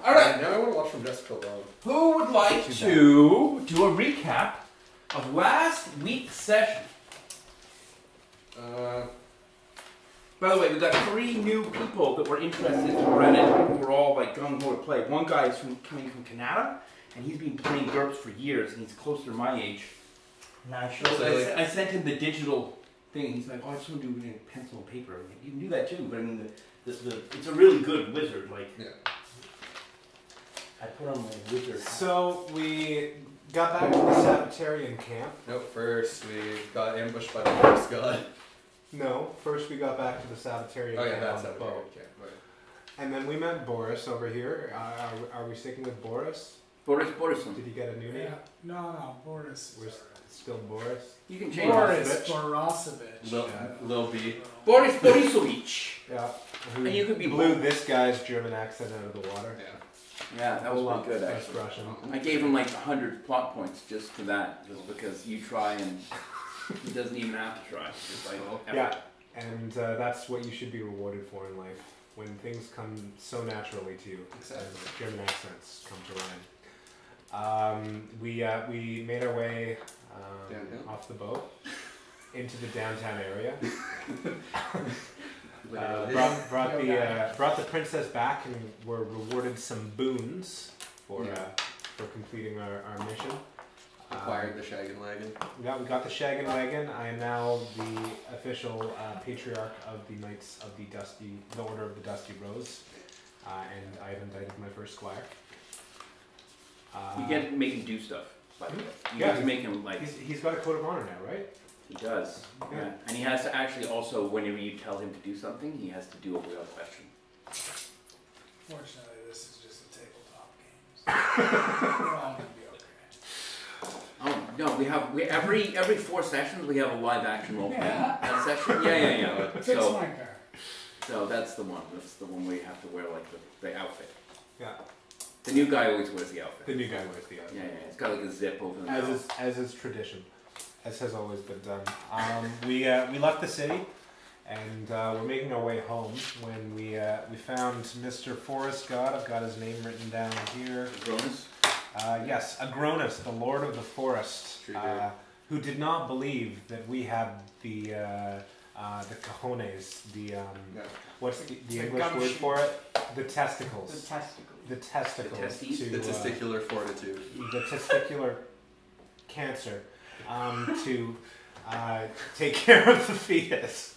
All right. Now I want to watch from Jessica alone. Who would like to do a recap of last week's session? By the way, we've got 3 new people that were interested in Reddit. We're all like gung-ho to play. One guy is coming from Canada, and he's been playing GURPS for years, and he's closer to my age. And I sent him the digital thing. He's like, "Oh, I just want to do it in pencil and paper." I'm like, you can do that too, but I mean, it's a really good wizard. Like, yeah. I put on my wizard hat. So we got back to the Sabbatarian camp. Nope, first we got ambushed by the Forest God. No, first we got back to the Sabbatarian Oh yeah, camp that's on the boat. Right. And then we met Boris over here. Are we sticking with Boris? Borisson. Did you get a new name? Yeah. No, Boris. We're still Boris. You can change Boris Borosovich. Lil B. Boris Borisovich. Yeah. Who And you could be blew this guy's German accent out of the water. Yeah. Yeah, that was pretty good That's actually. Russian. I gave him like 100 plot points just for that, just because you try and he doesn't even have to try. It's just like, Yeah, and that's what you should be rewarded for in life. When things come so naturally to you, Exactly. as German accents come to mind. We made our way off the boat into the downtown area. Brought the princess back and were rewarded some boons for completing our mission. Acquired the Shaggin' Wagon. Yeah, we got the Shaggin' Wagon. I am now the official patriarch of the Knights of the Order of the Dusty Rose, and I have indicted my first squire. you get to make him do stuff. By the way. You Yeah, get to make him like he's got a code of honor now, right? he does. Yeah. And he has to actually also, whenever you tell him to do something, he has to do it without question. Fortunately, this is just a tabletop game. So we're all gonna be okay. Oh no, we every 4 sessions we have a live action role play. Yeah. That session, yeah. Fix So my car. so that's the one. That's the one where you have to wear like the outfit. Yeah. The new guy always wears the outfit. The new guy wears the outfit. Yeah. It's got like a zip over the mouth. As is tradition, as has always been done. We left the city, and we're making our way home when we found Mr. Forest God. I've got his name written down here. Agronus? Yes, Agronus, the Lord of the Forest, who did not believe that we had the cojones, what's the English word for it? The testicles. The testicles. The testicles. The testes? The testicular fortitude. The testicular cancer to take care of the fetus,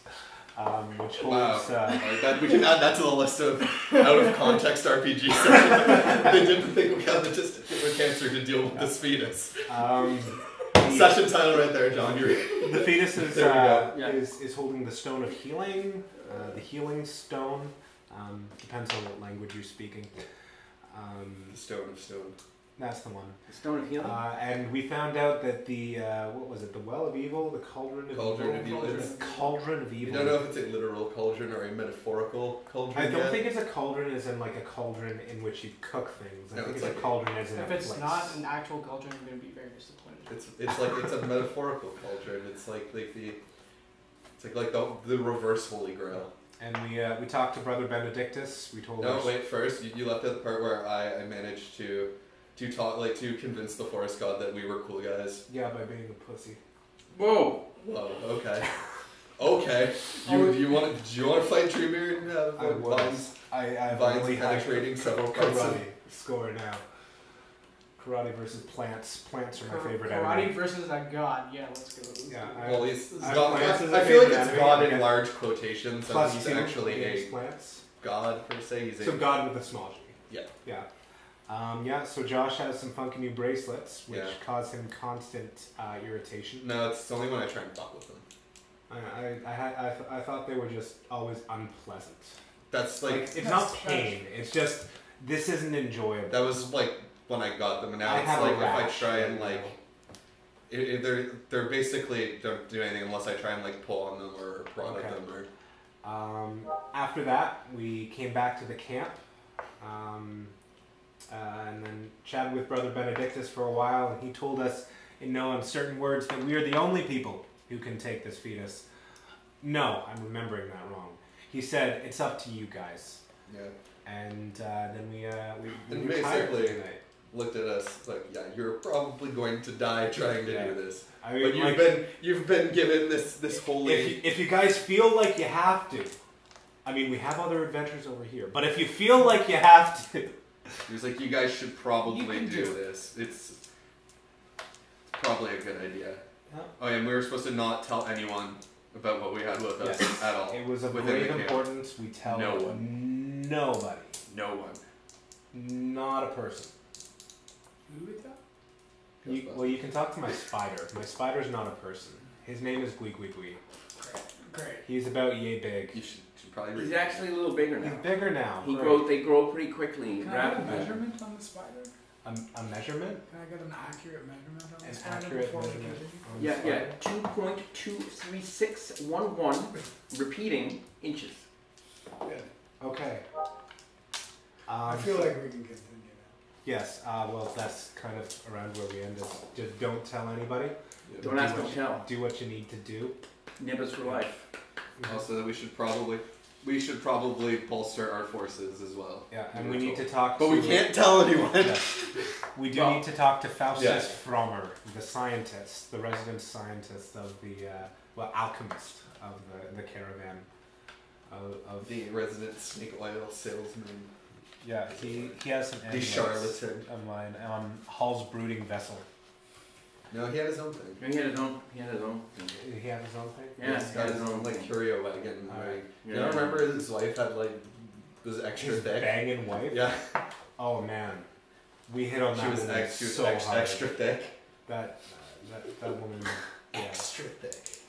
which holds. We can add that to the list of out of context RPG sessions. They didn't think we had the testicular cancer to deal with this fetus. Session title right there, John. The fetus is holding the stone of healing, the healing stone. Depends on what language you're speaking. The stone of stone. That's the one. The Stone of Healing? And we found out that the, what was it, the Well of Evil, the Cauldron of Evil? The Cauldron of Evil. You don't know if it's a literal cauldron or a metaphorical cauldron. I don't think it's a cauldron as in like a cauldron in which you cook things. I think it's like a cauldron as in If a it's place. not an actual cauldron, I'm going to be very disappointed. It's a metaphorical cauldron. It's like the reverse Holy Grail. And we talked to Brother Benedictus. We told No, wait. First, you left at the part where I managed to convince the Forest God that we were cool guys. Yeah, by being a pussy. Whoa! Whoa. Okay. Okay. Do you want to fight Treebeard and have Vines? I've Vines really high penetrating several parts of karate score now. Karate versus plants. Plants are my favorite Karate enemy. versus a god. Yeah, let's go. Yeah, Well, he's I God. plants is a I feel like favorite it's enemy, God in okay. large quotations, and he's +2 actually against a plants. god per se. He's So a God with a small g. Yeah. Yeah. So Josh has some funky new bracelets, which Yeah. cause him constant irritation. No, it's only when I try and talk with him. I thought they were just always unpleasant. That's like it's not pain. It's just this isn't enjoyable. that was like when I got them, and now I it's have a like if I rash, try and you like. They're basically don't do anything unless I try and like pull on them or prod at them or. After that, we came back to the camp, and then chatted with Brother Benedictus for a while, and he told us in no uncertain words that we are the only people who can take this fetus. No, I'm remembering that wrong. He said, it's up to you guys. Yeah. And then we And retired for basically- the night. Looked at us like, yeah, you're probably going to die trying to Yeah. do this. I mean, But you've been given this holy. if you guys feel like you have to, I mean, we have other adventures over here. But if you feel like you have to, He was like, you guys should probably You can do do this. It's probably a good idea. Yeah. Oh, and we were supposed to not tell anyone about what we had with us Yes. at all. it was of Within great the camp. importance. We tell No one. nobody, No one. not a person. Who would that? Well, you can talk to my spider. My spider's not a person. His name is Gui Gui Gui. Great. He's about yay big. You should probably He's read. actually a little bigger He's now. bigger now. They grow pretty quickly, Can I get a rapidly. measurement on the spider? A measurement? Can I get an accurate measurement on the An spider accurate before we measurement. continue? on the Yeah, spider? 2.23611 repeating inches. Okay. I feel like we can continue Yes. Well, that's kind of around where we ended. Just don't tell anybody. Don't ask, don't tell. Do what you need to do. Nibbas for life. Also, that we should probably bolster our forces as well. Yeah, and we need to talk. But to, we can't tell anyone. Yes. We do Well, need to talk to Faustus yeah. Frommer, the scientist, the resident scientist of the alchemist of the caravan. Of The resident snake oil salesman. yeah, he has some The amulets charlatan. of mine on Hall's brooding vessel. No, he had his own thing. He had his own. He had his own. Did he have his own thing? Yeah, He's got his own like curio wagon. Alright. Right. Yeah. You don't remember his wife had like was extra His thick. banging wife. Yeah, Oh man, we hit on she that was, woman she was so hard. extra thick. That woman. Yeah. Extra thick.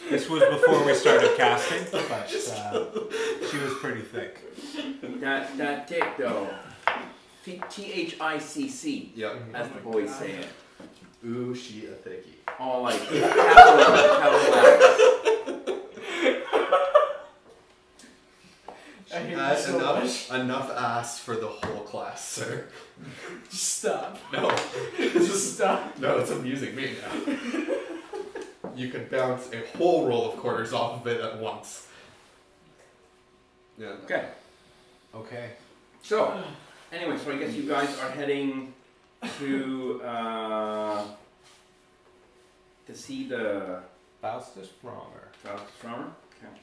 This was before we started casting, but she was pretty thick. That dick though. THICC, Yep. as the boys say it. Ooh, she a thickie. All like capital letters. I hate That's you so much. enough ass for the whole class, sir. Stop. No, Just stop. no, it's amusing me now. You could bounce a whole roll of quarters off of it at once. Yeah. Okay. Okay. So, anyway, so I guess you guys are heading to see the Faustus Frommer. Faustus Frommer. Okay.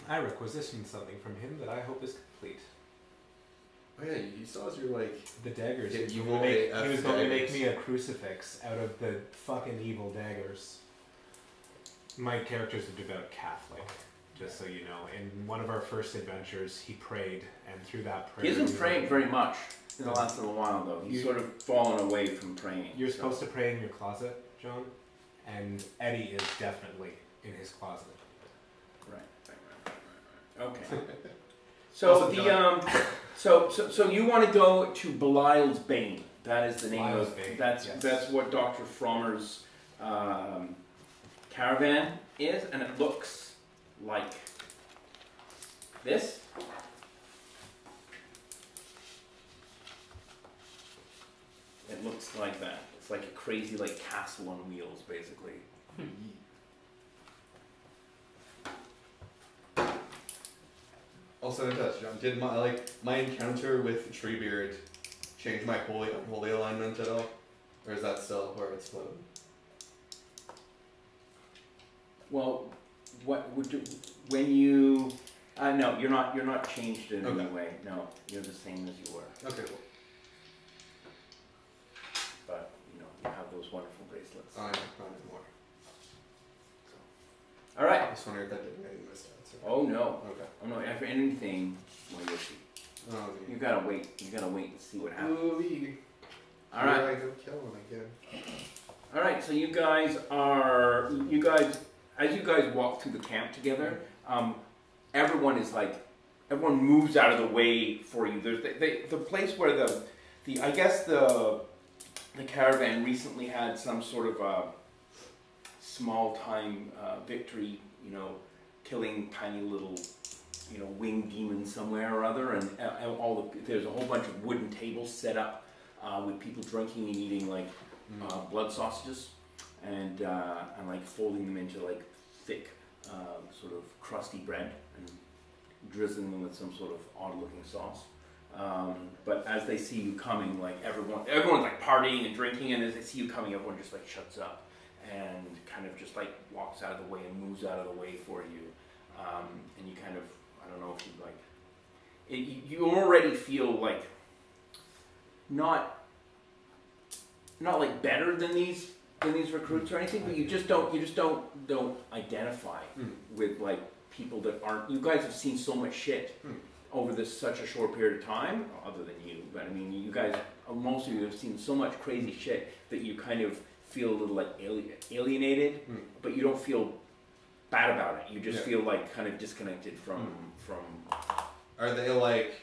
I requisitioned something from him that I hope is complete. Oh yeah, you saw as you're like. The daggers. Yeah, He you was will he was going to make daggers. me a crucifix out of the fucking evil daggers. My character's a devout Catholic, just so you know. In one of our first adventures, he prayed, and through that prayer... He hasn't prayed very much in the last little while, though. He's sort of fallen away from praying. You're supposed to pray in your closet, John, and Eddie is definitely in his closet. Right. Okay. So Also so you want to go to Belial's Bane? That is the name Belial's of Bane, that's yes. that's what Dr. Frommer's caravan is, and it looks like this. It looks like that. It's like a crazy like castle on wheels, basically. Also, in touch, John. Did my encounter with Treebeard change my holy alignment at all, or is that still where it's floating? Well, what would you, when you? No, you're not changed in any Okay. way. No, you're the same as you were. Okay, cool. But you have those wonderful bracelets. Not anymore. All right. I just wondered if that did anything to my stats. Oh no. Okay. Oh no. If anything, well, you'll see. Oh, You gotta wait. You gotta wait and see what happens. Ooh-wee. All right. Here I go kill one again. All right. So you guys, as you guys walk through the camp together, everyone moves out of the way for you. There's the place where the caravan recently had some sort of a small time victory, killing tiny little, winged demons somewhere or other, and there's a whole bunch of wooden tables set up with people drinking and eating blood sausages, and like folding them into like thick sort of crusty bread, and drizzling them with some sort of odd-looking sauce. But as they see you coming, like everyone's like partying and drinking, and as they see you coming, everyone just like shuts up and kind of just like walks out of the way and moves out of the way for you. And you kind of, I don't know if you like, you already feel like not like better than these recruits or anything, but you just don't identify with like people that aren't. You guys have seen so much shit over such a short period of time, other than you, but I mean, you guys, most of you have seen so much crazy shit that you kind of feel a little like alienated, but you don't feel bad about it. You just feel like kind of disconnected from. Are they like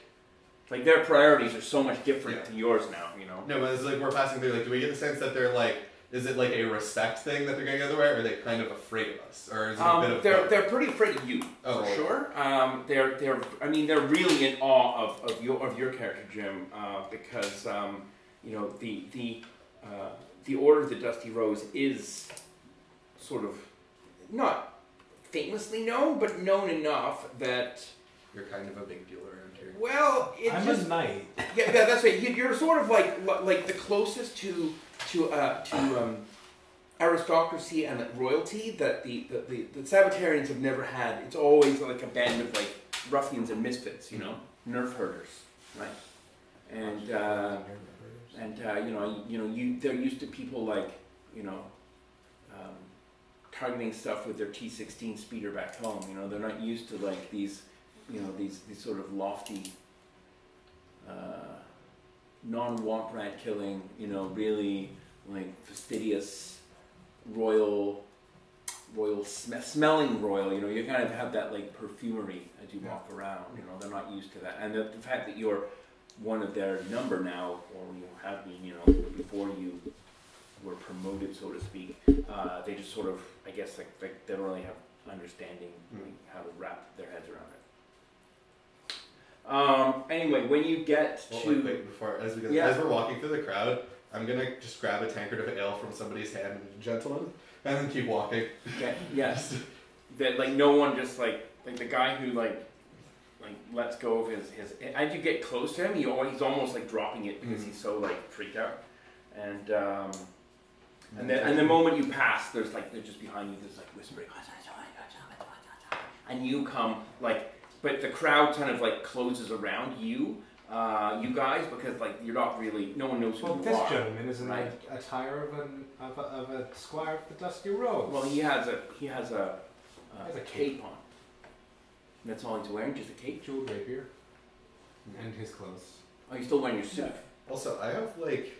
their priorities are so much different to yours now, you know? No, but it's like we're passing through. Like, do we get the sense that they're like? Is it like a respect thing that they're going the other way, or are they kind of afraid of us, or is it a bit of? They're pretty afraid of you, for sure. They're really in awe of your character, Jim, because you know the Order of the Dusty Rose is sort of not famously known, but known enough that you're kind of a big deal around here. Well, I'm a knight. Yeah, that's right. You're sort of like the closest to aristocracy and royalty that the Sabbatarians have never had. It's always like a band of like ruffians and misfits, you know, nerf herders, right? And they're used to people like, you know, targeting stuff with their T16 speeder back home. You know, they're not used to like these, you know, these sort of lofty, non-womp rat killing, you know, really like fastidious, smelling royal. You know, you kind of have that like perfumery as you walk around. You know, they're not used to that, and the fact that you're one of their number now, or you have been, you know, before you were promoted, so to speak, they just sort of, I guess, like they don't really have understanding like, how to wrap their heads around it. Anyway, when you get to wait, before as we're walking through the crowd, I'm gonna just grab a tankard of ale from somebody's hand, gentlemen, and then keep walking. Okay. Yes. That like no one just like the guy who like lets go of his as you get close to him, he's almost like dropping it because he's so like freaked out, and the moment you pass, they're just behind you, there's like whispering, and you come like, but the crowd kind of like closes around you, you guys, because like you're not really, no one knows who you this are. gentleman is in the attire of a squire of the Dusty Rose. Well, he has a cape on. That's all he's wearing, just a cape? Jeweled rapier. And his clothes. Oh, you're still wearing your suit? Also, I have like,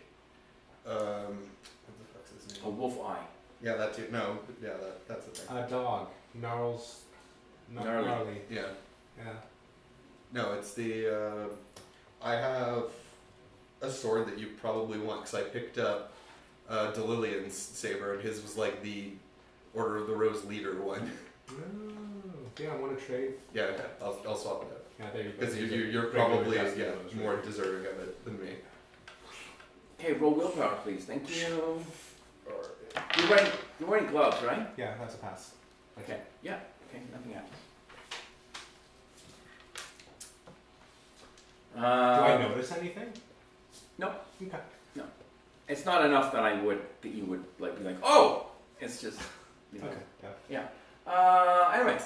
what the fuck's his name? A wolf eye. Yeah, that too. No, yeah, that's the thing. A dog. Gnarls. Gnarly. Yeah. Yeah. No, it's the, I have a sword that you probably want, because I picked up Delillian's saber, and his was like the Order of the Rose leader one. Oh, yeah, I want to trade. Yeah, okay. I'll swap it out. Yeah, there you go. Because you're probably more deserving of it than me. Okay, roll willpower, please. Thank you. You're wearing gloves, right? Yeah, that's a pass. Okay. Yeah. Okay. Nothing happens. Do I notice anything? No. Okay. No. It's not enough that you would like be like, oh. It's just. You know. Okay. Yeah. Anyway.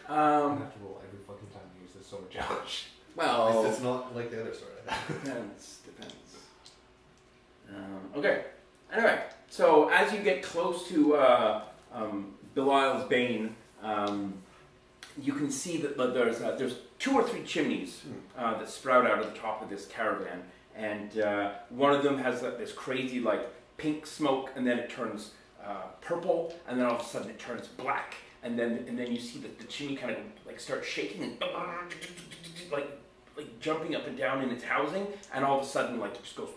I have to roll every fucking time to use this sword challenge. Well, it's not like the other sword. Depends. Okay. Anyway, so as you get close to Belial's Bane, you can see that there's 2 or 3 chimneys that sprout out of the top of this caravan, and one of them has this crazy like pink smoke, and then it turns purple, and then all of a sudden it turns black. And then you see that the chimney kind of like starts shaking and like jumping up and down in its housing, and all of a sudden like it just goes.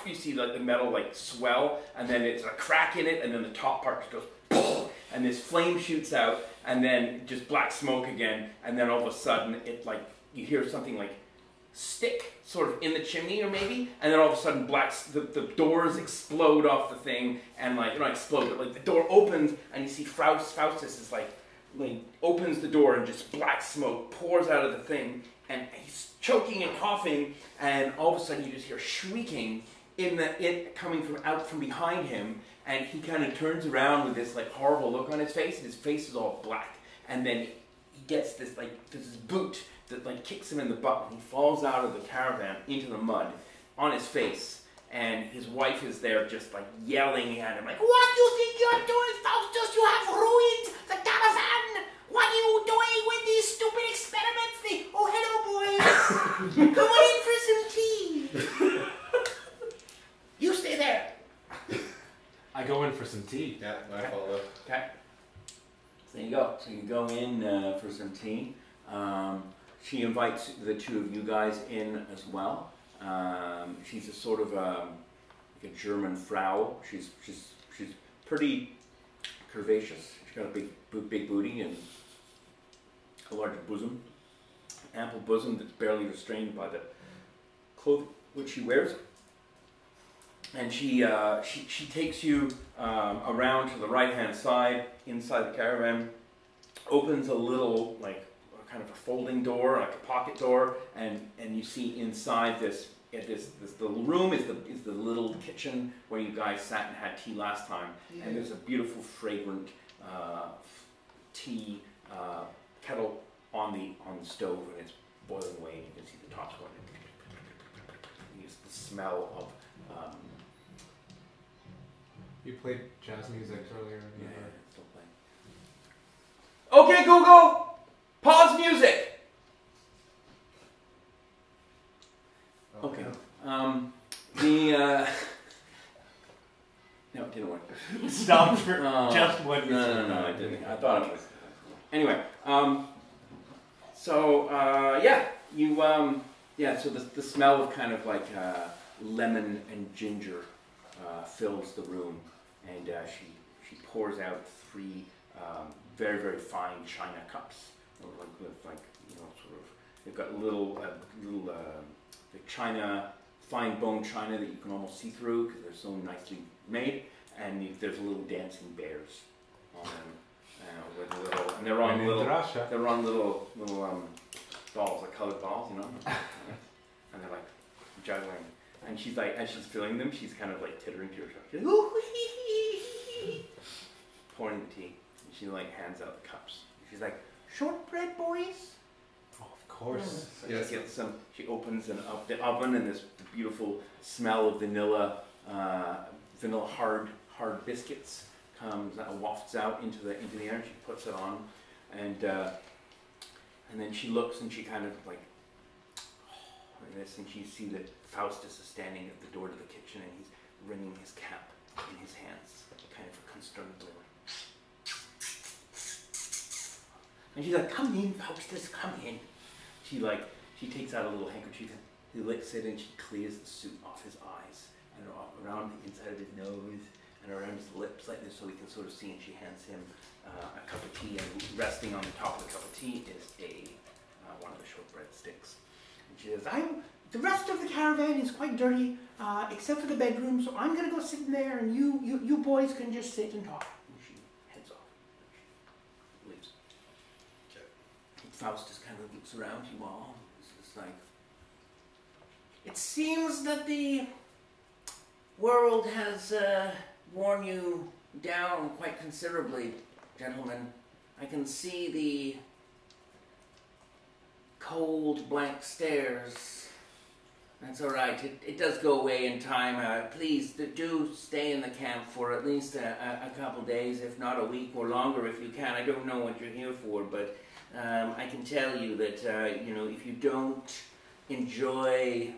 You see like the metal like swell, and then it's a crack in it, and then the top part just goes, and this flame shoots out, and then just black smoke again, and then all of a sudden it like you hear something like stick sort of in the chimney or maybe, and then all of a sudden the doors explode off the thing, and like not explode, but like the door opens, and you see Faustus is like like opens the door and just black smoke pours out of the thing, and he's choking and coughing, and all of a sudden you just hear shrieking coming from behind him, and he kind of turns around with this like horrible look on his face, and his face is all black, and then he gets this boot that like kicks him in the butt, and he falls out of the caravan into the mud on his face. And his wife is there just like yelling at him like, "What do you think you're doing, Faustus? You have ruined the caravan! What are you doing with these stupid experiments? Oh, hello, boys! Come on in for some tea! You stay there!" I go in for some tea. Yeah, I follow. Okay. So there you go. So you go in for some tea. She invites the two of you guys in as well. She's a sort of like a German Frau. She's pretty curvaceous. She's got a big booty and a large bosom, ample bosom that's barely restrained by the clothing which she wears. And she takes you around to the right-hand side inside the caravan, opens a little like kind of a folding door, like a pocket door, and you see inside this little room is the little kitchen where you guys sat and had tea last time, and there's a beautiful fragrant tea kettle on the stove, and it's boiling away, and you can see the tops going. It's the smell of. You played jazz music earlier. Yeah, still playing. Okay, Google, pause music. Okay. No, it didn't work. Stopped for just one. No, it didn't. I thought it was. Anyway, so the smell of kind of like lemon and ginger fills the room, and she pours out 3 very, very fine china cups, like sort of. They've got little the china, fine bone china that you can almost see through because they're so nicely made, and there's little dancing bears on them, with little, and they're on little balls, like colored balls, and they're like juggling. And she's like, as she's filling them, she's kind of like tittering to herself. She's like, ooh, pouring the tea. And she like hands out the cups. She's like, "Shortbread, boys?" Oh, of course. So yes. She gets some. She opens the oven, and this beautiful smell of vanilla hard biscuits comes wafts out into the air. And she puts it on, and then she looks, and she kind of like. This, and you see that Faustus is standing at the door to the kitchen, and he's wringing his cap in his hands, kind of consternedly. And she's like, "Come in, Faustus, come in." She takes out a little handkerchief, and he licks it, and she clears the soot off his eyes, and around the inside of his nose, and around his lips like this, so he can sort of see, and she hands him a cup of tea, and resting on the top of the cup of tea is one of the shortbread sticks. She says, the rest of the caravan is quite dirty, except for the bedroom, so I'm going to go sit in there, and you boys can just sit and talk. And she heads off. She leaves. Okay. Faustus kind of looks around you all. It's like, "It seems that the world has worn you down quite considerably, gentlemen. I can see the cold, blank stares. That's all right. It does go away in time. Please do stay in the camp for at least a couple days, if not a week or longer if you can. I don't know what you're here for, but I can tell you that if you don't enjoy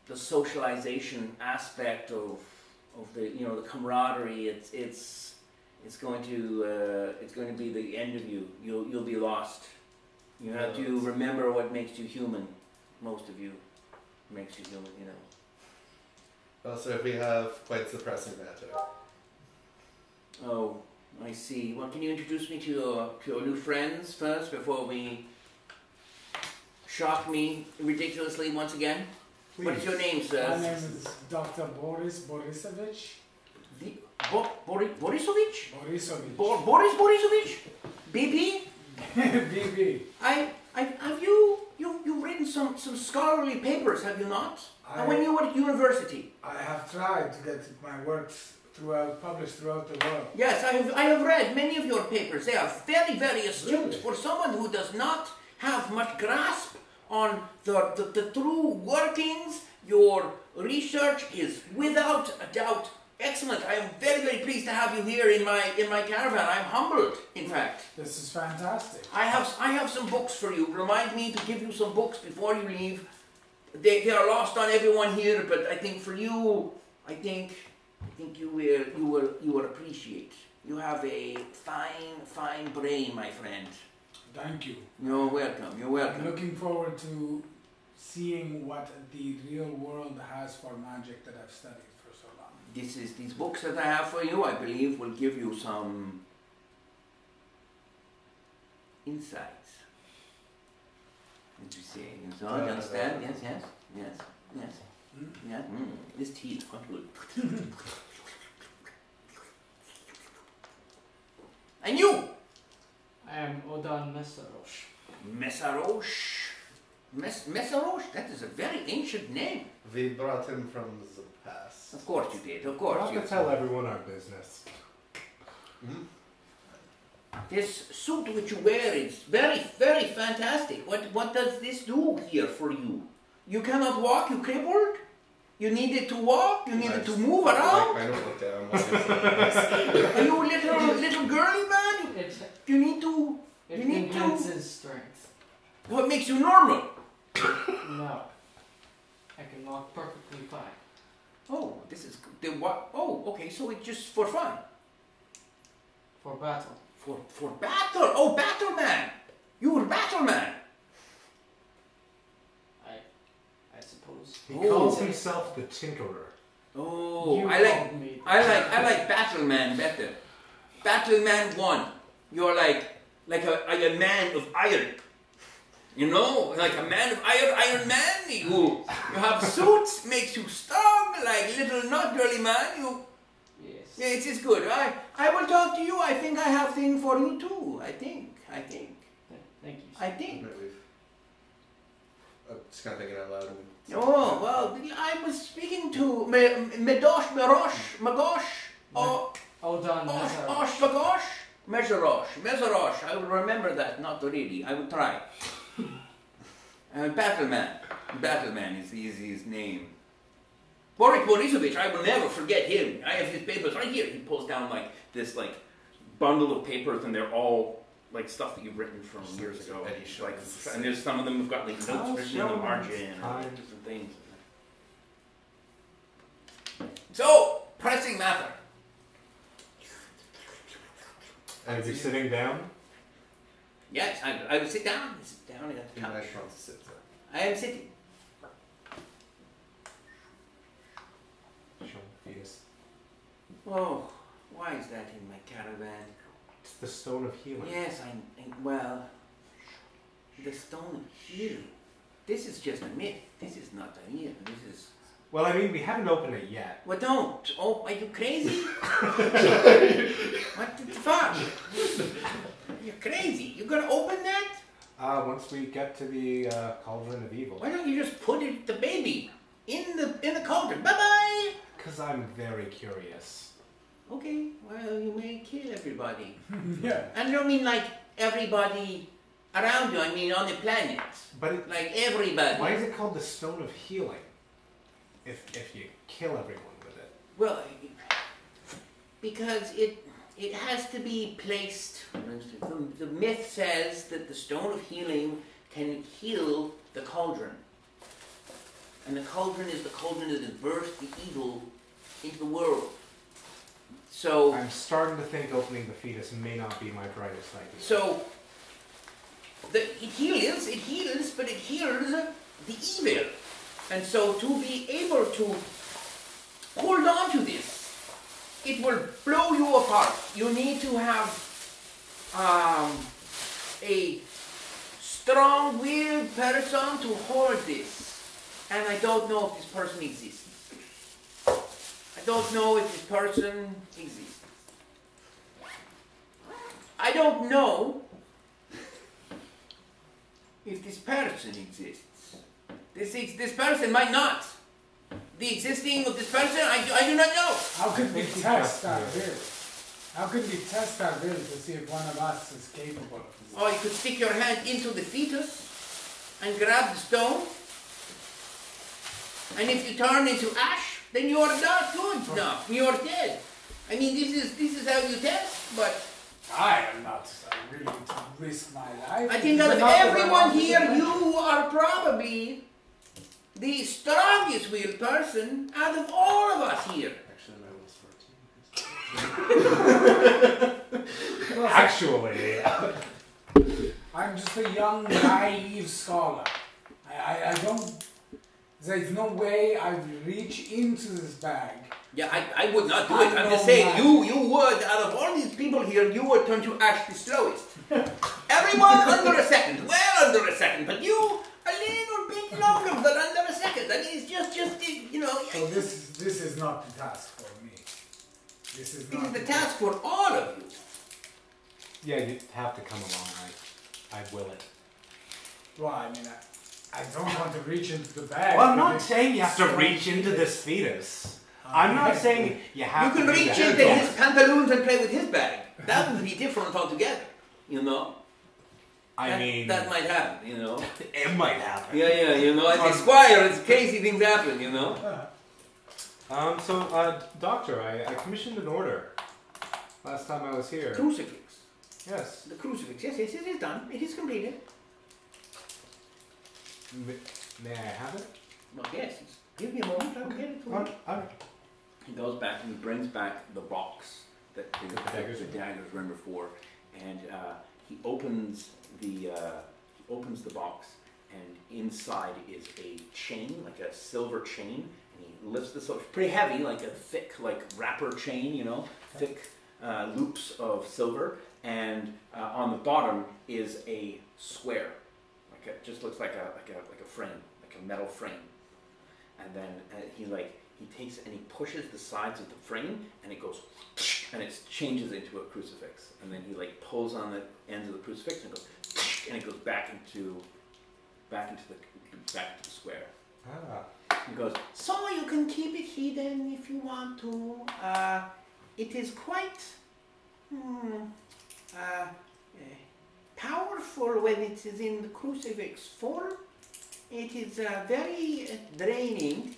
the socialization aspect of the the camaraderie, it's going to be the end of you. You'll be lost. You have to remember what makes you human. Most of you makes you human, Well, so we have quite the pressing matter. Oh, I see. Well, can you introduce me to your new friends first before we shock me ridiculously once again? Please. What's your name, sir? My name is Dr. Boris Borisovich. Borisovich? Borisovich. Boris Borisovich? BP? BB. Have you've written some scholarly papers, have you not? When you were at university? I have tried to get my works published throughout the world. Yes, I have read many of your papers. They are very, very astute. Really? For someone who does not have much grasp on the true workings, your research is without a doubt excellent. I am very, very pleased to have you here in my caravan. I'm humbled, in fact. This is fantastic. I have some books for you. Remind me to give you some books before you leave. They are lost on everyone here, but I think for you, I think you will appreciate. You have a fine brain, my friend. Thank you. You're welcome. You're welcome. I'm looking forward to seeing what the real world has for magic that I've studied for so long. These books that I have for you, I believe, will give you some insights. What you say? You understand? Yes. Yeah. This tea is quite good. And you? I am Odan Mesarosh. Mesarosh? That is a very ancient name. We brought him from the past. Of course you did, of We'll course. have to tell everyone our business. This suit which you wear is very, very fantastic. What does this do here for you? You cannot walk, you crippled? You needed to walk? You needed to move around? I don't look down. Are you a little girly man? You need to... It You need to- enhances strength. What makes you normal? No. I can walk perfectly fine. Oh, this is... What? Oh, okay, so it's just for fun. For battle. For battle? Oh, battle man! You were battle man! I suppose. He Oh. calls himself the Tinkerer. Oh, You I like... called me. I like Battleman better. Battleman 1. You're like a man of iron. You know, like a man of Iron Man. You have suits, makes you strong, like little not girly man. Yes. Yeah, it is good. I will talk to you. I think I have thing for you too. I think. Thank you. I think. I'm just kind of thinking out loud. Oh well, I was speaking to Magosh. Odan Mesarosh. Mesarosh. I will remember that, not really. I will try. Battleman is his name. Boris Borisovich, I will never forget him. I have his papers right here. He pulls down like this bundle of papers, and they're all like stuff that you've written from years ago. Like, and there's some of them have got like notes written in the margin and different things. So, pressing matter. And is he sitting down? Yes, I will sit down. Sit down at the couch. Nice one to sit there. I am sitting. Show fetus. Oh, why is that in my caravan? It's the stone of healing. Yes, well, the stone of healing. This is just a myth. This is not real. This is... Well, I mean, we haven't opened it yet. Well, don't. Oh, are you crazy? What the fuck? You're crazy. You're gonna open that? Once we get to the Cauldron of Evil. Why don't you just put the baby in the cauldron? Bye-bye! Because I'm very curious. Okay, well, you may kill everybody. Yeah. And I don't mean like everybody around you. I mean on the planet. But Like everybody. why is it called the Stone of Healing? If you kill everyone with it. Well, because it has to be placed. The myth says that the stone of healing can heal the cauldron, and the cauldron is the cauldron that has birthed the evil into the world. So I'm starting to think opening the fetus may not be my brightest idea. So it heals, but it heals the evil. And so to be able to hold on to this, it will blow you apart. You need to have a strong-willed person to hold this. And I don't know if this person exists. I don't know if this person exists. I don't know if this person exists. This person might not. The existing of this person, I do not know. How could we test our will? How could we test our will to see if one of us is capable of this? Or you could stick your hand into the fetus and grab the stone. And if you turn into ash, then you are not good enough. You are dead. I mean, this is how you test, but I am not willing to risk my life. I think out of everyone here, you are probably the strongest willed person out of all of us here. Actually, my will's 14. Actually, I'm just a young, naive scholar. I don't. There's no way I would reach into this bag. Yeah, I would not do it. I'm just saying, you would, out of all these people here, you would turn to ash the slowest. Everyone under a second, well under a second, but you a little bit longer than under a second. I mean, it's just you know. So this is not the task for me. This is the task for all of you. yeah, you have to come along. I will it. Well, I mean, I don't want to reach into the bag. Well, I'm not saying you have to reach into this fetus. I'm not saying you have You to can do reach that. into his pantaloons and play with his bag. That would be different altogether, you know. I mean, that might happen, you know. it might happen. Yeah, you know. As a squire, it's crazy things happen, you know. Doctor, I commissioned an order last time I was here. Crucifix. Yes. The crucifix. Yes, it is done. It is completed. May I have it? Well, yes. Give me a moment. I'll get it for you. He goes back and he brings back the box that the daggers were in before, and he opens the box, and inside is a chain, like a silver chain, and he lifts this up. It's pretty heavy, like a thick, like wrapper chain, you know, thick loops of silver, and on the bottom is a square, just looks like a frame, like a metal frame, and then he takes and he pushes the sides of the frame, and it goes, and it changes into a crucifix, and then he pulls on the ends of the crucifix and goes, and it goes back into the square. He goes, so you can keep it hidden if you want to. It is quite powerful when it is in the crucifix form. It is very draining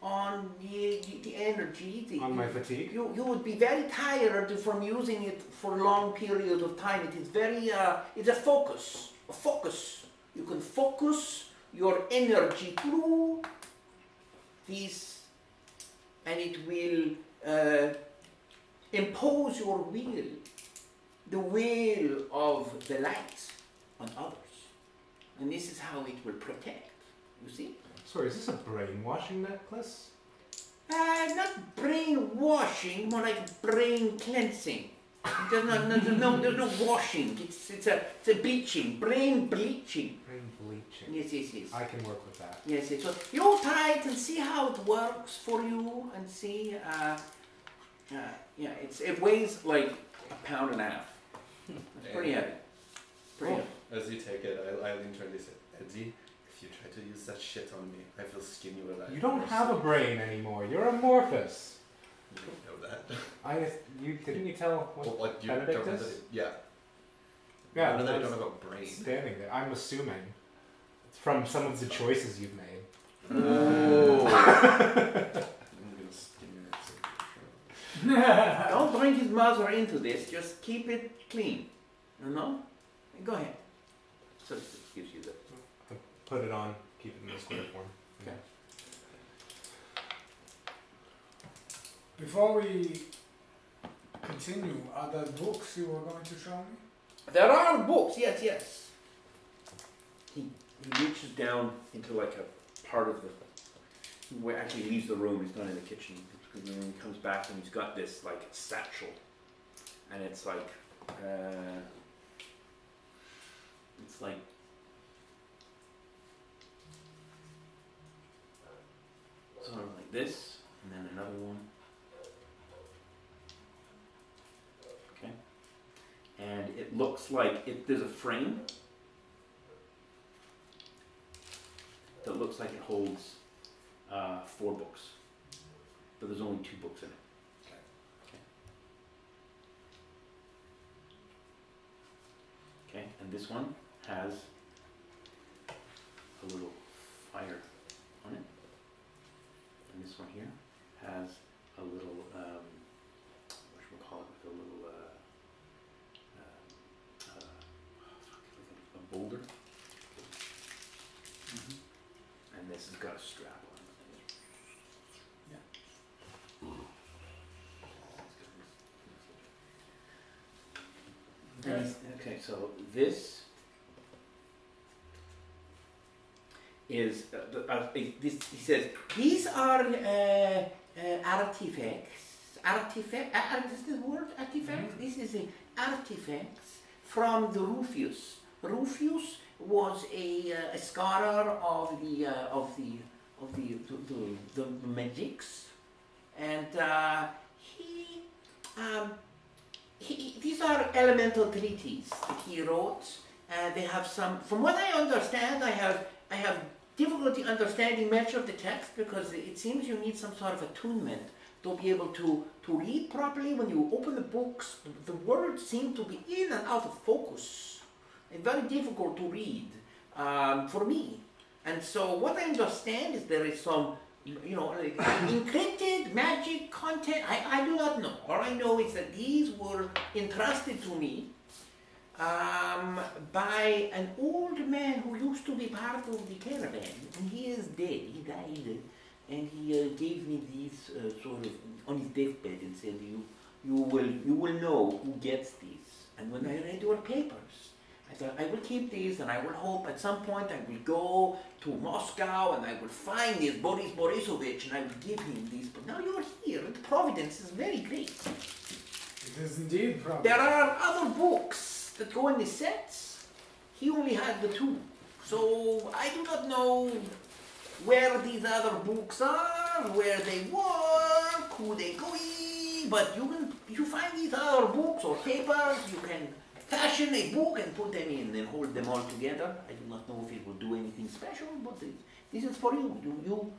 on the energy. On my fatigue? You would be very tired from using it for a long period of time. It is very, it's a focus. You can focus your energy through this, and it will impose your will, the will of the light on others. And this is how it will protect, you see? Sorry, is this a brainwashing necklace? Not brainwashing, more like brain cleansing. There's no washing. It's a bleaching, brain bleaching. Brain bleaching. Yes. I can work with that. Yes. So you try it and see how it works for you, and see. It weighs like 1.5 pounds. It's pretty heavy. Heavy. As you take it, I lean toward you and say, Eddie, if you try to use that shit on me, I feel skinny with that. You don't have a brain anymore. You're amorphous. You don't know that. Didn't you tell what Benedict is? Yeah. Yeah. I know that you don't have a brain. Standing there. I'm assuming. From some of the choices you've made. Oh. I'm gonna skin your ass. Don't bring his mother into this. Just keep it clean. You know? Go ahead. So it gives you the. Put it on. Keep it in the square form. Okay. Before we continue, are there books you were going to show me? There are books, yes. He reaches down into like a part of the. He actually leaves the room. He's not in the kitchen. And then he comes back and he's got this like satchel, and it's like. It's like sort of like this, and then another one, looks like there's a frame that looks like it holds 4 books, but there's only 2 books in it. Okay, and this one has a little fire on it, and this one here has a little, what should we call it, with a little, a boulder, and this has got a strap on it. Okay, so this is this. He says these are artifacts. Is the word artifact? This is artifacts from the Rufus. Rufus was a scholar of the magics, and these are elemental treatises that he wrote. They have some, from what I understand, I have difficulty understanding much of the text because it seems you need some sort of attunement to be able to read properly. When you open the books, the words seem to be in and out of focus. It's very difficult to read for me. And so what I understand is there is some, like encrypted magic content. I do not know. All I know is that these were entrusted to me by an old man who used to be part of the caravan, and he is dead. He died, and he gave me these sort of on his deathbed and said, "You will know who gets these." And when I read your papers, I thought I will keep these, and I will hope at some point I will go to Moscow and I will find this Boris Borisovich and I will give him these. But now you're here, and Providence is very great. It is indeed Providence. There are other books that go in the sets. He only had the 2. So I do not know where these other books are, where they work, who they go in, but you find these other books or papers, you can fashion a book and put them in and hold them all together. I do not know if it will do anything special, but this is for you. You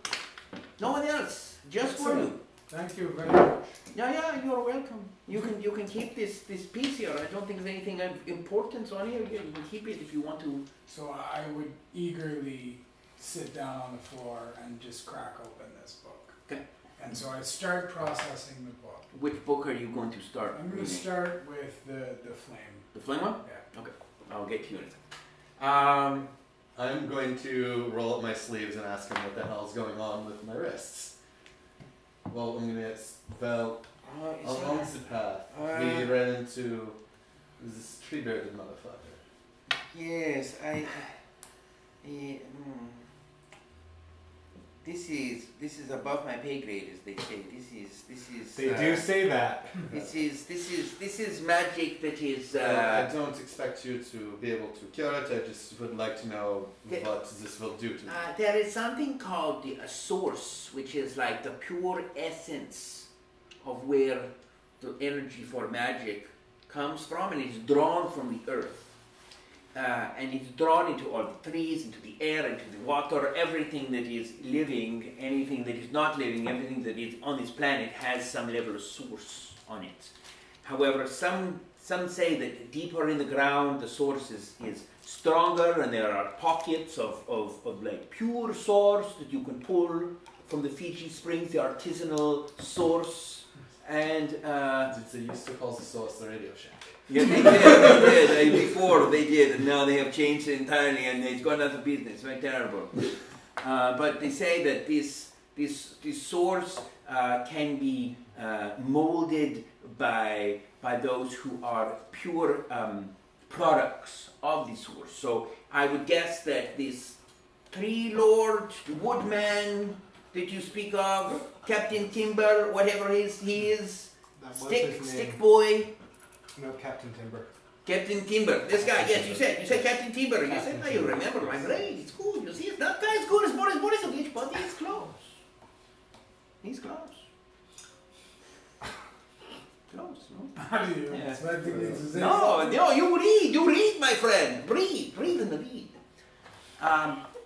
no one else, just for you. Thank you very much. Yeah, you're welcome. You can keep this piece here. I don't think there's anything of importance on here. You can keep it if you want to. So I would eagerly sit down on the floor and just crack open this book. Okay. And so I start processing the book. Which book are you going to start? I'm going to start with the flame. The flame one? Yeah. Okay. I'll get to you in a second. I'm going to roll up my sleeves and ask him what the hell's going on with my wrists. Well, I mean, it's about along the path. We ran into this tree-bearded motherfucker. Yes, This is above my pay grade, as they say. This is. They do say that. This is magic that is. I don't expect you to be able to cure it. I just would like to know what this will do to me. There is something called the source, which is like the pure essence of where the energy for magic comes from, and it's drawn from the earth. And it's drawn into all the trees, into the air, into the water. Everything that is living, anything that is not living, everything that is on this planet has some level of source on it. However, some say that deeper in the ground, the source is stronger, and there are pockets of like pure source that you can pull from the Fiji Springs, the artisanal source. And they used to call the source the Radio Shack. Yeah, they did. Before they did, and now they have changed it entirely, and it's gone out of business. Very terrible. But they say that this source can be molded by those who are pure products of the source. So I would guess that this tree lord, woodman that you speak of, Captain Timber, whatever he is, stick boy. No, Captain Timber. Captain Timber. This guy, yes, you said Captain Timber. You said, no, you remember my brain. It's good. You see, it's not as good as Boris Borisovich, but he's close. He's close. Close, no? How do you? Yeah. Yes, but No, you read, my friend. Breathe and read.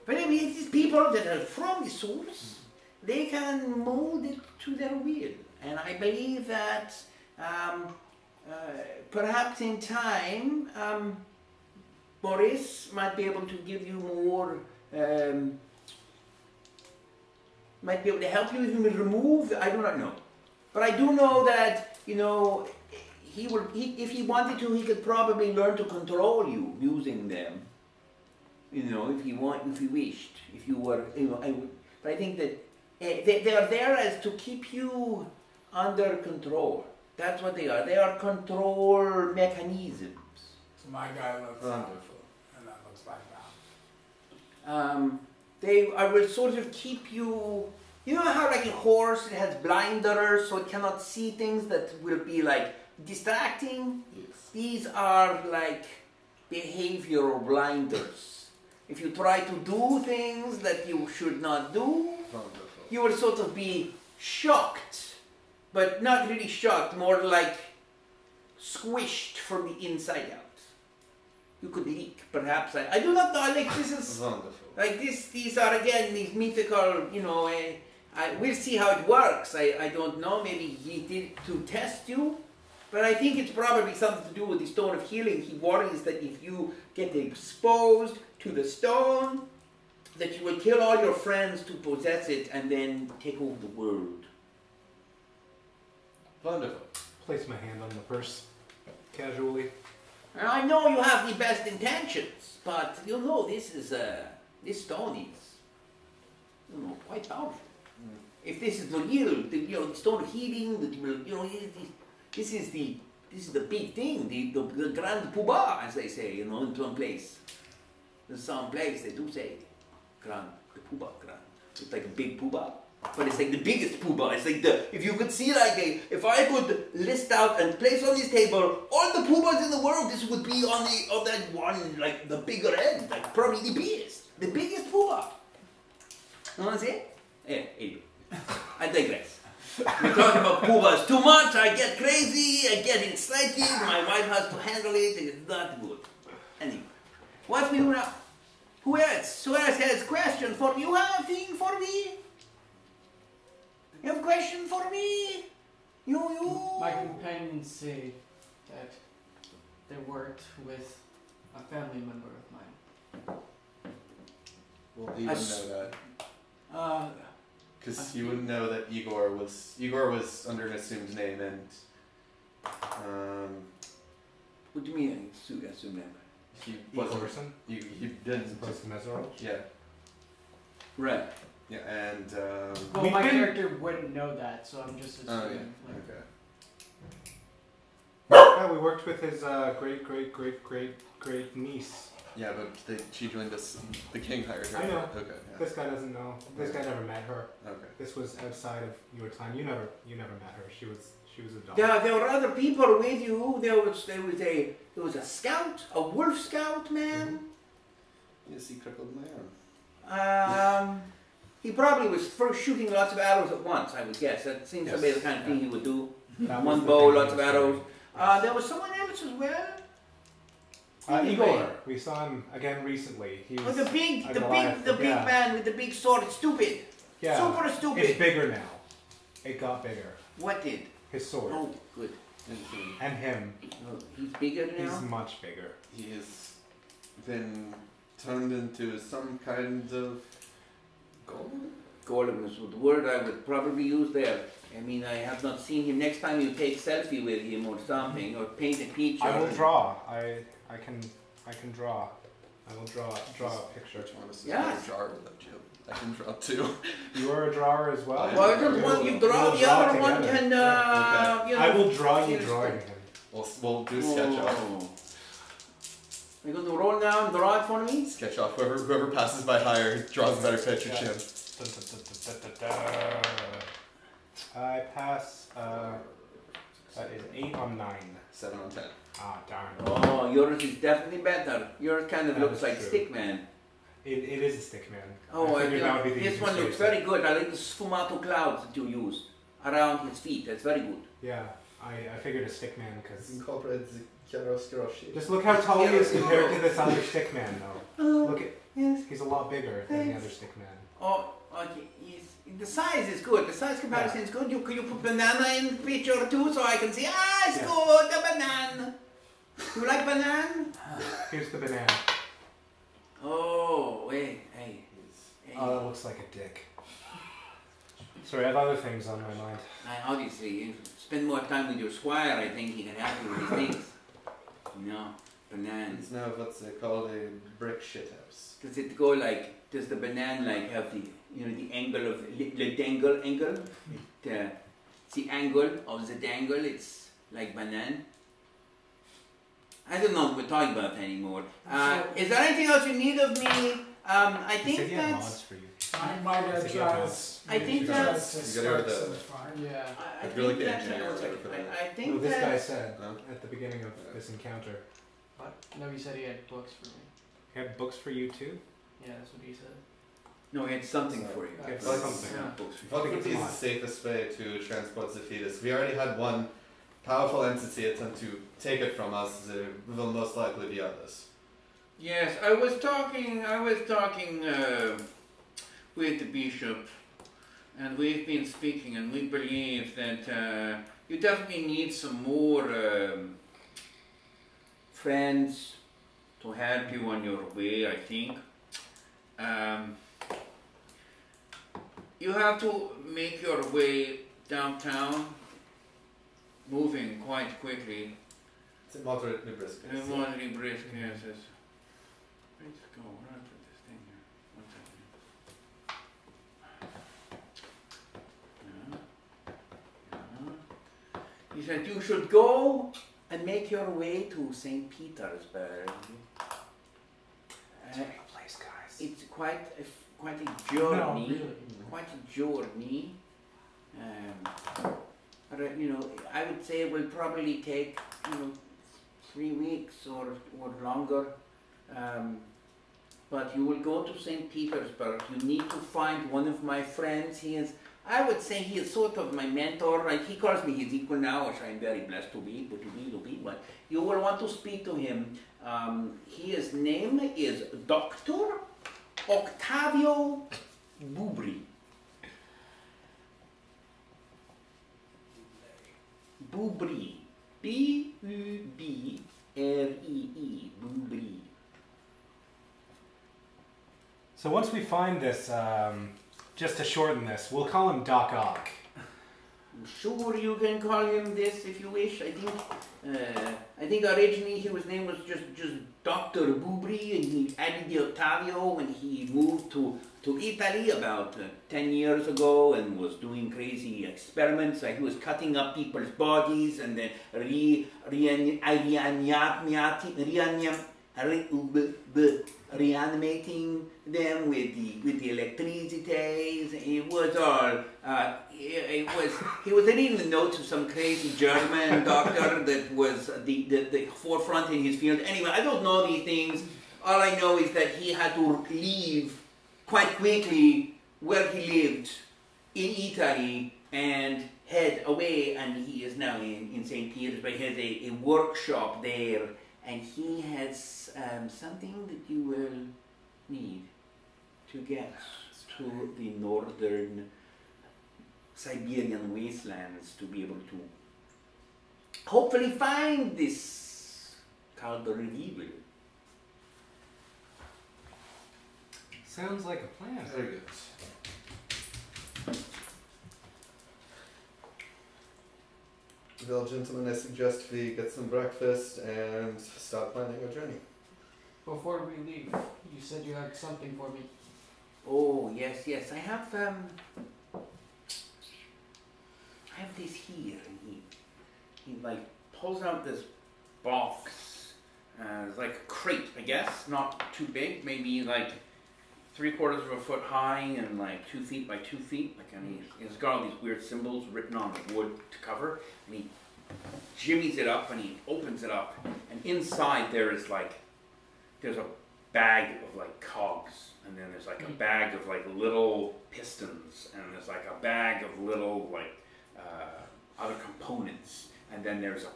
But I mean, these people that are from the source, they can mold it to their will. And I believe that perhaps in time, Boris might be able to give you more, might be able to help you even remove, I do not know. But I do know that, you know, if he wanted to, he could probably learn to control you using them. You know, if he wished, if you were, you know, but I think that they are there as to keep you under control. That's what they are. They are control mechanisms. So my guy looks Wonderful. and that looks like that. They will sort of keep you. You know how like a horse, it has blinders, so it cannot see things that will be like distracting? Yes. These are like behavioral blinders. If you try to do things that you should not do, Wonderful. you will sort of be shocked, but not really shocked, more like squished from the inside out. You could leak, perhaps. I do not know, like this is, Wonderful. like this, these are again, these mythical, you know, we'll see how it works. I don't know, maybe he did to test you, but I think it's probably something to do with the stone of healing. He worries that if you get exposed to the stone, that you will kill all your friends to possess it and then take over the world. Wonderful. Place my hand on the purse casually. And I know you have the best intentions, but you know this is this stone is, you know, quite powerful. If this is the real, the stone of healing, that will, you know, this is the big thing, the grand poobah, as they say, you know, in some place. In some place they do say grand, the poobah, grand. It's like a big poobah, but it's like the biggest poobah. It's like if you could see like if I could list out and place on this table all the poobahs in the world, this would be on that one, like the bigger end, like probably the biggest poobah. You know what I'm saying? Yeah, anyway. I digress. We're talking about poobahs too much. I get crazy. I get excited. My wife has to handle it. It's not good. Anyway, what we do now? Who else? Who else has question for me? You have a thing for me? You have a question for me? You. My companions say that they worked with a family member of mine. Well, you wouldn't know that. Because you wouldn't know that Igor was under an assumed name, and What do you mean? Assume that. he wasn't. Person? He didn't. Supposed to Mesero? Yeah. Right. Yeah, and Well, my character wouldn't know that, so I'm just assuming. oh yeah. like, Okay. Yeah, we worked with his great niece. Yeah, but she joined us. The king hired her. I know. Okay. Yeah. This guy doesn't know. This guy never met her. Okay. This was outside of your time. You never met her. She was a dog. Yeah, there were other people with you. There was a scout, a wolf scout man. Yes, he crippled my arm. He probably was first shooting lots of arrows at once, I would guess. That seems to be the kind of thing he would do. That was One the bow, thing lots of he was arrows. doing. There was someone else as well. Igor. We saw him again recently. He was the big yeah. man with the big sword. Stupid. Yeah. Super stupid. It's bigger now. It got bigger. What did? His sword. Oh, good. And him. Oh, he's bigger now. He's much bigger. He has been turned into some kind of golem. Golem is the word I would probably use there. I mean, I have not seen him. Next time you take selfie with him or something, or paint a picture. I will draw. I can draw. I will draw a picture. Which one is Yes. a jar without you? I can draw too. You are a drawer as well. Well, just one you draw, We'll the other one together. can, Okay. you know. I will draw you finish drawing it. him. We'll do sketch off. Oh. You're going to roll now and draw it for me? Sketch off. Whoever passes by higher draws a better picture. Yeah. Chin. I pass. That is 8 on 9. 7 on 10. Ah, darn. Oh, yours is definitely better. Yours kind of That looks is like true. Stickman. It is a stick man. Oh, I figured that would be the this easiest one way looks to say very it. good. I like the sfumato clouds that you used around his feet. That's very good. Yeah. I figured a stickman because Incorporate the Kiaroskiroshi. just look how tall he is compared to this other stickman, though. Look at Yes. he's a lot bigger than the other stickman. Oh, okay. The size is good. The size comparison is good. Could you put banana in the picture too, so I can see? Ah, it's good. The banana. You like banana? Here's the banana. Oh, wait, hey. Oh, that looks like a dick. Sorry, I have other things on my mind. Obviously, you spend more time with your squire. I think he can help you with these things. No, banana. It's now what's called a brick shithouse. Does it go like? Does the banana like have the the angle of the dangle angle? The angle of the dangle. It's like banana. I don't know what we're talking about anymore. Is there anything else you need of me? I He said think he had that's. mods for you. I might He said have he had just. mods. I think that's. You gotta go to the- Yeah. I If you're like think the that's. engineer or whatever for that. I think No, this guy that. said Huh? at the beginning of this encounter. What? No, he said he had books for me. He had books for you too? Yeah, that's what he said. No, he had something for you. He had Books, something. not books for you. What think would it's be the mod. safest way to transport the fetus? We already had one powerful entity attempt to take it from us. There will most likely be others. Yes, I was talking with the bishop, and we've been speaking, and we believe that you definitely need some more friends to help you on your way, I think. You have to make your way downtown, moving quite quickly. It's moderately brisk. And moderately brisk, yes. Let's go. Where did I put this thing here? One second. Yeah. He said you should go and make your way to St. Petersburg. It's a big place, guys. It's quite a No, journey. really. Quite a journey. I would say it will probably take 3 weeks or longer. But you will go to St. Petersburg. You need to find one of my friends. I would say he is sort of my mentor. Like he calls me his equal now, which I'm very blessed to be. But you will want to speak to him. His name is Dr. Octavio Bubri. Bubri. B-U-B-R-E-E. Bubri. So once we find this, just to shorten this, we'll call him Doc Ock. I'm sure you can call him this if you wish. I think originally his name was just Dr. Bubri, and he added the Octavio when he moved to Italy about 10 years ago and was doing crazy experiments. Like he was cutting up people's bodies and then reanimating them with the electricity. It was all. He was reading the notes of some crazy German doctor that was the forefront in his field. Anyway, I don't know these things. All I know is that he had to leave quite quickly where he lived in Italy and head away, and he is now in St. Petersburg. He has a workshop there, and he has something that you will need to get to the northern Siberian wastelands to be able to hopefully find this called the revival. Sounds like a plan. Very good. Well, gentlemen, I suggest we get some breakfast and start planning our journey. Before we leave, you said you had something for me. Oh yes, I have this here, and he like pulls out this box. It's like a crate, I guess, not too big, maybe like 3/4 of a foot high and like 2 feet by 2 feet. Like, and he's got all these weird symbols written on the wood to cover, and he jimmies it up and he opens it up, and inside there's a bag of like cogs, and then there's like a bag of like little pistons, and there's like a bag of little like other components, and then there's a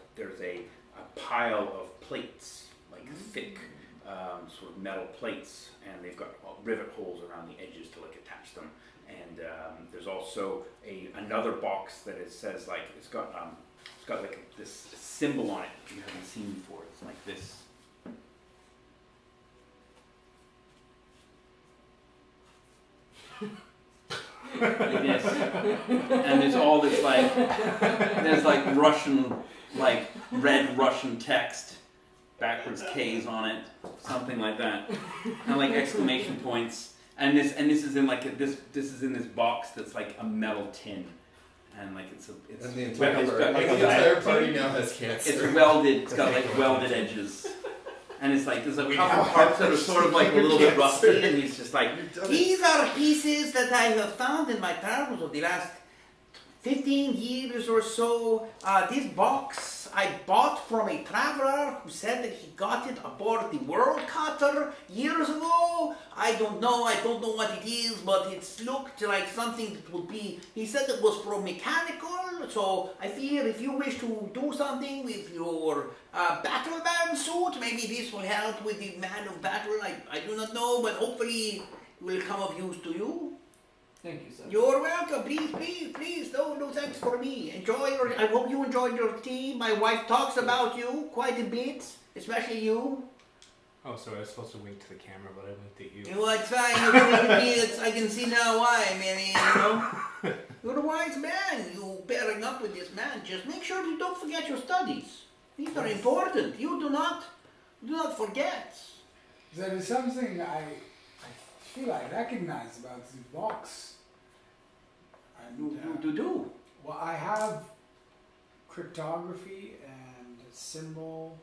pile of plates, like thick sort of metal plates, and they've got rivet holes around the edges to like attach them. And there's also another box that says like it's got like this symbol on it you haven't seen before. It's like this. Like this. And there's all this there's Russian, like red Russian text, backwards K's on it, something like that, and like exclamation points. And this is in this is in this box that's like a metal tin, and like it's and the entire party now has cancer. It's welded. It's got like welded edges. And it's like there's a couple parts that are sort of like a little bit rusty, and he's just like, these are pieces that I have found in my travels of the last 15 years or so. This box I bought from a traveler who said that he got it aboard the World Cutter years ago. I don't know what it is, but it looked like something that would be, he said it was from mechanical, so I fear if you wish to do something with your battleman suit, maybe this will help with the man of battle. I do not know, but hopefully it will come of use to you. Thank you, sir. You're welcome. Please. No thanks for me. I hope you enjoyed your tea. My wife talks about you quite a bit, especially you. Oh, so I was supposed to wink to the camera, but I winked at you. Well, it's fine. I can see now why. I mean, you're a wise man. You pairing up with this man. Just make sure you don't forget your studies. These are important. You do not forget. There is something I feel I recognize about this box. Do. Well, I have cryptography and symbol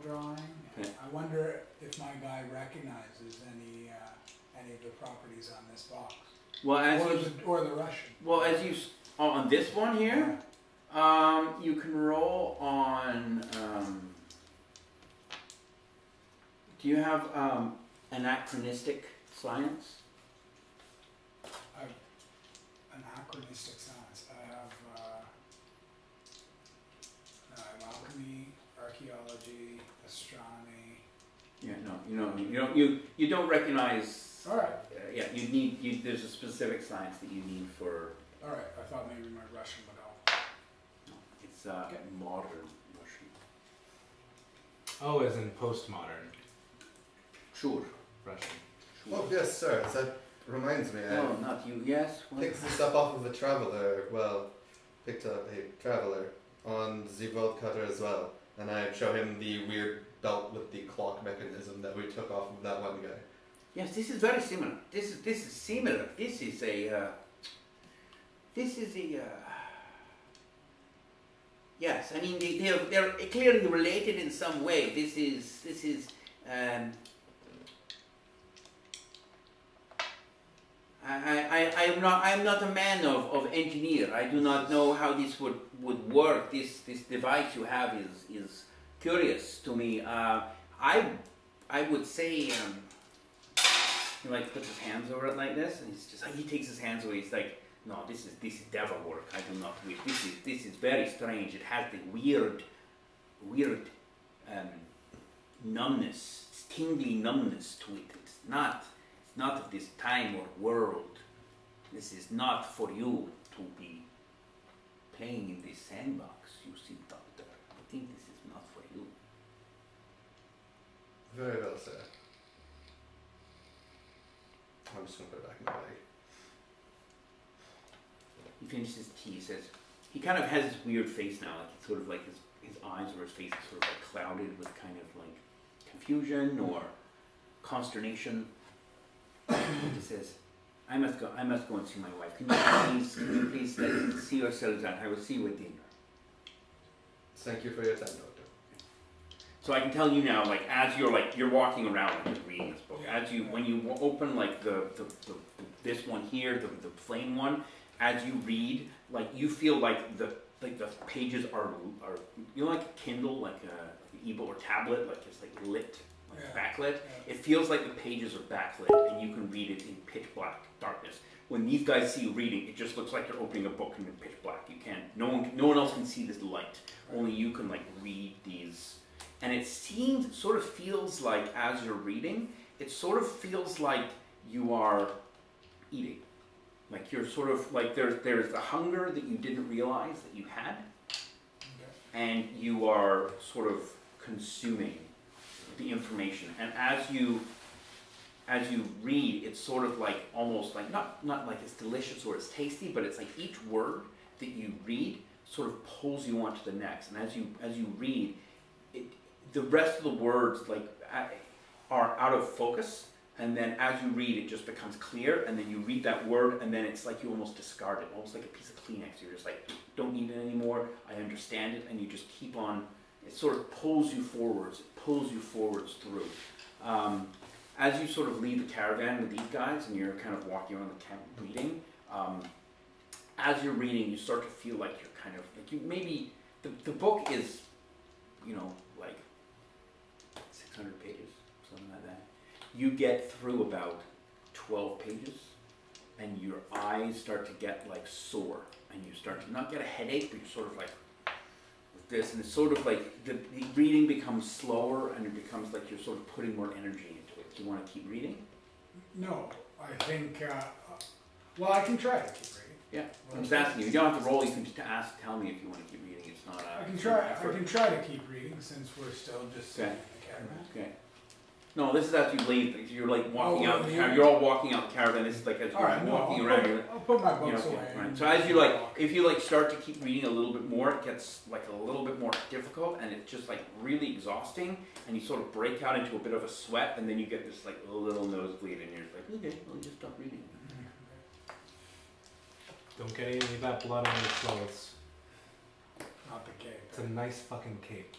drawing. Okay. I wonder if my guy recognizes any of the properties on this box. Well, or the Russian. Well, on this one here, you can roll on. Do you have anachronistic science? Anachronistic science. I have alchemy, archaeology, astronomy. Yeah, no, you don't recognize. All right. Yeah, there's a specific science that you need for. All right. I thought maybe my Russian would help. No, it's modern Russian. Oh, as in postmodern Sure. Russian. Oh yes, sir. That reminds me. No, not you. Yes. Picked this up off of a traveler. Well, picked up a traveler on the World Cutter as well, and I show him the weird belt with the clock mechanism that we took off of that one guy. Yes, this is very similar. This is similar. This is a. Yes, I mean they're clearly related in some way. This is. I'm not a man of engineer. I do not know how this would work. This device you have is curious to me. I would say he like puts his hands over it like this, and he takes his hands away. He's like, no, this is devil work. I do not wish. This is very strange. It has the weird numbness, tingly numbness to it. It's not of this time or world. This is not for you to be playing in this sandbox, you see, Doctor. I think this is not for you. Very well, sir. I'm just going to put it back in the bag. He finishes tea, he says, he kind of has this weird face now, like it's sort of like his eyes or his face is sort of like clouded with kind of like confusion or consternation. He says, I must go and see my wife. Can you please see yourselves out? I will see you at dinner. Thank you for your time, Doctor. So I can tell you now, like as you're walking around and reading this book, when you open like this one here, the plain one, as you read, like you feel like the pages are like a Kindle, like an ebook or tablet, like it's like lit backlit. It feels like the pages are backlit, and you can read it in pitch black darkness. When these guys see you reading, it just looks like they're opening a book in pitch black. You can't. No one else can see this light. Only you can like read these. And it sort of feels like as you're reading, it sort of feels like you are eating. Like you're sort of like there's the hunger that you didn't realize that you had, and you are sort of consuming the information. And as you read, it's sort of like almost like not like it's delicious or it's tasty, but it's like each word that you read sort of pulls you onto the next. And as you read, the rest of the words like are out of focus. And then as you read, it just becomes clear, and then you read that word, and then it's like you almost discard it, almost like a piece of Kleenex. You're just like, don't need it anymore, I understand it, and you just keep on. It sort of pulls you forwards, through. As you sort of leave the caravan with these guys, and you're kind of walking around the camp reading, as you're reading, you start to feel like you're kind of, like you maybe, the book is, like 600 pages, something like that. You get through about 12 pages, and your eyes start to get like sore, and you start to not get a headache, but you're sort of like with this, and it's sort of like the reading becomes slower, and it becomes like you're sort of putting more energy into it. Do you want to keep reading? No, I think. Well, I can try to keep reading. Yeah, I'm just asking you. You don't have to roll. You can just tell me if you want to keep reading. It's not. I can try. I can try to keep reading since we're still just sitting in the caravan. Okay. No, this is after you leave. You're like walking out the caravan. You're all walking out the caravan. This is like as you're walking around. I'll put my books away. Right. So as you if you start to keep reading a little bit more, it gets like a little bit more difficult, and it's just like really exhausting. And you sort of break out into a bit of a sweat, and then you get this like little nosebleed, and you're like, okay, I'll just stop reading. Don't get any of that blood on your clothes. Not the cape. It's a nice fucking cape.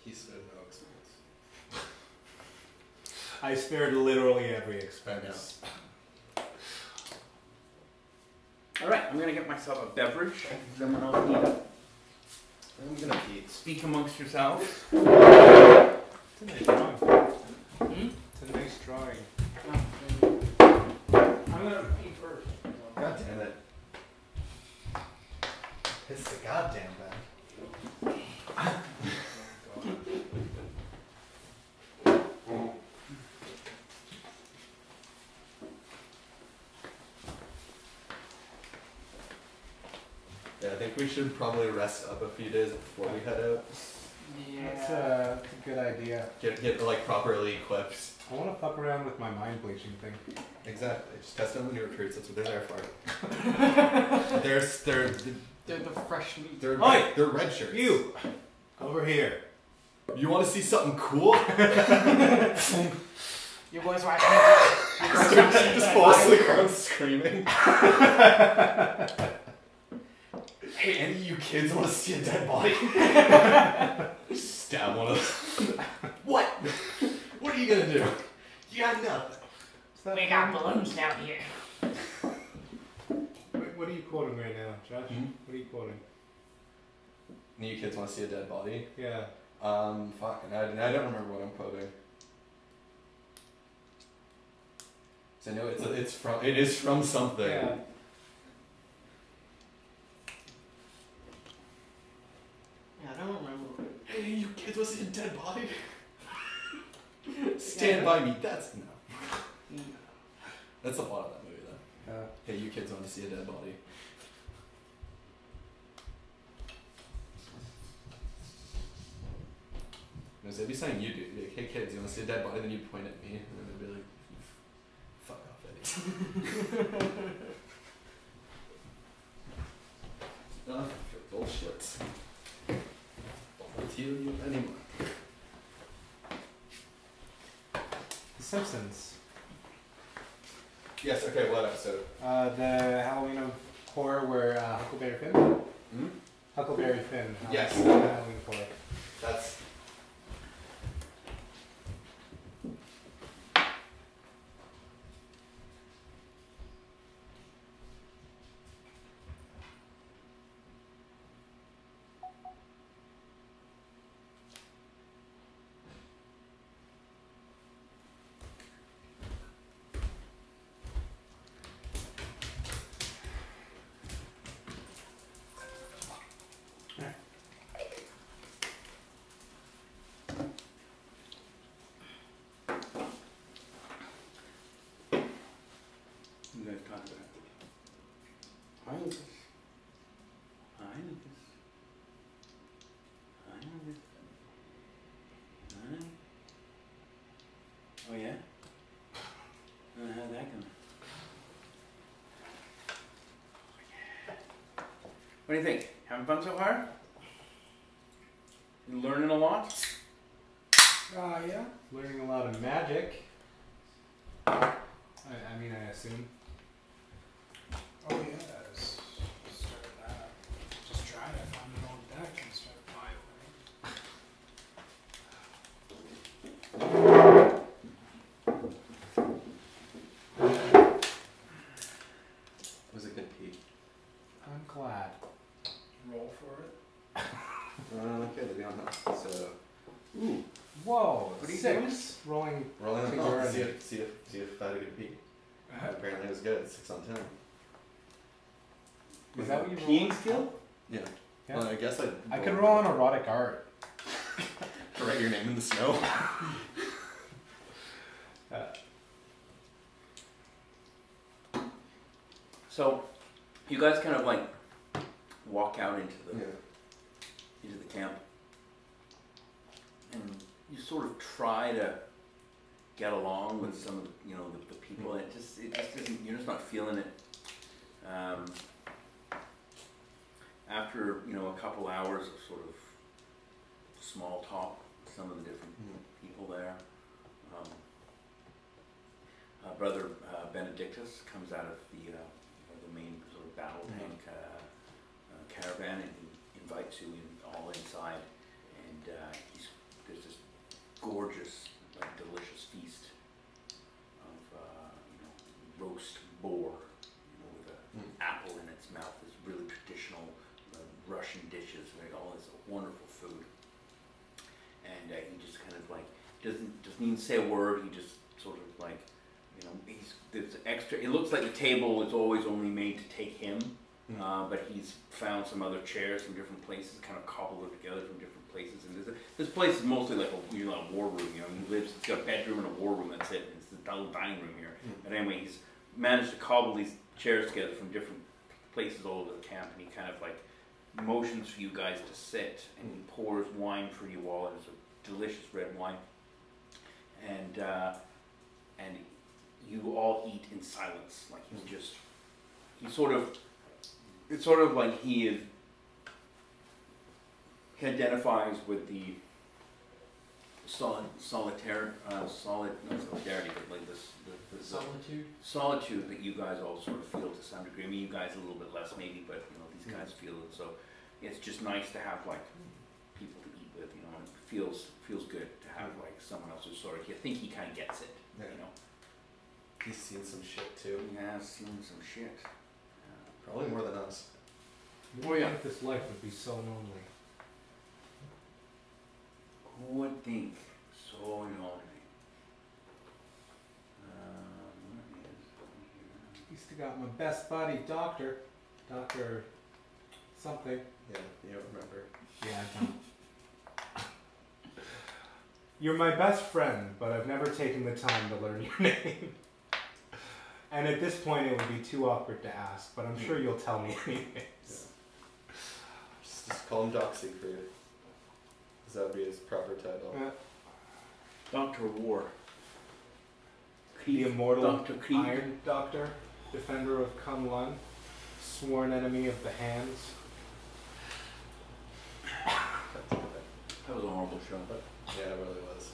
He said no expense. I spared literally every expense. All right, I'm gonna get myself a beverage. Someone else need it? I'm gonna eat. Speak amongst yourselves. It's a nice drawing. It's a nice drawing. I'm gonna pee first. God damn it. It's the goddamn bag. Yeah, I think we should probably rest up a few days before we head out. That's a good idea. Get like properly equipped. I want to fuck around with my mind bleaching thing. Exactly. Just test out the new recruits. That's what they're there for. They're the fresh meat. They're Oi! red shirts. You! Over here. You want to see something cool? You boys watching it? Just falls to the ground screaming. Hey, any of you kids want to see a dead body? Stab one of them. What? What are you gonna do? You got nothing. We got balloons down here. What are you quoting right now, Josh? What are you quoting? Any of you kids want to see a dead body? Yeah. Fuck, I don't remember what I'm quoting. So I know it is from something. Yeah. I don't remember. Hey, you kids want to see a dead body? Stand by me. That's enough. That's the plot of that movie, though. Hey, you kids want to see a dead body? No, so it'd be something you do. Like, hey kids, you want to see a dead body? Then you point at me, and then they'd be like, "Fuck off, Eddie." Enough of your bullshit. Won't heal you anymore. The Simpsons. Yes. Okay. What episode? The Halloween of Horror where Huckleberry Finn? Hmm? Huckleberry Finn. Yes. Halloween of Horror. That's. You guys talk about it. Hi, Lucas. Hi, Lucas. Hi, Lucas. Hi. Oh, yeah? How'd that go? What do you think? Having fun so far? You learning a lot? Yeah. Learning a lot of magic. I mean, I assume. Oh yeah. Start that. Just try it. Find an old deck and start playing. It was a good peek. I'm glad. Roll for it. Okay, to be honest. So, Ooh. Whoa. What are you 6. Rolling. rolling Think on we're see ready. if I had a good peek. Apparently it was good. 6 on 10. Is that what you Peeing rolled? skill? Yeah. Yeah. Well, I guess I could roll on erotic art. to write your name in the snow. So, you guys kind of like walk out into the camp, and you sort of try to get along with some of the, the people. And it just isn't. You're just not feeling it. After a couple hours of sort of small talk with some of the different people there, Brother Benedictus comes out of the main sort of battle tank caravan, and he invites you all inside, and there's this gorgeous, delicious feast of roast boar, with an apple in its mouth. This really traditional Russian dishes, all this wonderful food, and he just kind of doesn't even say a word. He just sort of there's extra. It looks like the table is always only made to take him, but he's found some other chairs from different places, kind of cobbled them together from different places. And this place is mostly like a war room. He lives. It's got a bedroom and a war room. That's it. It's the double dining room here. But anyway, he's managed to cobble these chairs together from different places all over the camp, and he kind of motions for you guys to sit, and he pours wine for you all, and it's a delicious red wine, and you all eat in silence. It's sort of like he identifies with the solidarity, but solitude that you guys all sort of feel to some degree. I mean, you guys a little bit less maybe, but these guys feel it. So it's just nice to have people to eat with. And it feels good to have someone else who's sort of. You think he kind of gets it. Yeah. He's seen some shit too. Yeah, seen some shit. Probably more than us. Oh yeah. This life would be so lonely. Who would think so lonely? Used to got my best buddy, Doctor something. Yeah, you don't remember. Yeah, I don't. You're my best friend, but I've never taken the time to learn your name. And at this point, it would be too awkward to ask, but I'm sure you'll tell me anyways. Yeah. Just call him Doc Siegfried. Because that would be his proper title. Dr. War. The immortal Dr. Creed. Iron Doctor, defender of Kunlun, sworn enemy of the Hands. That was a horrible show, but Yeah, it really was.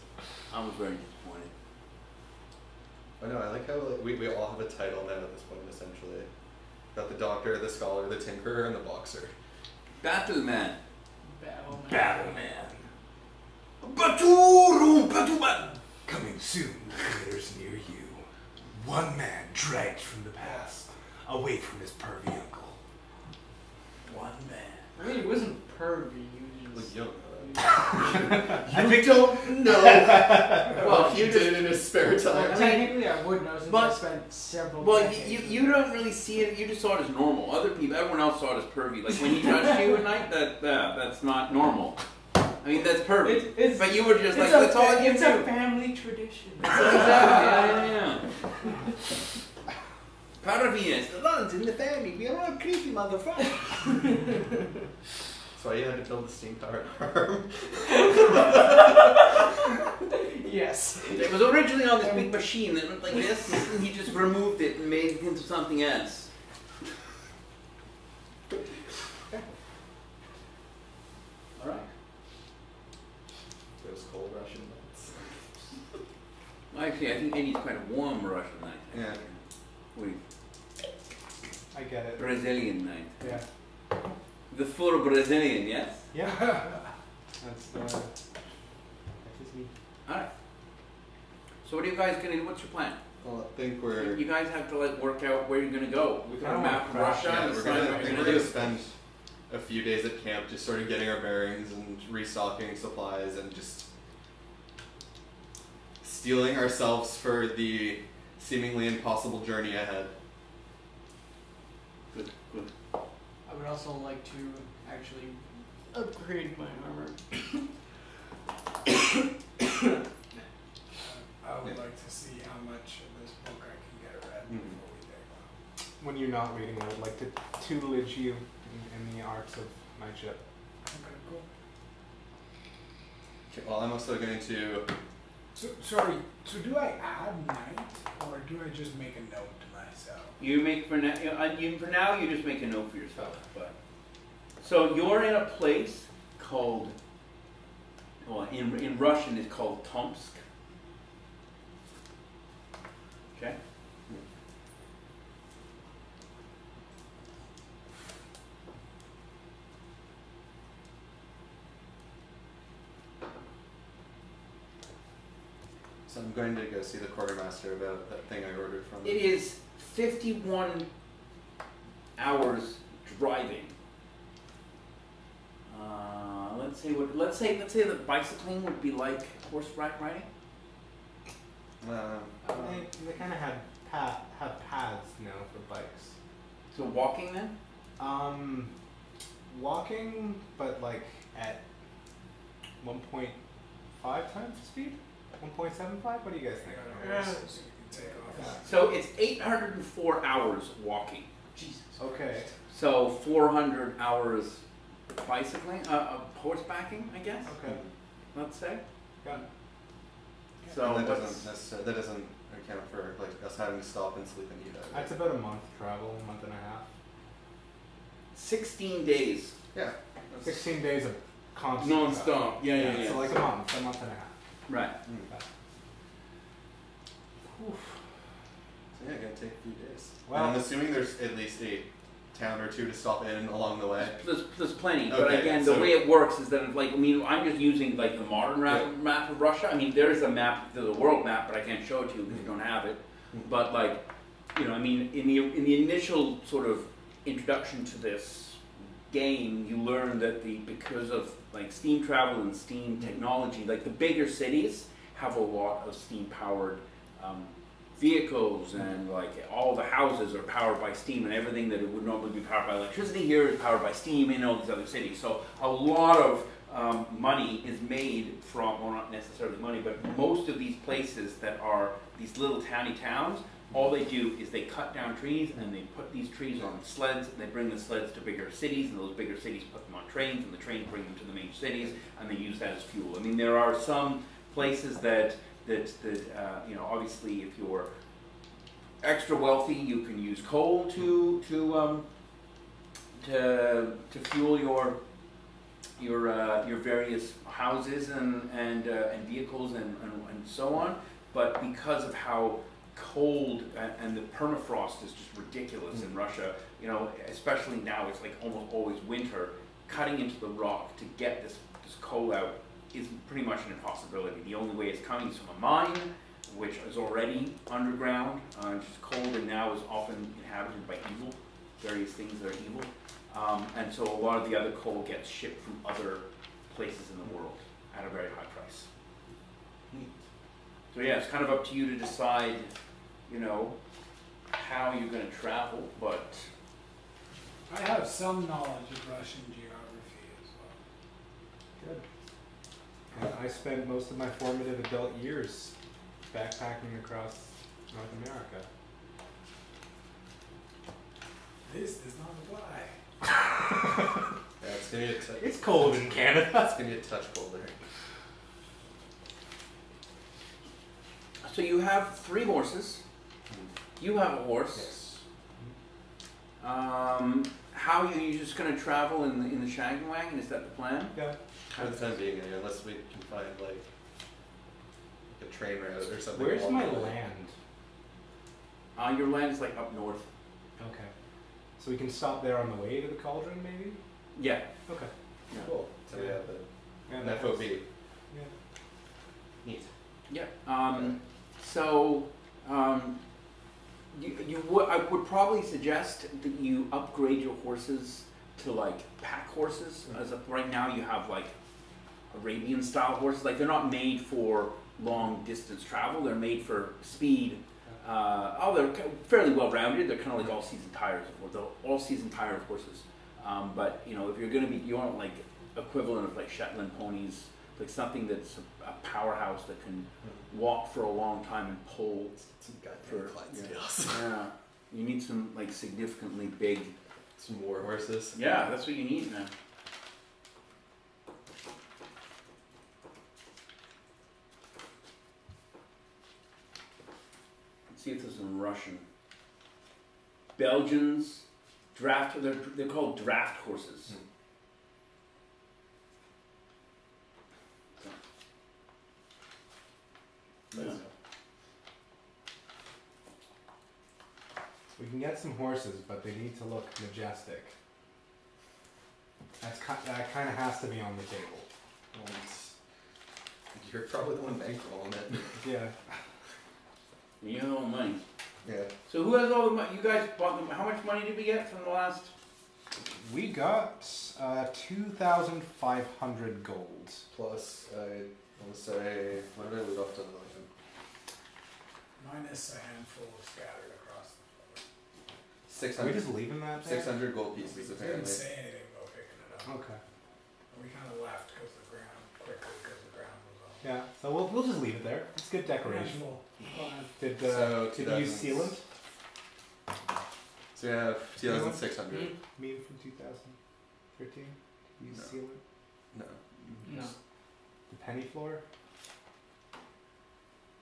I was very disappointed. Oh no, I like how we all have a title now at this point, essentially. Got the Doctor, the Scholar, the Tinkerer, and the Boxer. Battleman. Battleman. Battleman. Coming soon, theaters near you. One man dragged from the past, away from his pervy uncle. One man. I mean, he wasn't pervy. He was Look just. young. I don't know. Well, he did it in his spare time. Technically, I would know since I But- spent several. Well, decades you don't really see it. You just saw it as normal. Other people, everyone else saw it as pervy. Like when he touched you at night, that's not normal. I mean, that's pervy. It's- but you were just like, It's that's all you It's do. a family tradition. Exactly. Yeah. Paravians, the runs in the family. We are all creepy motherfuckers. That's why you had to build the steam-powered arm. Yes. It was originally on this big machine that looked like this, and he just removed it and made it into something else. Alright. Those cold Russian nights. Actually, I think they need quite a warm Russian night. Yeah. Wait, I get it. Brazilian night. Yeah. The full Brazilian, yes? Yeah. That's is me. Alright. So what are you guys gonna do? What's your plan? Well, I think we're... You guys have to like work out where you're gonna go. We're gonna map Oh, crap. Russia and we're decide gonna, what I you're think gonna we're do. gonna spend a few days at camp just sort of getting our bearings and restocking supplies and just steeling ourselves for the seemingly impossible journey ahead. Good, good. I would also like to actually upgrade my armor. I would like to see how much of this book I can get read before we take off. When you're not reading, I would like to tutelage you in the arts of my ship. Okay, cool. Okay, well, I'm also going to... So, sorry, so do I add night, or do I just make a note to myself? You make for now. For now, you just make a note for yourself. But so you're in a place called, well, in Russian it's called Tomsk. Okay. So I'm going to go see the quartermaster about that thing I ordered from It him. is 51 hours driving. Let's say that bicycling would be like horseback riding. They kind of have paths now for bikes. So walking then? Walking, but like at 1.5 times the speed? 1.75? What do you guys think? So you can take off. So it's 804 hours walking. Jesus. Okay. So 400 hours bicycling, horsebacking, I guess. Okay. Let's say. Yeah. So And that what's- that doesn't account for like us having to stop and sleep and eat out. That's about a month travel, a month and a half. 16 days. Yeah. 16 days of constant Non-stop. Yeah. So like a month and a half. Right. Oof. So yeah, gonna take a few days. Well- and I'm assuming there's at least a town or two to stop in along the way. There's plenty, but Okay, again, the so- way it works is that, like, I mean, I'm just using like the modern map of Russia. I mean, there is a map, the world map, but I can't show it to you because you don't have it. But like, you know, I mean, in the initial sort of introduction to this game, you learn that because of like steam travel and steam technology, like the bigger cities have a lot of steam powered vehicles, and like all the houses are powered by steam, and everything that it would normally be powered by electricity here is powered by steam in all these other cities. So a lot of money is made from, well, not necessarily money, but most of these places that are these little tiny towns, all they do is they cut down trees and they put these trees on sleds, and they bring the sleds to bigger cities, and those bigger cities put them on trains, and the trains bring them to the main cities, and they use that as fuel. I mean, there are some places that you know, obviously, if you're extra wealthy, you can use coal to fuel your various houses and vehicles and so on. But because of how cold and the permafrost is just ridiculous in Russia, you know, especially now, it's like almost always winter. Cutting into the rock to get this coal out is pretty much an impossibility. The only way it's coming is from a mine, which is already underground, which is cold, and now is often inhabited by evil, various things that are evil. And so a lot of the other coal gets shipped from other places in the world at a very high price. So yeah, it's kind of up to you to decide, you know, how you're going to travel, but... I have some knowledge of Russian geography as well. Good. And I spent most of my formative adult years backpacking across North America. This does not apply. Yeah, it's gonna get It's cold in Canada. it's gonna get a touch colder. So you have 3 horses. You have a horse. Yes. How are you just going to travel in the shaggin' wagon? Is that the plan? Yeah. For the time being, anyway, unless we can find like a train route or something. Where's along my the way. land? Your land is like up north. Okay. So we can stop there on the way to the cauldron, maybe? Yeah. Okay. Yeah. Cool. So we have Yeah, an that FOB. Yeah. Neat. Yeah. So I would probably suggest that you upgrade your horses to like pack horses. As of right now, you have like Arabian style horses. Like they're not made for long distance travel. They're made for speed. They're fairly well rounded. They're kind of like all season tires. They're all season tire horses. But you know, if you're gonna be, you want like equivalent of like Shetland ponies, like something that's a powerhouse that can walk for a long time and pull. Some goddamn Clydesdales. Yeah, you need some like significantly big. Some war horses. Yeah, that's what you need, man. Let's see if there's some Russian. Belgians, they're called draft horses. Yeah. We can get some horses, but they need to look majestic. That kind of has to be on the table. Well, you're probably the one bankrolling it. Yeah. You have all the money. Yeah. So who has all the money? You guys bought them. How much money did we get from the last? We got 2,500 gold. Plus, I want to say, what did I leave off to the left? Minus a handful scattered across the Are we 600, just leaving that there? 600 gold pieces floor. We didn't apparently. say anything about picking it up. Okay. We kind of left because the ground was all. Yeah. So we'll just leave it there. It's good decoration. Handful. Did So, did you use 2000 sealant? So we have 2,600. Me from 2013. Use No. sealant. No. No. The penny floor.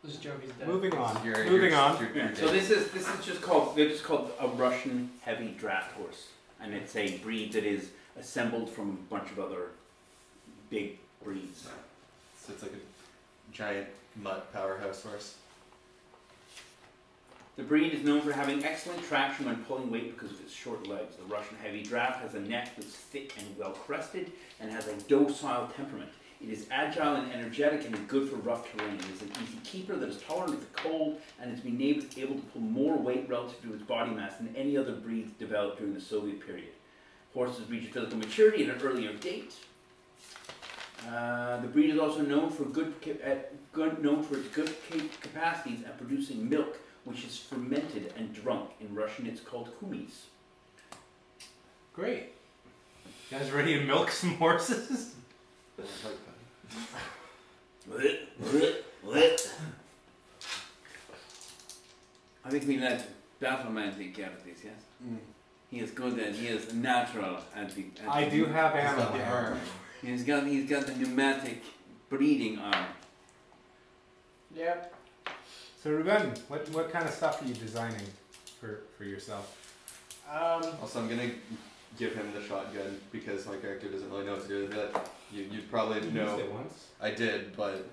This joke is dead. Moving on. You're- Moving you're- on. you're- Yeah. you're So dead. this is just called, they're just called a Russian heavy draft horse, and it's a breed that is assembled from a bunch of other big breeds. So it's like a giant mutt powerhouse horse. The breed is known for having excellent traction when pulling weight because of its short legs. The Russian heavy draft has a neck that's thick and well crested and has a docile temperament. It is agile and energetic and is good for rough terrain. It is an easy keeper that is tolerant of the cold and has been able to pull more weight relative to its body mass than any other breeds developed during the Soviet period. Horses reach physical maturity at an earlier date. The breed is also known for its good capacities at producing milk, which is fermented and drunk. In Russian, it's called humis. Great. You guys ready to milk some horses? I think we let Battleman take care of this, yes? He is good and he is natural at the... I do have He's animal got the hair. arm. He's got the pneumatic breeding arm. Yep. So Ruben, what kind of stuff are you designing for yourself? Also, I'm gonna give him the shotgun because my character doesn't really know what to do with it. You'd probably You know. used it once. I did, but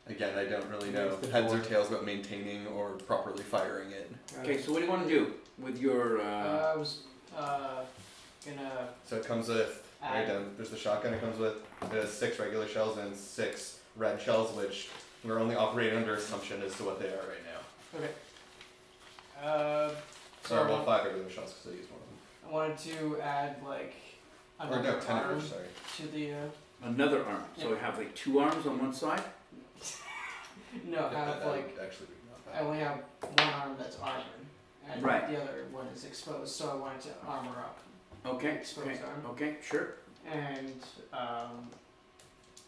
again, I don't really know It's the heads or door. tails about maintaining or properly firing it. Okay, so what do you want to do with your... I was gonna So it comes with right add. down. There's the shotgun. It comes with 6 regular shells and 6 red shells, which we're only operating under assumption as to what they are right now. Okay. So Sorry, I, well, want, 5 regular shells because I used one of them. I wanted to add like Or no, another 10 arm each, sorry. to the Another arm. So we have like 2 arms on one side? no, That have would like actually be not I bad. only have one arm that's armored, and Right. the other one is exposed. So I wanted to armor up Okay, exposed okay, arm okay, sure. and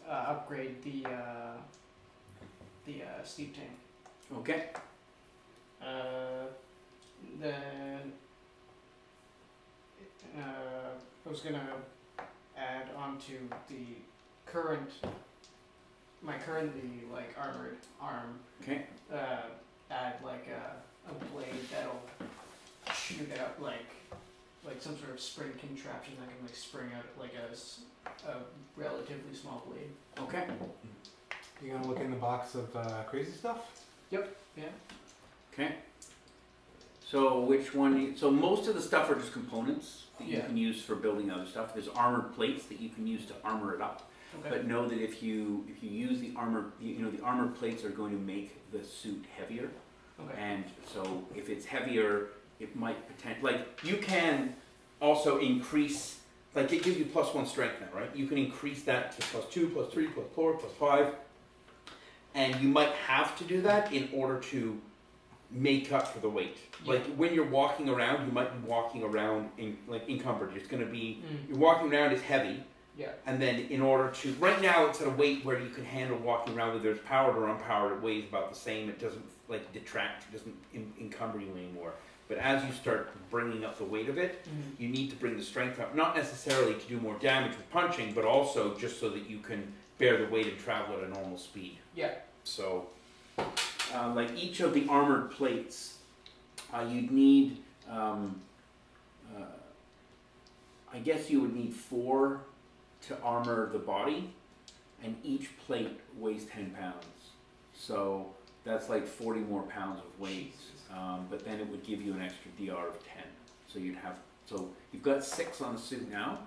upgrade the steep tank. Okay. Then I was gonna add onto the current, my currently like armored arm. Okay. Add like a blade that'll shoot out like some sort of spring contraption that can like spring out like a relatively small blade. Okay. You gonna look in the box of crazy stuff? Yep. Yeah. Okay. So which one? So most of the stuff are just components that you Yeah. can use for building other stuff. There's armored plates that you can use to armor it up. Okay. But know that if you use the armor, the armored plates are going to make the suit heavier. Okay. And so if it's heavier, it might you can also increase, like it gives you +1 strength now, right? You can increase that to +2, +3, +4, +5. And you might have to do that in order to make up for the weight. Yeah. Like when you're walking around, you might be walking around encumbered. It's going to be, you're walking around is heavy. Yeah. And then in order to, right now it's at a weight where you can handle walking around, whether it's powered or unpowered, it weighs about the same. It doesn't detract, it doesn't encumber you anymore. But as you start bringing up the weight of it, you need to bring the strength up, not necessarily to do more damage with punching, but also just so that you can bear the weight and travel at a normal speed. Yeah. So, like each of the armored plates, you'd need, I guess you would need 4 to armor the body, and each plate weighs 10 pounds. So that's like 40 more pounds of weight. But then it would give you an extra DR of 10. So you've got 6 on the suit now,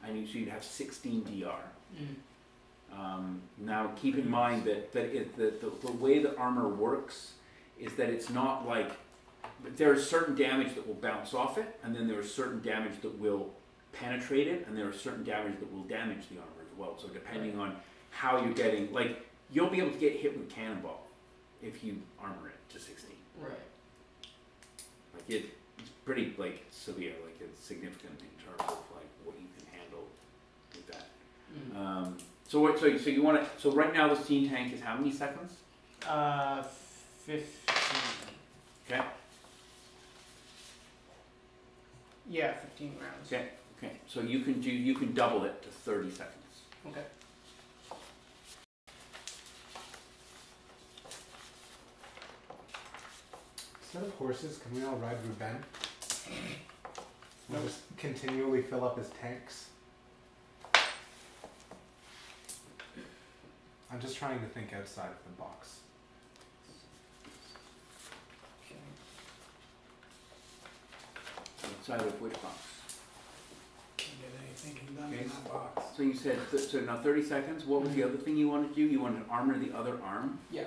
and so you'd have 16 DR. Now keep in mind that the way the armor works is that it's not like, there is certain damage that will bounce off it, and then there is certain damage that will penetrate it, and there is certain damage that will damage the armor as well. So depending on how you're getting, like you'll be able to get hit with a cannonball if you armor it to 16. Right. Like it's pretty severe, like it's significant in terms of like what you can handle with that. So you want to, so right now the steam tank is how many seconds? 15. Okay. Yeah, 15 rounds. Okay. Okay. So you can double it to 30 seconds. Okay. Instead of horses, can we all ride Ruben? We'll just continually fill up his tanks. I'm just trying to think outside of the box. Okay. Outside of which box? Can't get anything done Okay. in that box. So you said, so now 30 seconds. What was the other thing you wanted to do? You wanted to armor the other arm? Yeah.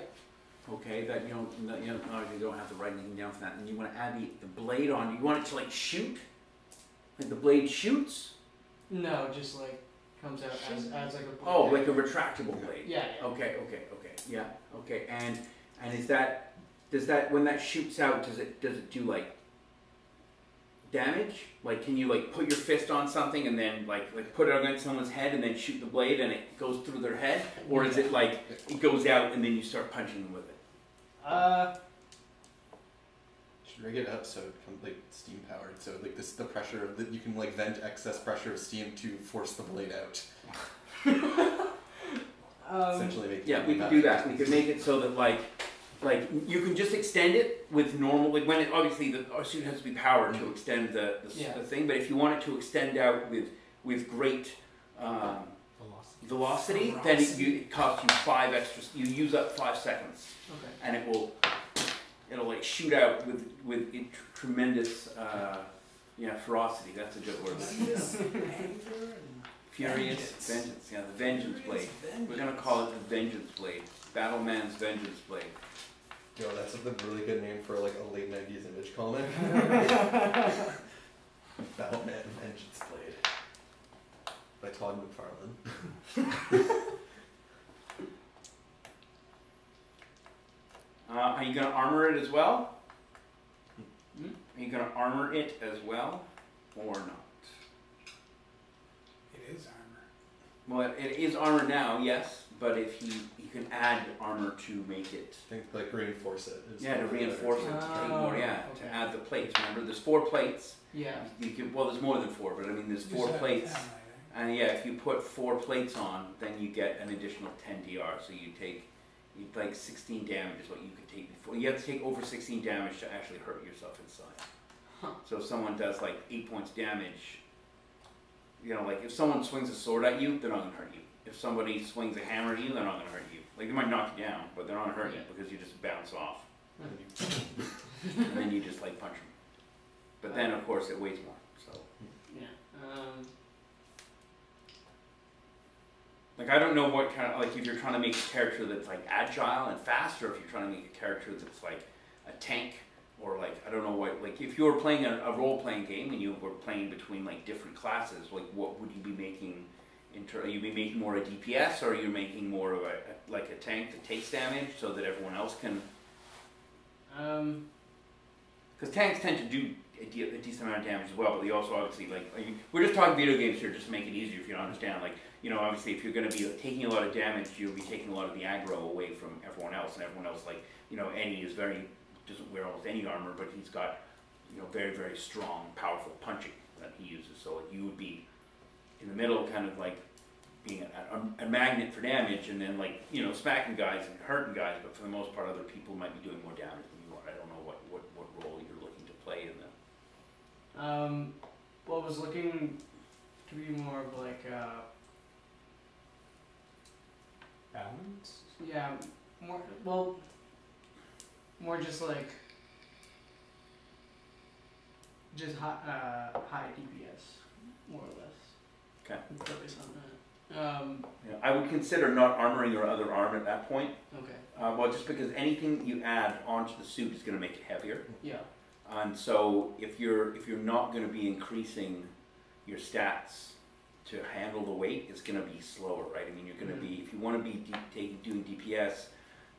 Okay, that you don't have to write anything down for that. And you want to add the blade on. You want it to like shoot? Like the blade shoots? No, just like comes out as like a blade. Oh, like a retractable blade. Yeah. Okay, yeah, okay. And does that when that shoots out, does it do like damage? Like can you like put your fist on something and then like put it against someone's head and then shoot the blade and it goes through their head? Or is it like it goes out and then you start punching them with it? Should rig it up so it becomes like steam powered. So like the pressure of you can like vent excess pressure of steam to force the blade out. Essentially make we could do that. We could make it so that like you can just extend it with normal, like when it, obviously our suit has to be powered to extend the thing, but if you want it to extend out with great velocity, then it costs you 5 extra, you use up 5 seconds. Okay. And it'll like shoot out with tremendous ferocity. That's a good word. Furious vengeance. Yeah, the vengeance blade. We're gonna call it the vengeance blade. Battleman's vengeance blade. Yo, that's a really good name for like a late 90s image comic. Battleman Vengeance Blade by Todd McFarlane. Are you gonna armor it as well? Are you gonna armor it as well, or not? It is armor. Well, it is armor now, yes. But if he can add armor to make it. I think like reinforce it. Yeah, to reinforce it, to take more. Yeah, okay. to add the plates. Remember, there's 4 plates. Yeah. You can, well, there's more than 4, but I mean, there's 4 plates. And yeah, if you put 4 plates on, then you get an additional 10 DR. So you like 16 damage is what you could take before. You have to take over 16 damage to actually hurt yourself inside. Huh. So if someone does like 8 points damage, you know, like if someone swings a sword at you, they're not going to hurt you. If somebody swings a hammer at you, they're not going to hurt you. Like they might knock you down, but they're not going to hurt you because you just bounce off. And then you just like punch them. But then of course it weighs more. So Yeah. like I don't know what kind of, like if you're trying to make a character that's like agile and fast, or if you're trying to make a character that's like a tank, or like I don't know what, like if you were playing a role-playing game and you were playing between like different classes, like what would you be making? Are you be making more a DPS, or are you making more of like a tank that takes damage so that everyone else can? Because tanks tend to do a decent amount of damage as well, but they also obviously like we're just talking video games here just to make it easier if you don't understand. Like you know, obviously if you're going to be taking a lot of damage, you'll be taking a lot of the aggro away from everyone else, and everyone else, like you know, Eddie is doesn't wear almost any armor, but he's got you know very, very strong, powerful punching that he uses. So you would be in the middle, kind of like being a magnet for damage, and then like you know smacking guys and hurting guys. But for the most part, other people might be doing more damage than you are. I don't know what role you're looking to play in them. Well, I was looking to be more of like Balance? yeah, more just like just high DPS, more or less. Okay. Focus on that. Yeah, I would consider not armoring your other arm at that point. Okay. Well, just because anything you add onto the suit is going to make it heavier. Yeah. And so if you're not going to be increasing your stats to handle the weight, it's going to be slower, right? I mean, you're going to be, if you want to be doing DPS,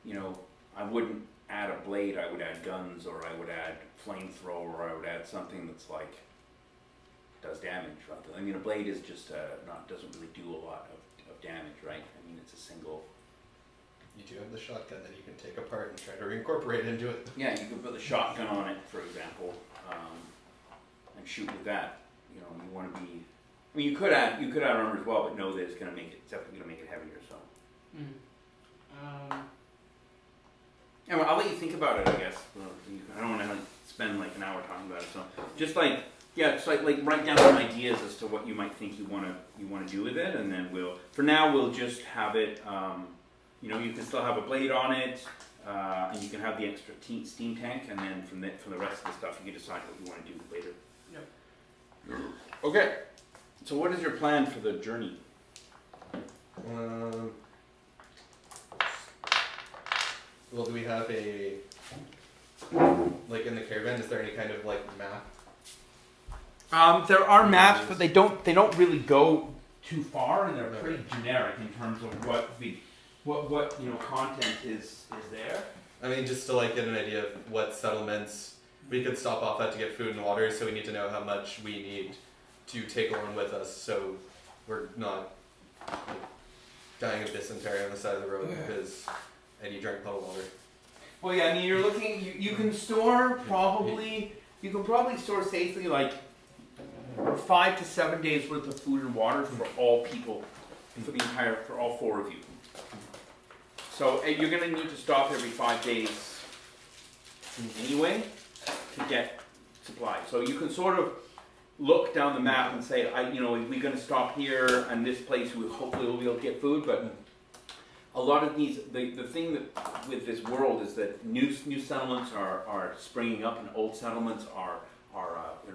you know, I wouldn't add a blade. I would add guns, or I would add flamethrower, or I would add something that's like does damage. Right? I mean, a blade is just doesn't really do a lot of damage, right? I mean, it's a single. You do have the shotgun that you can take apart and try to reincorporate into it. Yeah, you could put the shotgun on it, for example, and shoot with that. You know, you want to be. I mean, you could add armor as well, but know that it's going to make it. It's definitely going to make it heavier. So. Anyway, I'll let you think about it. I guess I don't want to spend like an hour talking about it. So just like just like write down some ideas as to what you might think you want to do with it, and then we'll just have it. You know, you can still have a blade on it, and you can have the extra steam tank, and then from the rest of the stuff, you can decide what you want to do later. Yep. Okay. So what is your plan for the journey? Well, do we have like in the caravan, is there any kind of like map? There are maps, but they don't really go too far, and they're pretty generic in terms of what content is there. I mean, just to like get an idea of what settlements we could stop off at to get food and water, so we need to know how much we need to take along with us, so we're not like, dying of dysentery on the side of the road because Eddie drank bottled water. Well, yeah, I mean, you're looking. You can store probably. You can probably store safely like 5 to 7 days worth of food and water for all people, for all 4 of you. So you're going to need to stop every 5 days anyway to get supplies. So you can sort of look down the map and say, we're going to stop here and this place. Hopefully we'll be able to get food, but a lot of these, the thing that with this world is that new settlements are springing up, and old settlements are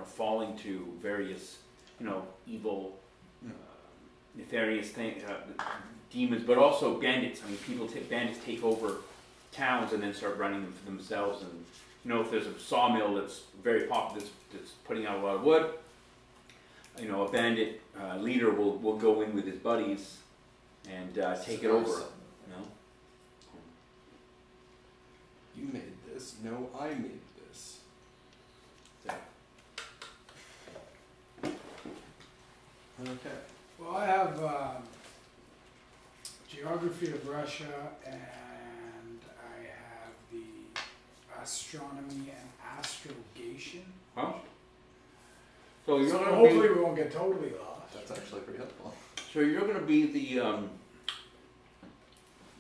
falling to various evil, nefarious things, demons, but also bandits. I mean, bandits take over towns and then start running them for themselves. And if there's a sawmill that's very popular, that's putting out a lot of wood, a bandit leader will go in with his buddies and take it over. You made this. No, I made this. Yeah. Okay. Well, I have geography of Russia, and I have the astronomy and astrogation. Huh? So you're So gonna hopefully be. we won't get totally lost. That's actually pretty helpful. So you're gonna be the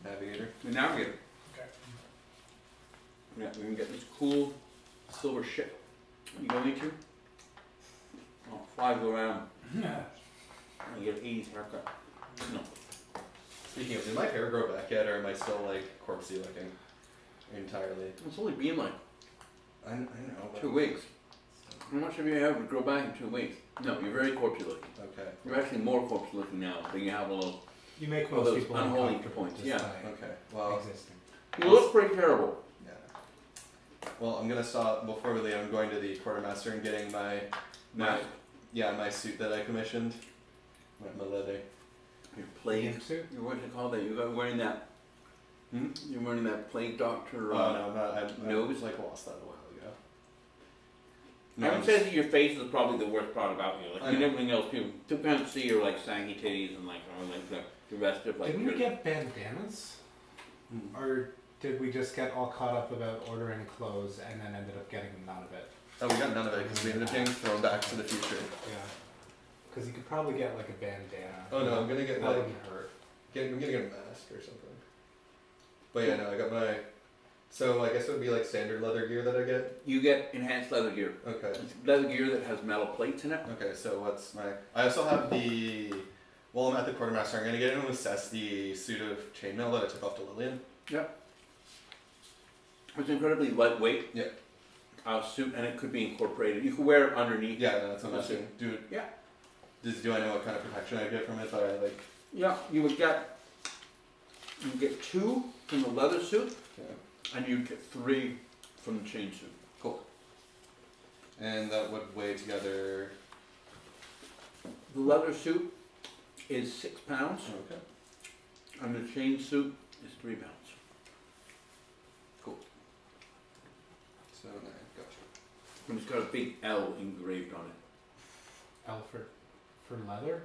Navigator. navigator. Okay. Yeah, we can get this cool silver ship. You go into. Oh, flies around. And you get an 80s haircut. No. Speaking of, did my hair grow back yet, or am I still like corpsey looking entirely? It's only been like I know. But 2 weeks. How much have you had to grow back in 2 weeks? No, you're very corpsey looking. Okay. You're actually more corpsey looking now than you have a little. You make Oh, most those people unholy uncomfortable points, just yeah. by Okay. Well. existing. You look pretty terrible. Yeah. Well, I'm gonna stop before we leave. I'm going to the quartermaster and getting my Mask. my suit that I commissioned. My leather. Your plague. Suit? You're what you call that? You're wearing that. Hmm? You're wearing that plague doctor. No, I'm not. I nose? like lost that a while ago. I would I'm say that your face is probably the worst part about you. I Like, know. everything else, people can't see your like saggy titties and like, or, like the rest of like. Didn't your, we get bandanas? Hmm. Or did we just get all caught up about ordering clothes and then ended up getting none of it? Oh, we got none of it because we ended up getting thrown back to the future. Yeah. Because you could probably get like a bandana. Oh no, I'm gonna get That like wouldn't hurt. I'm gonna get a mask or something. But yeah, no, I got my. So I guess it would be like standard leather gear that I get. You get enhanced leather gear. Okay. It's leather gear that has metal plates in it. Okay, so what's my? I also have the. While I'm at the quartermaster, I'm gonna get in and assess the suit of chainmail that I took off to Lillian. Yep. It's incredibly lightweight. Yeah. Suit, and it could be incorporated. You could wear it underneath. Yeah, no, that's what I'm That's asking. Do Yeah. do I know what kind of protection I get from it? But I like. Yeah, you would get. You get 2 from the leather suit, Yeah. and you'd get 3 from the chain suit. Cool. And that would weigh together. The leather suit is 6 pounds, Okay. and the chain suit is 3 pounds. Cool. So no, gotcha. And it's got a big L engraved on it. L for leather?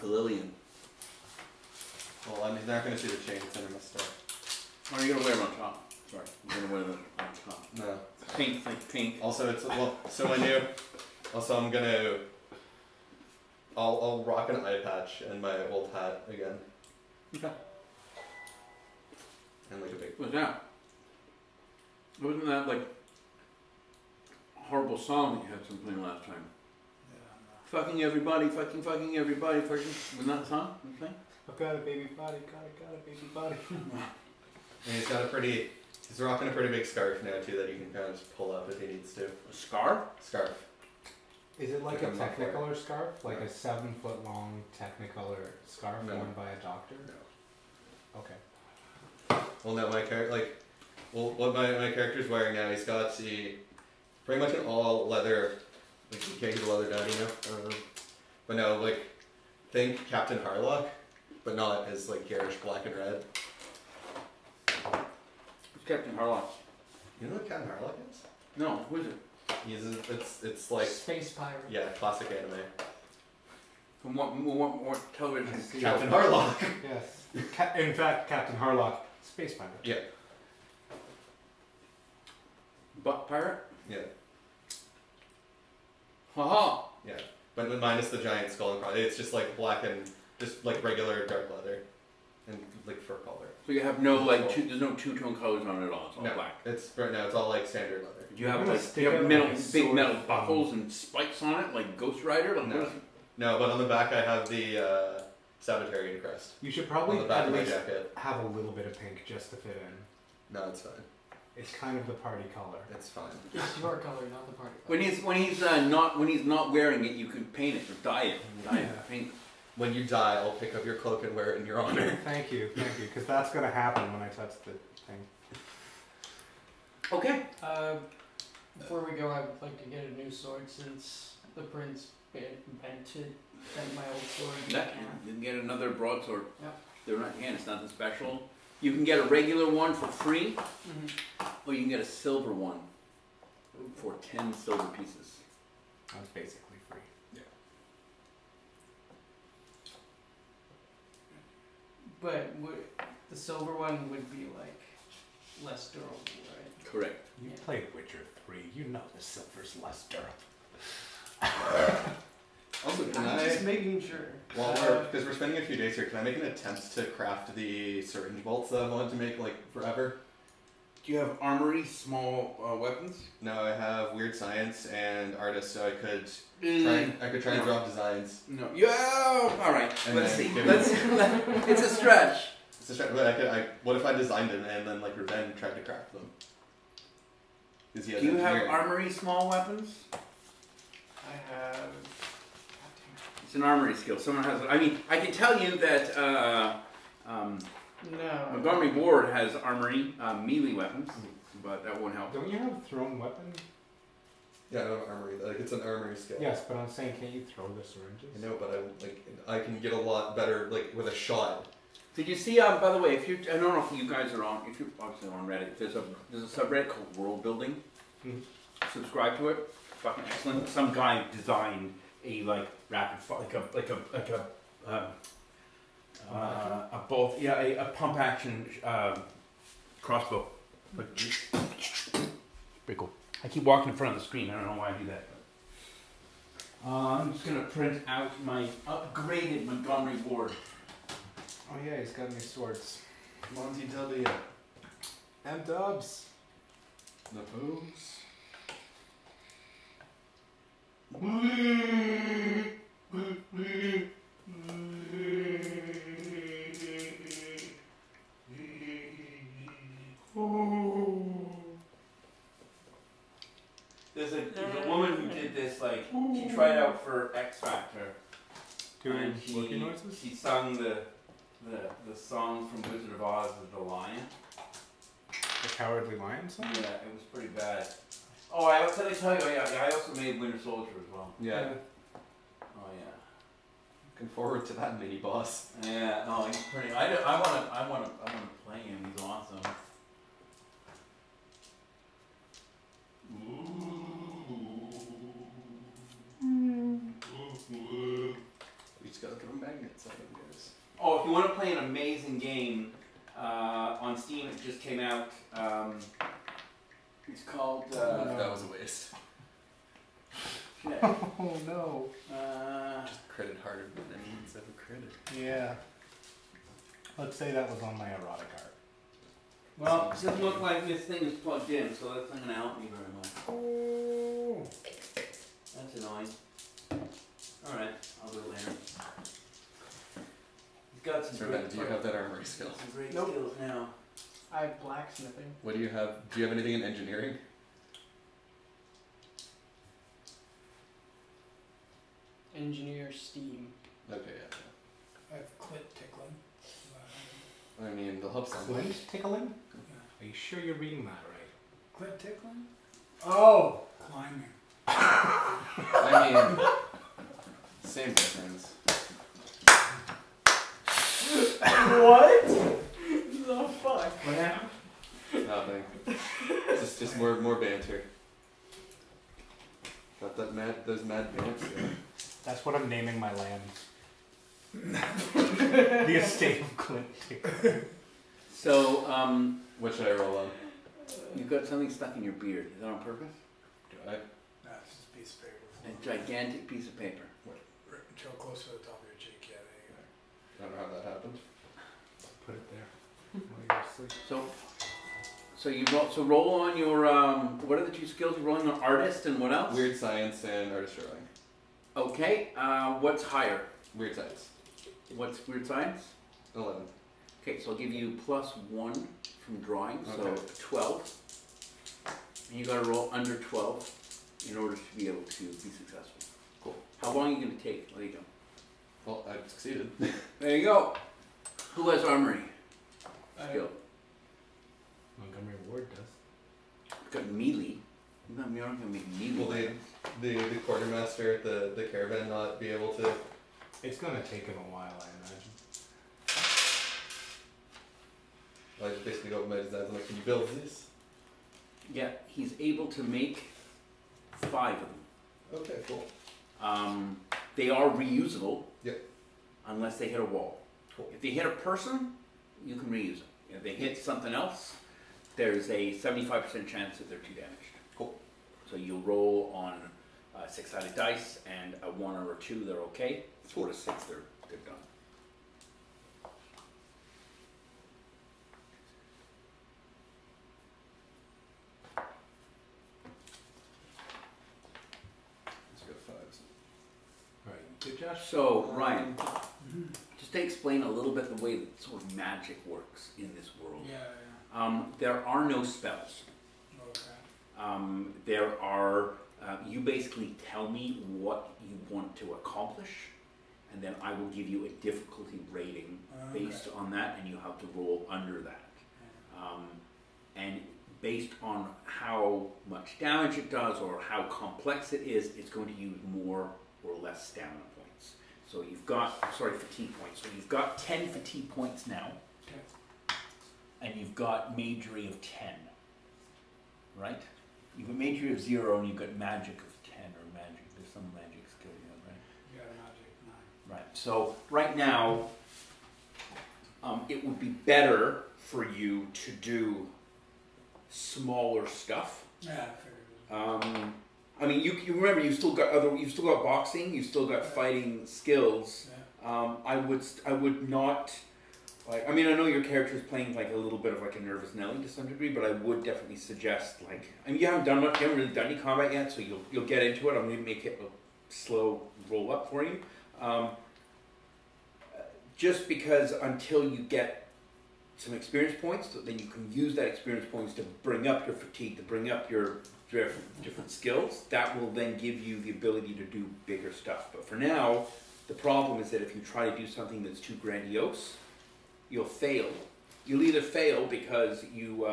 Lillian. Well, I'm not gonna see the chain. It's under my stuff. Or are you gonna wear it on top? Sorry, you're gonna wear it on top. No. Pink, like pink. Also, it's well. So my new. Also, I'm gonna. I'll rock an eye patch and my old hat again. Okay. And like a big. What's that? Wasn't that like a horrible song that you had some playing last time? Fucking everybody, fucking everybody, fucking. Wasn't that the song? You think? I've got a baby body, got a baby body. And he's got a pretty. He's rocking a pretty big scarf now too that he can kind of just pull up if he needs to. A scar? Scarf. Is it like Like a a muffler. Technicolor scarf? Like No. a 7-foot long Technicolor scarf No. worn by a doctor? No. Okay. Well, no, my character like. Well, what my character's wearing now, he's got the pretty much an all leather. Like you can't get the leather down, you know. But no, like think Captain Harlock, but not as like garish black and red. It's Captain Harlock. You know what Captain Harlock is? No, who is it? It's like Space pirate. yeah, classic anime. From what television? Captain Harlock. Yes. In fact, Captain Harlock, space pirate. Yeah. Butt pirate? Yeah. Haha! Yeah. But minus the giant skull and cross. It's just like black and just like regular dark leather and like fur color. So you have no like there's no two-tone colors on it at all. It's all No, black. it's right now. It's all like standard leather. Do you have I'm gonna like stick you have out metal, my big sword metal from- buckles and spikes on it like Ghost Rider? Like No. what is it? No, but on the back I have the Sabbatarian crest. You should On probably the back at of my least jacket. have a little bit of pink just to fit in. No, it's fine. It's kind of the party color. It's fine. It's your color, not the party color. When he's not wearing it, you can paint it or dye it. Dye Yeah. it pink. When you die, I'll pick up your cloak and wear it in your honor. Thank you, because that's gonna happen when I touch the thing. Okay. Before we go, I would like to get a new sword since the prince bent my old sword. You can get another broadsword. Yep. They're not it's nothing special. You can get a regular one for free, Mm-hmm. or you can get a silver one for 10 silver pieces. That's basically free. But the silver one would be like less durable, right? Correct. You played Witcher 3. You know the silver's less durable. Also, can I'm I, just making sure. because we're spending a few days here, can I make an attempt to craft the syringe bolts that I wanted to make like forever? Do you have armory, small weapons? No, I have weird science and artist, so I could try and No. draw up designs. No. Yeah. All right. And Let's then see. give It's a stretch. It's a stretch, but what if I designed them and then like Ruben tried to craft them? Because he has Do you have engineering. armory, small weapons? I have. God It's an armory skill. Someone has. I mean, I can tell you that damn it. No. Montgomery Ward has armory, melee weapons, but that won't help. Don't you have thrown weapon? Yeah, I don't have armory. Like it's an armory skill. Yes, but I'm saying, can't you throw the syringes? I know, but I can get a lot better like with a shot. Did you see? By the way, if you, I don't know if you guys are on. If you're obviously on Reddit, there's a subreddit called World Building. Mhm. Subscribe to it. Fucking excellent. Some guy designed a rapid fire, a bolt. Yeah, a pump action crossbow. Pretty cool. I keep walking in front of the screen. I don't know why I do that. I'm just gonna print out my upgraded Montgomery Ward. Oh yeah, he's got new swords. Monty W. M-dubs. The pose. There's a woman who did this, she tried out for X Factor. Doing and looking noises? She sung the song from Wizard of Oz, The Lion. The Cowardly Lion song? Yeah, it was pretty bad. Oh, I tell you, I also made Winter Soldier as well. Yeah. Oh yeah. Looking forward to that mini boss. Yeah. Oh, he's pretty. I want to play him. He's awesome. We just gotta throw magnets at them, guys. Oh, if you want to play an amazing game, on Steam it just came out. It's called. That was a waste. Shit. Oh no. Just credit harder than anyone's ever credit. Yeah. Let's say that was on my erotic art. Well, it doesn't look like this thing is plugged in, so that's not going to help me very much. Oh. That's annoying. Alright, I'll do it later. He's got some Ruben, do you have that armory skill? some great Nope. skills now. I have blacksmithing. What do you have? Do you have anything in engineering? Engineer steam. Okay, yeah. I have clit tickling. I mean, they'll help some. Flint tickling? Yeah. Are you sure you're reading that right? Clit tickling? Oh, climbing. I mean, same difference. What? The fuck? What happened? Nothing. Just more banter. Got those mad pants. Yeah. That's what I'm naming my land. The estate of Clint Tickling. So, What should I roll on? you've got something stuck in your beard. Is that on purpose? Do I? That's just a piece of paper. A gigantic piece of paper. Chill close to the top of your cheek. Yeah, there you go. I don't know how that happened. Put it there. While you're asleep. So roll on your, what are the two skills you're rolling on? Artist and what else? Weird science and artist drawing. Okay, what's higher? Weird science. What's weird science? 11. Okay, so I'll give you +1 from drawing, so Okay. 12. And you gotta roll under 12 in order to be able to be successful. Cool. How long are you gonna take? There you go. Well, I succeeded. There you go. Who has armory? Skill. Montgomery Ward does. You've got melee. You're not gonna make melee. Will the quartermaster at the caravan not be able to? It's gonna take him a while, I imagine. I just basically go with my designs. I'm like, can you build this? Yeah, he's able to make 5 of them. Okay, cool. They are reusable. Yep. Unless they hit a wall. Cool. If they hit a person, you can reuse them. If they hit something else, there's a 75% chance that they're too damaged. Cool. So you'll roll on 6-sided dice, and a 1 or a 2, they're okay. 4 to 6, they're done. Let's go 5s. Right. Good, Josh. So, Ryan, just to explain a little bit the way that sort of magic works in this world. Yeah. There are no spells. Okay. There are, you basically tell me what you want to accomplish, and then I will give you a difficulty rating based on that, and you have to roll under that. And based on how much damage it does or how complex it is, it's going to use more or less stamina points. So you've got, fatigue points. So you've got 10 fatigue points now, and you've got magery of 10, right? You've got magery of 0, and you've got magic of 10, or magic, there's some magic skill, right? You got a magic 9. Right, so right now, it would be better for you to do smaller stuff. Yeah, I figured. I mean, you remember you've still got boxing, you've still got fighting skills. Yeah. I would not. Like, I mean, I know your character is playing like a little bit of like a nervous Nelly to some degree, but I would definitely suggest like, I mean, you haven't really done any combat yet, so you'll get into it. I'm going to make it a slow roll up for you, just because until you get some experience points, so then you can use that experience points to bring up your fatigue, to bring up your different skills. That will then give you the ability to do bigger stuff. But for now, the problem is that if you try to do something that's too grandiose, you'll fail. You'll either fail because you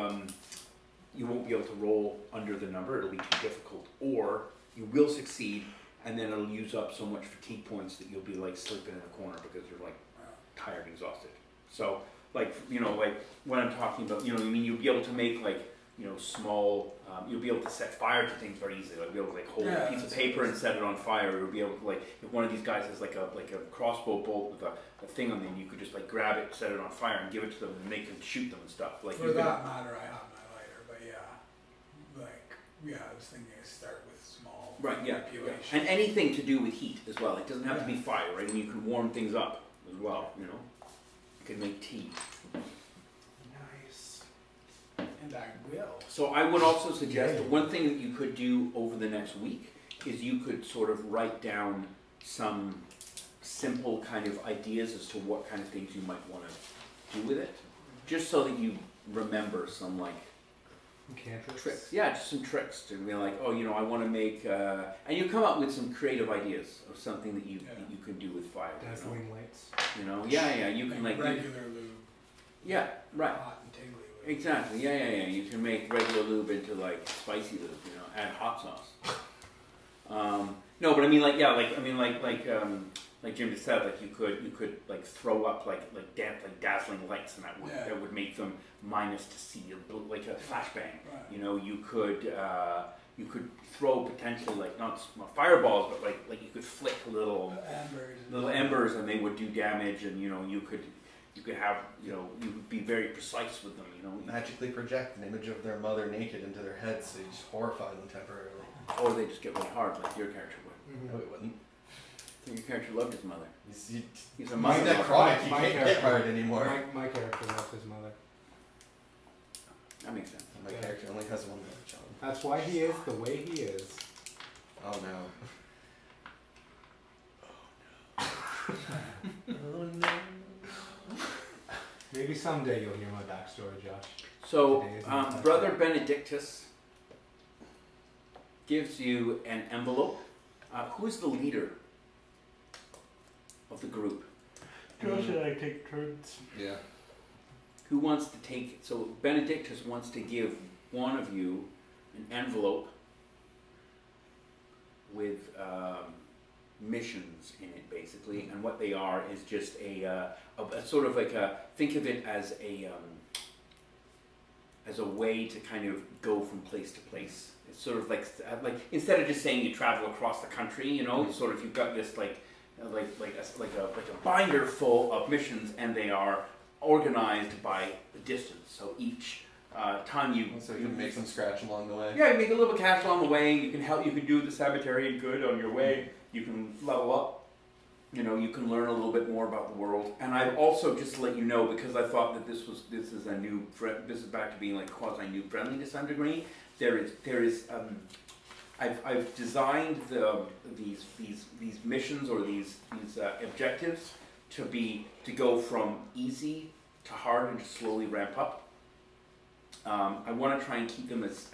won't be able to roll under the number, it'll be too difficult, or you will succeed and then it'll use up so much fatigue points that you'll be like sleeping in a corner because you're like tired and exhausted. So like, you know, like when I'm talking about, you know, I mean, you'll be able to make like, you know, small, you'll be able to set fire to things very easily. Like, you'll be able to like hold a piece of paper and set it on fire. Or you'll be able to like, if one of these guys has like a crossbow bolt with a thing on them, you could just like grab it, set it on fire, and give it to them, and make them shoot them and stuff. Like For that matter, I have my lighter, but I was thinking I start with small manipulation. And anything to do with heat as well. It doesn't have to be fire, right? I mean, you can warm things up as well. You know, you can make tea. Nice. And I will. So I would also suggest that one thing that you could do over the next week is you could sort of write down some simple kind of ideas as to what kind of things you might want to do with it, just so that you remember some like tricks. Yeah, just some tricks to be like, oh, you know, I want to make, and you come up with some creative ideas of something that you can do with fire. Dazzling lights. You know, you can like regular lube. Yeah, right. Hot and tingly lube. Exactly. Yeah. You can make regular lube into like spicy lube. You know, add hot sauce. No, but I mean, like Jim just said, like you could like throw up like dazzling lights, and that would make them minus to see like a flashbang. Right. You know, you could throw potentially like not fireballs, but like you could flick little embers, and they would do damage, and you know you could have, you know, you would be very precise with them. You know, magically project an image of their mother naked into their heads, so you just horrify them temporarily. Or they just get really hard, like your character would. No, it wouldn't. So your character loved his mother. He's a He's mother. necrotic. He can't get hard anymore. My character loves his mother. That makes sense. My character only has one love child. That's why he is the way he is. Oh no. Oh no. Maybe someday you'll hear my backstory, Josh. So, Today is not that Brother day. Benedictus gives you an envelope. Who's the leader of the group? Josh and I take turns. Yeah. Who wants to take? So Benedictus wants to give one of you an envelope with missions in it, basically, and what they are is just a sort of like think of it as a way to kind of go from place to place. It's sort of like instead of just saying you travel across the country, you know, sort of you've got this like a binder full of missions, and they are organized by the distance. So each time you can make some scratch along the way. Yeah, you make a little bit of cash along the way. You can help. You can do the Sabbatarian good on your way. You can level up. You know, you can learn a little bit more about the world. And I've also, just to let you know, because I thought that this is a new, this is back to being like quasi new friendly to some degree. I've designed these missions or these objectives to go from easy to hard and just slowly ramp up. I want to try and keep them as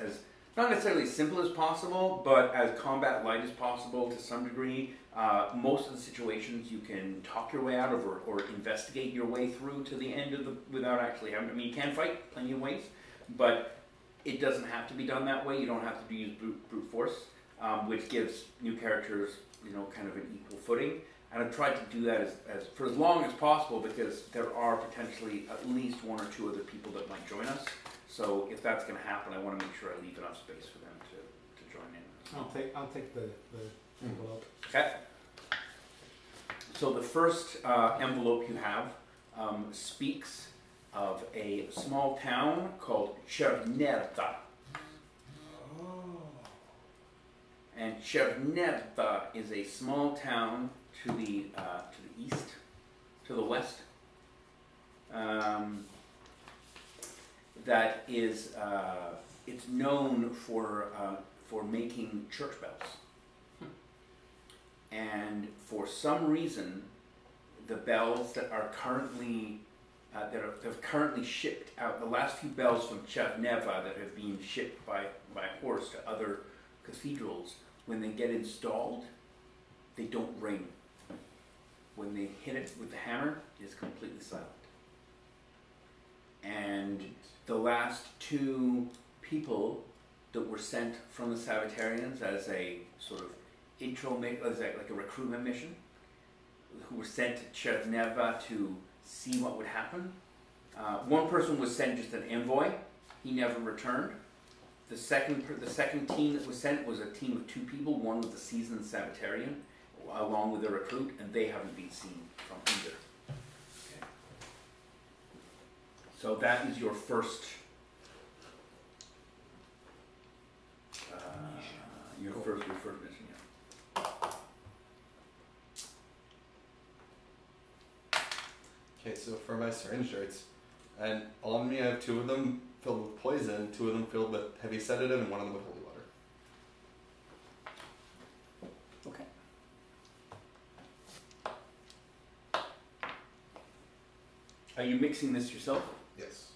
not necessarily as simple as possible, but as combat light as possible to some degree. Most of the situations you can talk your way out of or investigate your way through to the end of without actually having. I mean, you can fight plenty of ways, but it doesn't have to be done that way. You don't have to use brute force, which gives new characters, kind of an equal footing. And I've tried to do that as for as long as possible, because there are potentially at least one or two other people that might join us. So if that's going to happen, I want to make sure I leave enough space for them to join in. I'll take the envelope. Okay. So the first envelope you have speaks of a small town called Chernerta. And Chernerta is a small town to the east, to the west. That is, it's known for making church bells. And for some reason, the bells that are currently have currently shipped out, the last few bells from Cherneva that have been shipped by horse to other cathedrals, when they get installed, they don't ring. When they hit it with the hammer, it's completely silent. And the last two people that were sent from the Sabbatarians as a sort of like a recruitment mission, who were sent to Cherneva to see what would happen. One person was sent just an envoy. He never returned. The second team that was sent was a team of two people. One was a seasoned Sabbatarian, along with a recruit, and they haven't been seen from either. Okay. So that is your first. Your first mission. Yeah. Okay, so for my syringe darts, and on me I have two of them filled with poison, two of them filled with heavy sedative, and one of them with holy water. Okay. Are you mixing this yourself? Yes.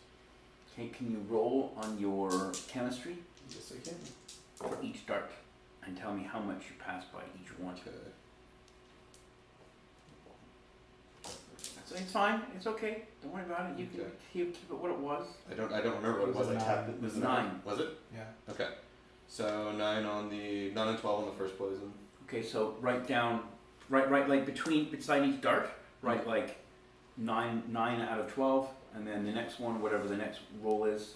Okay, can you roll on your chemistry Yes, I can. for each dart and tell me how much you pass by each one? Okay. So it's fine. It's okay. Don't worry about it. You can keep it what it was. I don't remember what it was. I capped it. It was 9. Was it? Yeah. Okay. So 9 and 12 on the first poison. Okay, so write down, right like beside each dart, write like 9 out of 12, and then the next one, whatever the next roll is.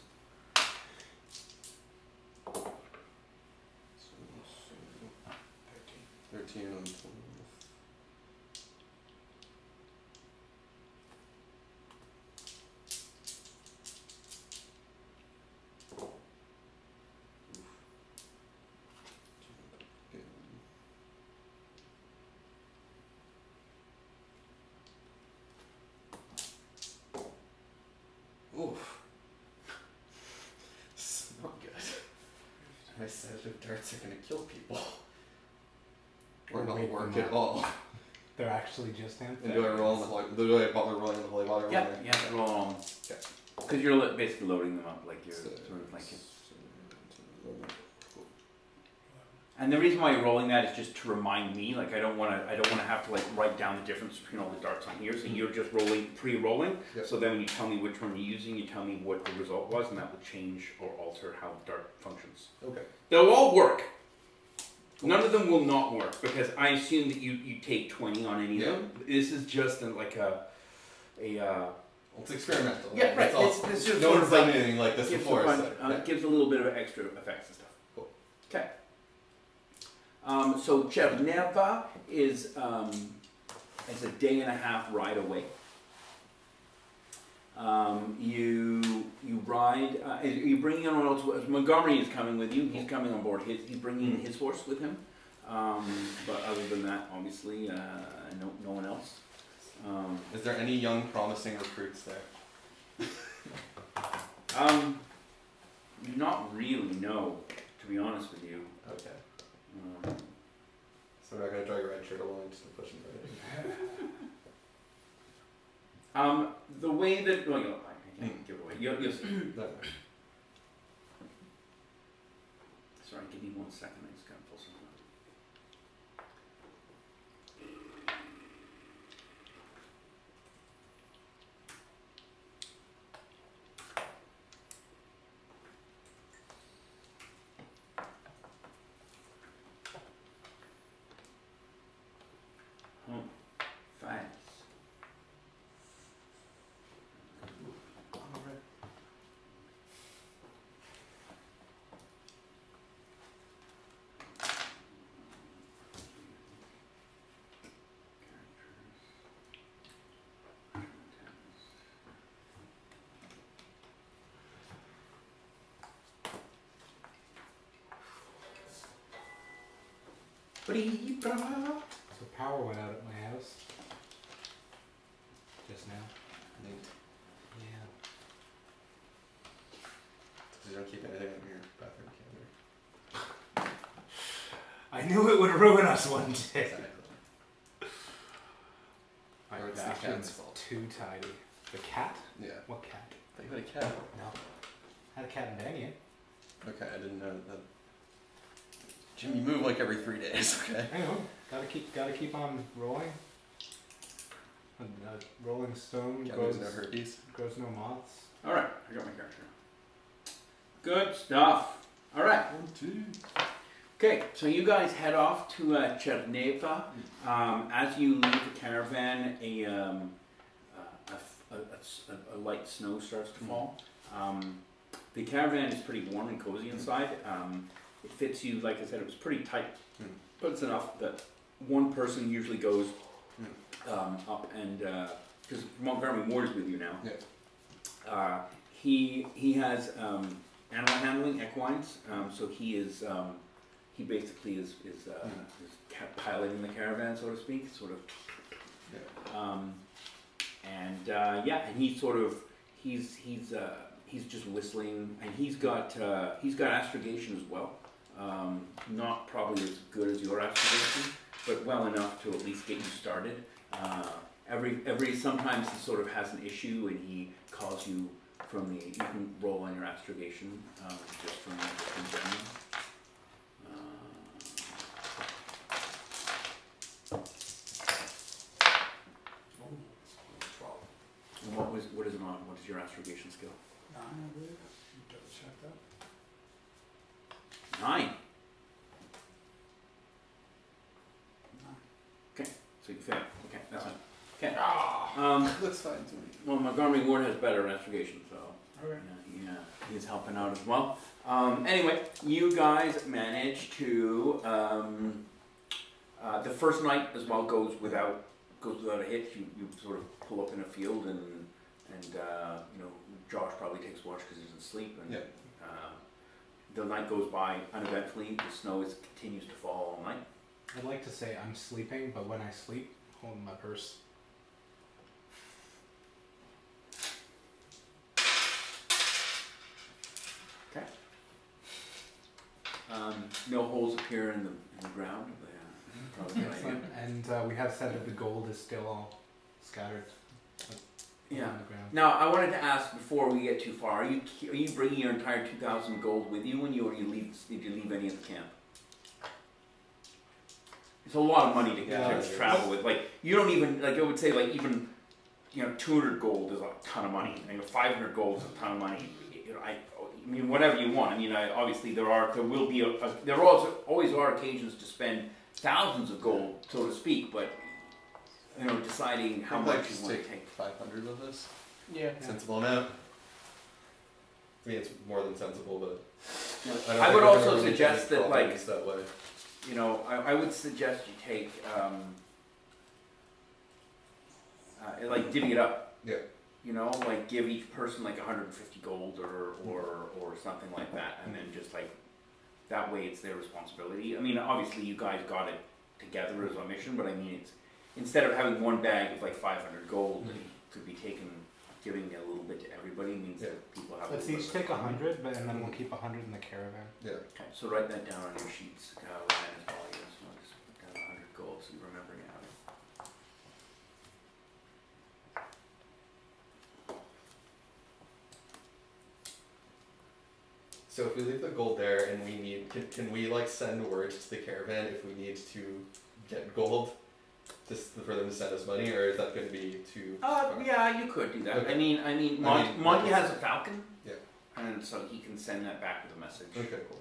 13 and 12. Oof. This is not good. My sedative darts are going to kill people. Or not work at all. They're actually just And do I roll on the holy? Do I bother rolling on the holy water? Yeah, roll on. Okay. Because you're basically loading them up like you're So, sort of like. And the reason why you're rolling that is just to remind me. Like I don't want to have to like write down the difference between all the darts on here. So you're just pre-rolling. Yep. So then when you tell me which one you're using, you tell me what the result was, and that will change or alter how the dart functions. Okay. They'll all work. None of them will not work because I assume that you take 20 on any of them. This is just It's experimental. Yeah, right. It's just no one's done anything like this before. It gives a little bit of extra effects and stuff. Cool. Okay. So Cherneva is It's a day and a half ride away. You ride. Are you bringing anyone else? Montgomery is coming with you. He's coming on board. He's bringing his horse with him. But other than that, obviously, no one else. Is there any young, promising recruits there? Not really. No, to be honest with you. Okay. So we're not gonna drag a red shirt along just to push him right. The way that I can't give it away. You'll see. No. Sorry, give me 1 second. I just gotta pull something up. Facts. So power went out at my house just now. Neat. Yeah. So you don't keep anything in your bathroom counter. I knew it would ruin us one day. Exactly. My Or it's the bathroom's cat's fault. too tidy. The cat? Yeah. What cat? But you had a cat. No. I had a cat in Banyan. Okay, I didn't know that. Jim, you move like every 3 days, okay? I know. Gotta keep on rolling. A rolling stone Cat grows knows no herpes. grows no moths. All right, I got my character. Good stuff. All right. 1, 2. Okay, so you guys head off to Cherneva. As you leave the caravan, a light snow starts to fall. The caravan is pretty warm and cozy inside. It fits you, like I said, it was pretty tight, but it's enough that one person usually goes up and because Montgomery Moore's with you now. Yeah. He has animal handling equines, so he basically is piloting the caravan, so to speak, sort of. Yeah. And he's just whistling, and he's got astrogation as well. Not probably as good as your astrogation, but well enough to at least get you started. Sometimes he sort of has an issue, and he calls you from the. You can roll on your astrogation just from general. And what is it on? What is your astrogation skill? 9, I believe. Double check that. 9. 9. Okay, so you fail. Okay, that's fine. Okay. Looks fine to me. Well, Montgomery Ward has better astrogation, so Okay. he's helping out as well. Anyway, you guys manage to the first night as well goes without a hitch. You sort of pull up in a field and Josh probably takes watch because he's asleep, and the night goes by uneventfully. The snow continues to fall all night. I'd like to say I'm sleeping, but when I sleep, I'm holding my purse. Okay. No holes appear in the ground. Probably Excellent. And we have said that the gold is still all scattered on the ground. Now, I wanted to ask before we get too far: Are you bringing your entire 2,000 gold with you when did you leave any at the camp? It's a lot of money to travel with. Like you don't even I would say even 200 gold is a ton of money. 500 gold is a ton of money. I mean whatever you want. I mean obviously there always are occasions to spend thousands of gold, so to speak, but deciding how much you want to take. 500 of this. Yeah. Sensible amount. I mean, it's more than sensible, but I would also suggest that that way. I would suggest you take like divvy it up. Yeah. You know, like give each person like 150 gold or something like that, and then just like that way it's their responsibility. I mean, obviously you guys got it together as a mission, but I mean, it's instead of having one bag of like 500 gold, it could be taken, giving a little bit to everybody means that people have. Let's each take 100, but and then we'll keep 100 in the caravan. Yeah. Okay, so write that down on your sheets. Ryan is all yours. So I'll just put down 100 gold so you remember you have it. So if we leave the gold there and we need, can we like send word to the caravan if we need to get gold, just for them to send us money, or is that going to be too? Yeah, you could do that. Okay. I mean, Monty has a falcon. Yeah. And so he can send that back with a message. Okay, cool.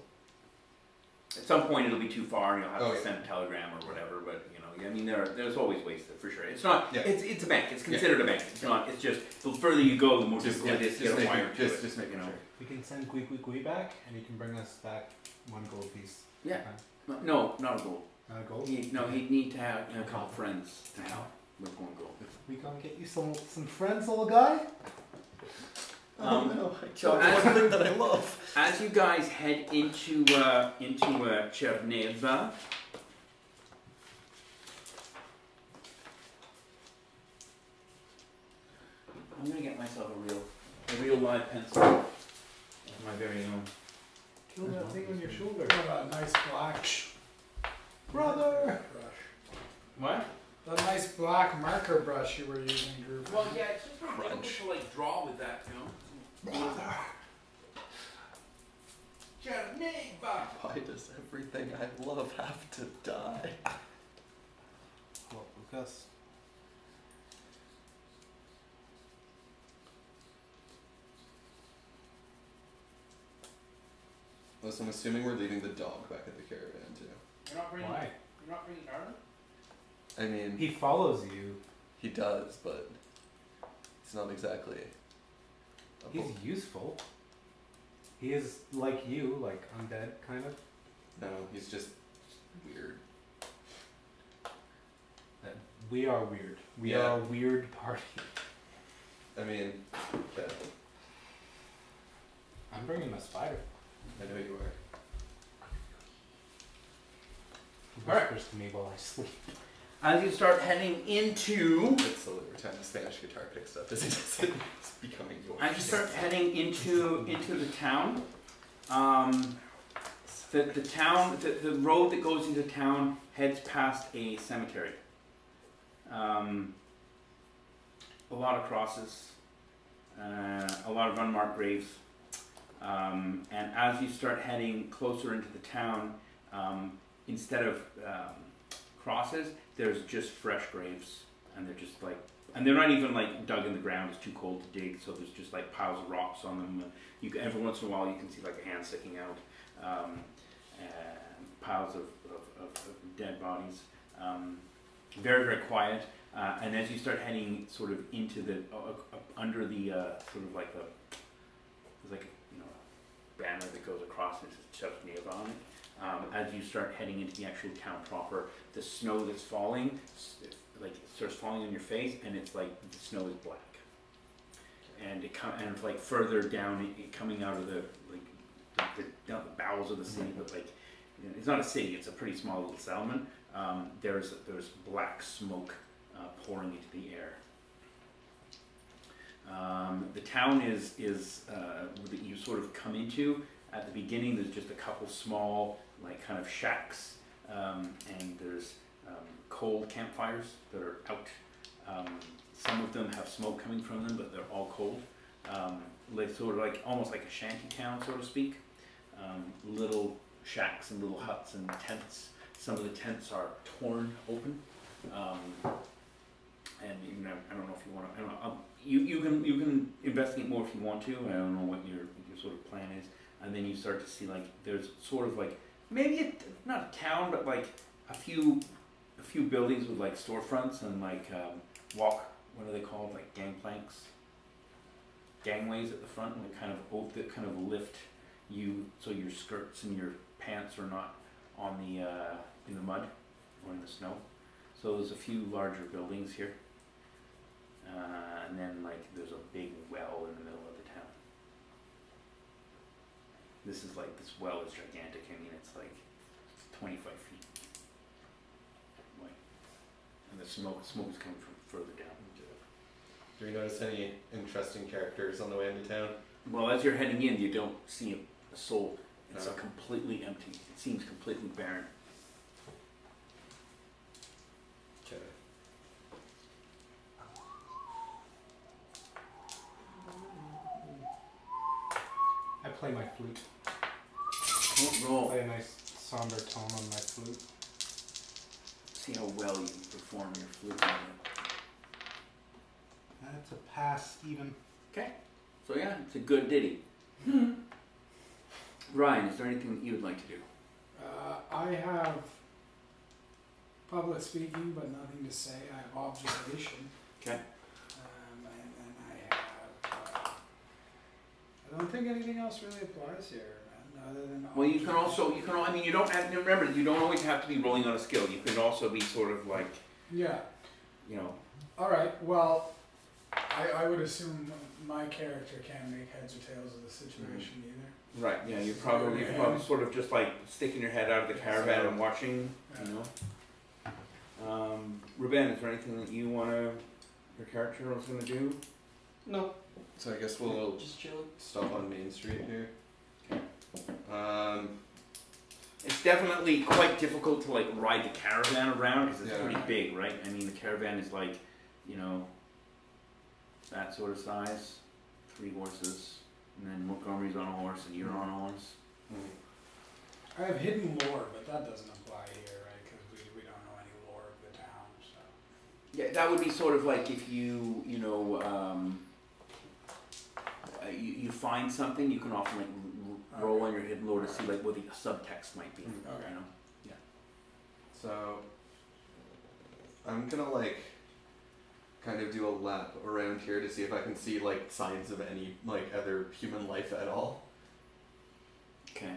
At some point it'll be too far and you'll have Oh, to yeah. send a telegram or whatever, but you know, I mean there's always ways to, for sure. It's not, Yeah. it's a bank, it's considered a bank. It's Yeah. not, it's just, the further you go, the more Just, difficult yeah, it is to get a wire to it. just making you know. sure. We can send Gui Gui Gui back, and you can bring us back 1 gold piece. Yeah. No, not a gold. Not a gold? He'd need to have a couple friends to help with 1 gold. We gonna get you some friends, little guy? No, So that's one thing that I love. as you guys head into Cherneva, I'm gonna get myself a real live pencil of my very own. Kill that thing on your shoulder. What a nice black Brother! brush. What? That nice black marker brush you were using, Drew. Well, yeah, it's just pretty difficult to like draw with that, you know. Cherneva. Why does everything I love have to die? Well, Lucas. Listen, I'm assuming we're leaving the dog back at the caravan too. You're not bringing. Why? You're not bringing Darwin? I mean, He follows you. he does, but it's not exactly. A He's bull- useful. He is like you, like undead, kind of. No, he's just weird. We are weird. We Yeah. are a weird party. I mean, yeah, I'm bringing a spider. I know you are. He All right. whispers to me while I sleep. As you start heading into, It's the every time the Spanish guitar picks up, as it's becoming yours. as you start heading into the town, the town, the road that goes into town heads past a cemetery. A lot of crosses, a lot of unmarked graves, and as you start heading closer into the town, instead of crosses, there's just fresh graves, and they're just like, and they're not even like dug in the ground. It's too cold to dig, so there's just like piles of rocks on them. Every once in a while you can see like a hand sticking out, piles of dead bodies. Very, very quiet. And as you start heading sort of into the under the sort of like there's like a banner that goes across and it says Cherneva on it. As you start heading into the actual town proper, the snow that's falling, like it starts falling on your face, and it's like the snow is black. And and like further down, coming out of the not the bowels of the city, but like it's not a city; it's a pretty small little settlement. There's black smoke pouring into the air. The town is that you sort of come into. At the beginning, there's just a couple small, like kind of shacks, and there's cold campfires that are out. Some of them have smoke coming from them, but they're all cold. Like sort of like almost like a shanty town, so to speak. Little shacks and little huts and tents. Some of the tents are torn open, and I don't know if you want to. I don't know. You can investigate more if you want to. I don't know what your sort of plan is. And then you start to see like there's sort of like maybe not a town, but like a few buildings with like storefronts and like what are they called, like gangplanks, gangways at the front, and that kind of lift you so your skirts and your pants are not on the in the mud or in the snow. So there's a few larger buildings here. And then like there's a big well in the middle of the town. This is like, this well is gigantic. I mean, it's like 25 feet away. And the smoke is coming from further down. Do we notice any interesting characters on the way into town? Well, as you're heading in, you don't see a soul. It's No. completely empty. It seems completely barren. Okay. I play my flute. Roll. Play a nice somber tone on my flute. See how well you can perform your flute music. That's a pass, even. Okay. So yeah, it's a good ditty. Ryan, is there anything that you would like to do? I have public speaking, but nothing to say. I have observation. Okay. And then I have. I don't think anything else really applies here, man, other than. Well, you can also, I mean, you don't have, remember, you don't always have to be rolling on a skill. You can also be sort of like, Yeah. you know. All right. Well, I would assume my character can't make heads or tails of the situation either. Right, yeah, you're probably sort of just like sticking your head out of the caravan and watching, you know. Ruben, is there anything that you your character was going to do? No. So I guess we'll Just chill. stop on Main Street here. Okay. It's definitely quite difficult to like ride the caravan around because it's pretty big, right? I mean, the caravan is like, you know, that sort of size, 3 horses, and then Montgomery's on a horse and you're on a horse. I have hidden lore, but that doesn't apply here, right? Because we don't know any lore of the town, so. Yeah, that would be sort of like if you you find something, you can often like roll on your hidden lore to see like what the subtext might be. Okay. You know? Yeah. So I'm gonna like kind of do a lap around here to see if I can see like signs of any like other human life at all. Okay.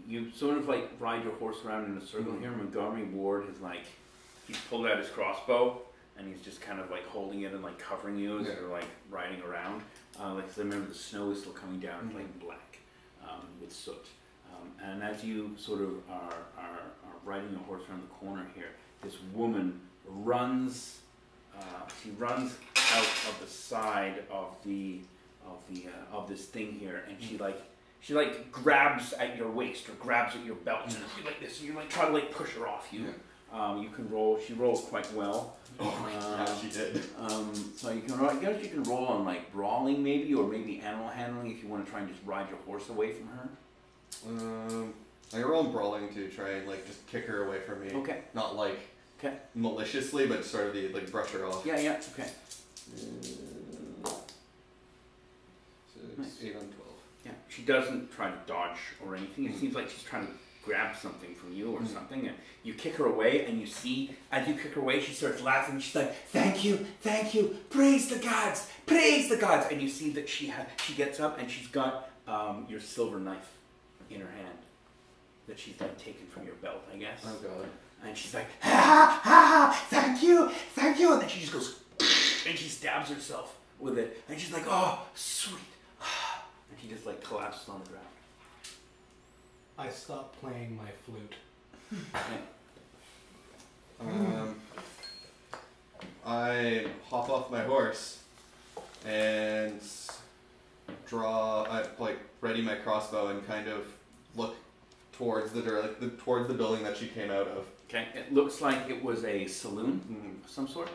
You sort of like ride your horse around in a circle here. Montgomery Ward is like, he's pulled out his crossbow and he's just kind of like holding it and like covering you as you're like riding around. Like, 'cause I remember the snow is still coming down, it's like black with soot. And as you sort of are riding your horse around the corner here, this woman runs. She runs out of the side of this thing here, and she grabs at your waist or grabs at your belt, and you like this, and you like try to like push her off you. You can roll. She rolls quite well. Yeah, she did. So you can. I guess you can roll on like brawling maybe, or maybe animal handling if you want to try and just ride your horse away from her. I roll on brawling to try and like just kick her away from me. Okay. Not like Okay. maliciously, but sort of like brush her off. Yeah. Yeah. Okay. 6, Nice. 8 on 12. Yeah. She doesn't try to dodge or anything. It seems like she's trying to grab something from you or something, and you kick her away, and you see as you kick her away, she starts laughing. She's like, "Thank you, praise the gods, praise the gods!" And you see that she gets up and she's got your silver knife in her hand that she's like taken from your belt, I guess. Oh god. And she's like, "Ha ha ha! Thank you!" And then she just goes and she stabs herself with it, and she's like, "Oh, sweet!" And she just like collapses on the ground. I stopped playing my flute. I hop off my horse and ready my crossbow and kind of look towards towards the building that she came out of. Okay, it looks like it was a saloon of some sort.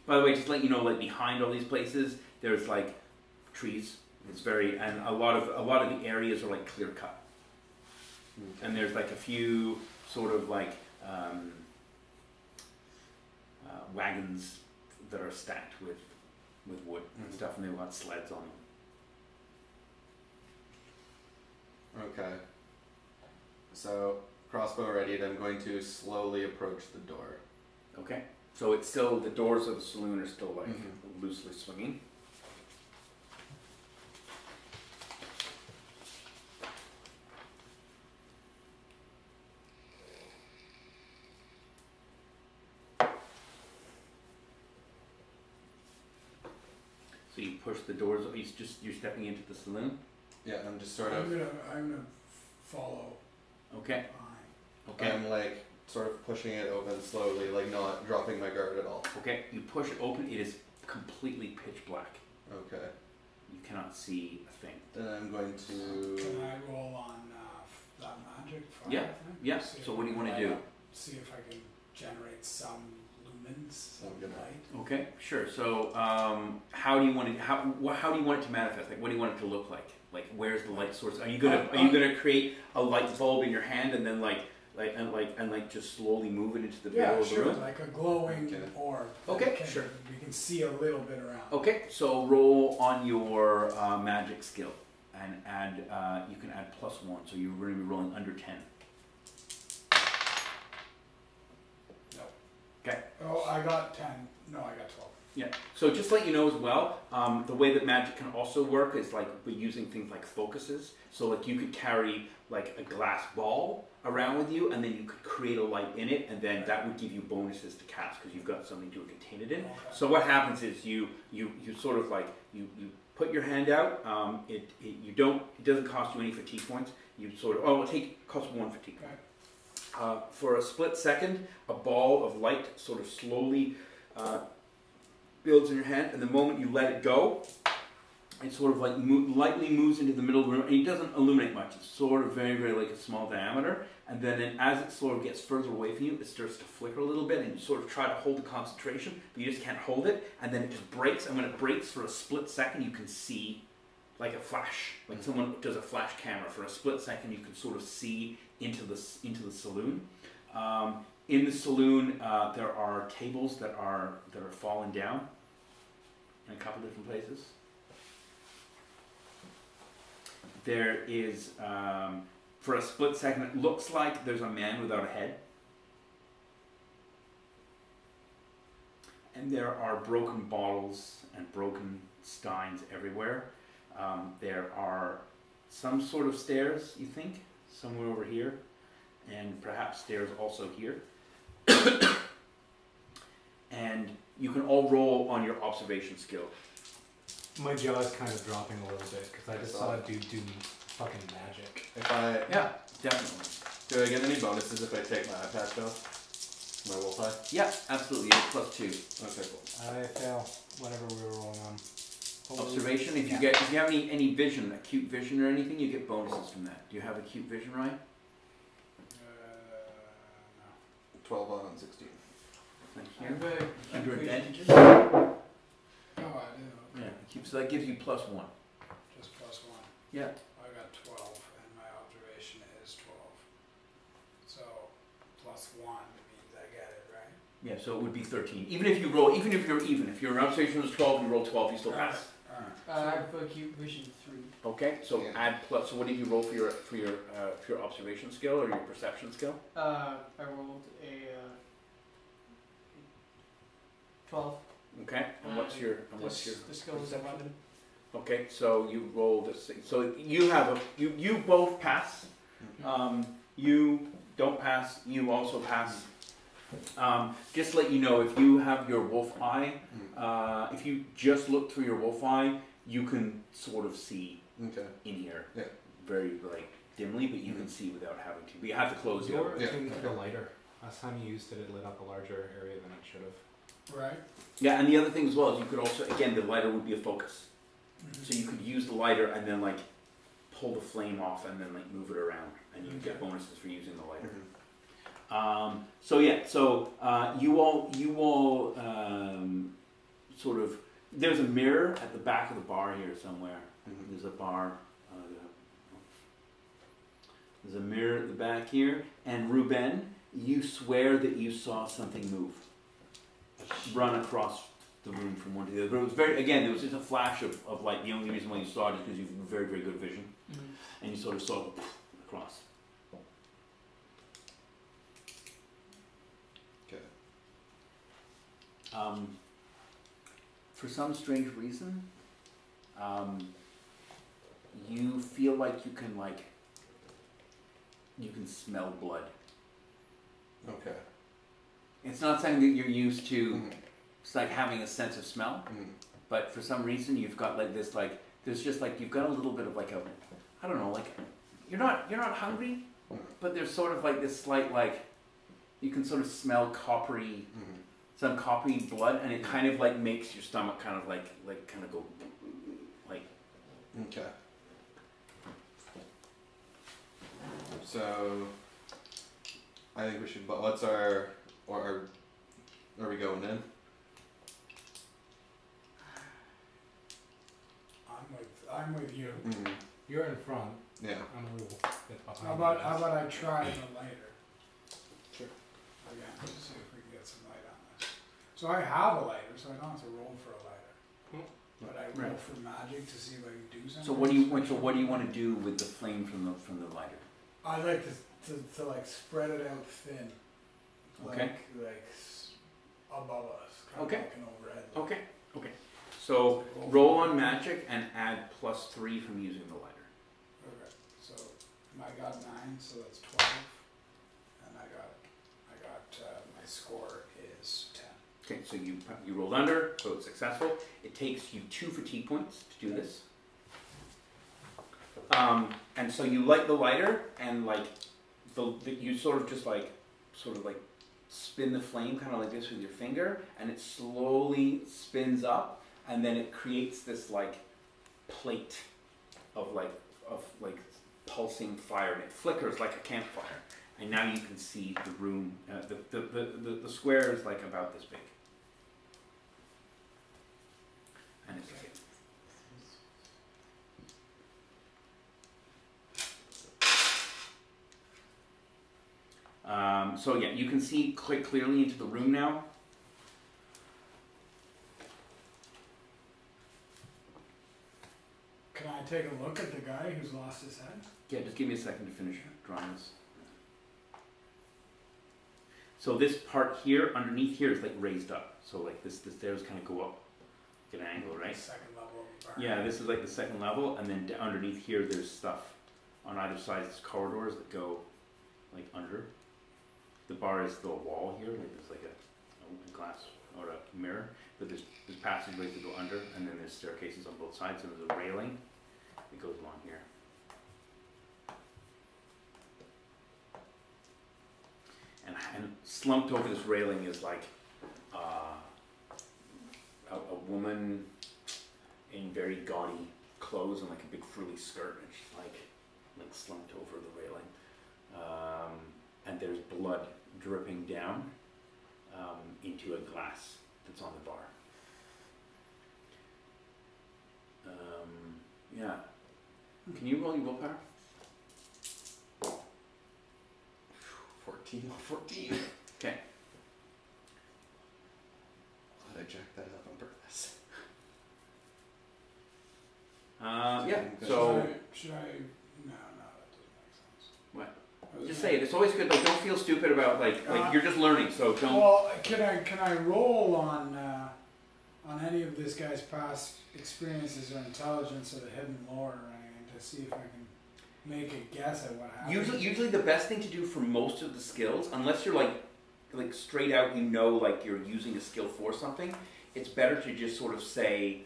By the way, just to let you know, like behind all these places, there's like trees. It's and a lot of the areas are like clear cut. Okay. And there's like a few sort of like wagons that are stacked with wood and stuff, and they've got sleds on them. Okay. So, crossbow readied, I'm going to slowly approach the door. Okay. So it's still, the doors of the saloon are still like loosely swinging. So you push the doors. You're stepping into the saloon. Yeah, I'm just sort of. I'm gonna follow. Okay. Behind. Okay. I'm like sort of pushing it open slowly, like not dropping my guard at all. Okay. You push it open. It is completely pitch black. Okay. You cannot see a thing. Then I'm going to. Can I roll on that magic? Fire Yeah. thing? Yeah. See So if what do you I want to can do? See if I can generate some lumens, some I'm gonna- light. Okay. Sure. So how do you want it? How do you want it to manifest? Like, what do you want it to look like? Like, where's the light source? Are you gonna create a light bulb in your hand and then like just slowly move it into the middle Yeah, of the sure, room? like a glowing Okay. orb. Okay, that sure. We can see a little bit around. Okay, so roll on your magic skill and add. You can add +1, so you're going to be rolling under 10. No. Okay. Oh, I got 10. No, I got 12. Yeah. So just to let you know as well, the way that magic can also work is like we're using things like focuses. So like you could carry like a glass ball around with you, and then you could create a light in it, and then that would give you bonuses to cast because you've got something to contain it in. Okay. So what happens is you sort of like you put your hand out. It doesn't cost you any fatigue points. You sort of costs 1 fatigue point. For a split second, a ball of light sort of slowly builds in your hand, and the moment you let it go, it sort of like lightly moves into the middle of the room, and it doesn't illuminate much. It's sort of very, very like a small diameter, and then as it sort of gets further away from you, it starts to flicker a little bit, and you sort of try to hold the concentration, but you just can't hold it, and then it just breaks, and when it breaks for a split second, you can see like a flash, like someone does a flash camera. For a split second, you can sort of see into the saloon. In the saloon, there are tables that are fallen down in a couple different places. There is, for a split second, it looks like there's a man without a head. And there are broken bottles and broken steins everywhere. There are some sort of stairs, you think, somewhere over here, and perhaps stairs also here. And you can all roll on your observation skill. My jaw's kind of dropping a little bit because I just saw a dude do fucking magic. Yeah, definitely. Do I get any bonuses if I take my eye patch off? My wolf eye? Yeah, absolutely. It's +2. Okay, cool. I fail whatever we were rolling on. Observation. If you have any vision, acute vision or anything, you get bonuses from that. Do you have acute vision, Ryan? No. 12 on 16. Thank you. Under advantages? Oh, I do. Yeah. So that gives you +1. Just +1. Yeah. I got 12, and my observation is 12. So, +1 means I get it, right? Yeah. So it would be 13. Even if if your observation was 12, you roll 12, you still pass. I have acute vision 3. Okay. So Yeah. add plus. So what did you roll for your observation skill or your perception skill? I rolled a 12. Okay. And what's your The skill is 11. Okay, so you roll this. So you both pass. You don't pass. You also pass. Just to let you know, if you have your wolf eye, if you just look through your wolf eye, you can sort of see in here, very like dimly, but you can see without having to. But you have to close Your it. attuned to the lighter. Last time you used it, it lit up a larger area than it should have. Right? Yeah, and the other thing as well is you could also, again, the lighter would be a focus. Mm-hmm. So you could use the lighter and then like pull the flame off and then like move it around, and you get bonuses for using the lighter. You all sort of, there's a mirror at the back of the bar here somewhere. There's a bar. There's a mirror at the back here, and Ruben, you swear that you saw something move, run across the room from one to the other. But it was there was just a flash of light. The only reason why you saw it is because you have very, very good vision. And you sort of saw it across. Okay. For some strange reason, you feel like you can smell blood. Okay. It's not something that you're used to. It's like having a sense of smell. but for some reason you've got like this like there's just like you've got a little bit of like a I don't know like you're not hungry, but there's sort of like this slight like you can sort of smell coppery some coppery blood, and it kind of like makes your stomach kind of like kind of go like. Okay. So I think we should. But what's our or are we going in? I'm with you. You're in front. Yeah. I'm a little bit behind. How about I try the lighter? Sure. Again, just see if we can get some light on this. So I have a lighter, so I don't have to roll for a lighter. But I roll Right. for magic to see if I can do something. So what do you want to do with the flame from the lighter? I like to like spread it out thin. Okay. Above us. Kind Okay. of like an overhead. Light. Okay. So roll on magic and add +3 from using the lighter. Okay. So I got 9, so that's 12, and I got my score is 10. Okay, so you rolled under, so it's successful. It takes you 2 fatigue points to do this. And so you light the lighter, and like you sort of spin the flame kind of like this with your finger, and it slowly spins up, and then it creates this like plate of pulsing fire, and it flickers like a campfire. And now you can see the room. The square is like about this big. And it's okay. So yeah, you can see quite clearly into the room now. Can I take a look at the guy who's lost his head? Yeah, just give me a second to finish drawing this. So this part here, underneath here, is like raised up. So like the stairs kind of go up at an angle, right? Second level of the bar. Yeah, this is like the second level, and then underneath here, there's stuff on either side. There's corridors that go like under. The bar is the wall here, like there's like a glass or a mirror, but there's passageways that go under, and then there's staircases on both sides, and there's a railing that goes along here. And slumped over this railing is like a woman in very gaudy clothes and like a big frilly skirt, and she's like slumped over the railing. And there's blood dripping down into a glass that's on the bar. Yeah. Can you roll your willpower? 14. Okay. Glad I jacked that up on purpose. Yeah. So Should I? No, that doesn't make sense. What? I was just gonna- say it. It's always good. Like, don't feel stupid about like you're just learning. So don't. Well, can I roll on any of this guy's past experiences or intelligence or the hidden lore or anything to see if I can make a guess at what happened? Usually the best thing to do for most of the skills, unless you're like straight out, like you're using a skill for something, it's better to just sort of say,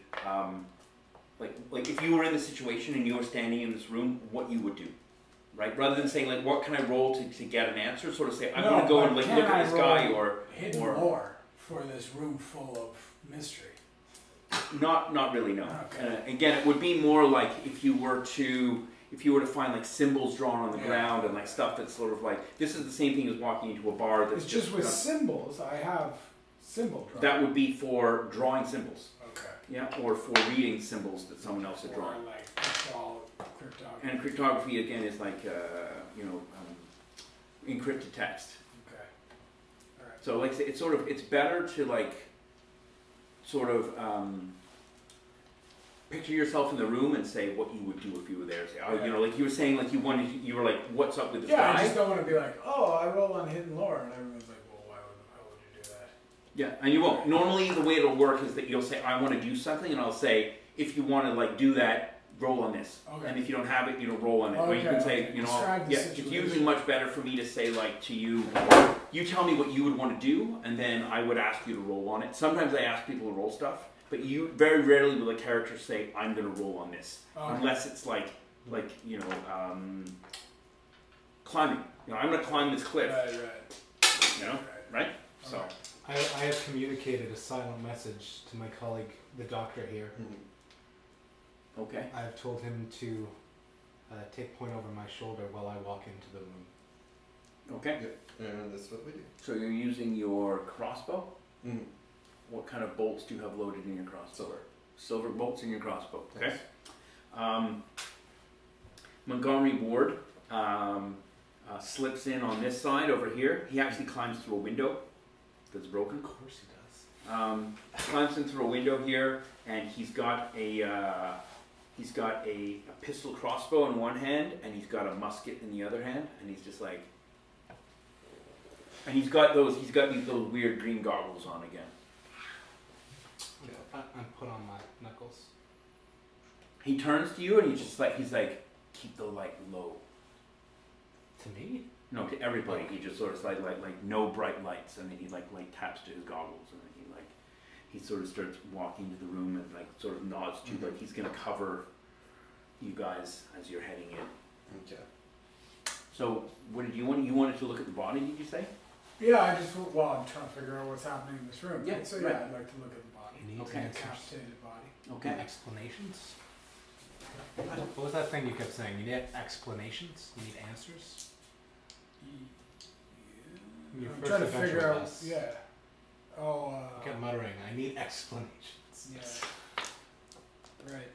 like if you were in the situation and you were standing in this room, what you would do, right? Rather than saying like, what can I roll to get an answer? Sort of say, I'm going to go and like look at this guy or hidden lore for this room full of mystery. Not really, no. Okay. Again, it would be more like if you were to find like symbols drawn on the ground and like stuff that's sort of like, this is the same thing as walking into a bar that's It's just with symbols. I have symbol drawing. that would be for drawing symbols. Okay. Yeah, or for reading symbols that someone else had drawn. Or like cryptography. And cryptography again is like encrypted text. Okay. All right. So like it's better to like sort of picture yourself in the room and say what you would do if you were there. Say, like you were saying, like you were like, what's up with this guy? I just don't want to be like, oh, I roll on hidden lore, and everyone's like, well, how would you do that? Yeah, and you won't. Normally, the way it'll work is that you'll say, I want to do something, and I'll say, if you want to like do that, roll on this. Okay. And if you don't have it, roll on it. Or you can say, Describe the it's situation. usually much better for me to say like to you, you tell me what you would want to do, and then I would ask you to roll on it. Sometimes I ask people to roll stuff, but you very rarely will a character say, "I'm going to roll on this," Okay. unless it's like climbing. I'm going to climb this cliff. Right. Right? So. Okay. I have communicated a silent message to my colleague, the doctor here. Okay. I've told him to take point over my shoulder while I walk into the room. Okay. Yep. And that's what we do. So you're using your crossbow? Mm. What kind of bolts do you have loaded in your crossbow? Silver. Silver bolts in your crossbow. Okay. Yes. Montgomery Ward slips in on this side over here. He actually climbs through a window that's broken. Of course he does. Climbs in through a window here, and he's got a pistol crossbow in one hand, and he's got a musket in the other hand, and he's just like, and he's got these little weird green goggles on again. I put on my knuckles. He turns to you, and he's like, keep the light low. To me? No, to everybody. He just sort of like no bright lights, and then he like taps to his goggles, and then he sort of starts walking to the room and like sort of nods to you, like he's gonna cover you guys as you're heading in. Okay. So what did you want? You wanted to look at the body, did you say? Yeah, I'm trying to figure out what's happening in this room. Yeah, So right. I'd like to look at the body. He needs Okay. answers. Decapitated body. Okay. Explanations? What was that thing you kept saying? You need explanations? You need answers? Your I'm first trying to adventure figure with out. us. Yeah. Oh. You kept muttering, I need explanations. Yeah. Right.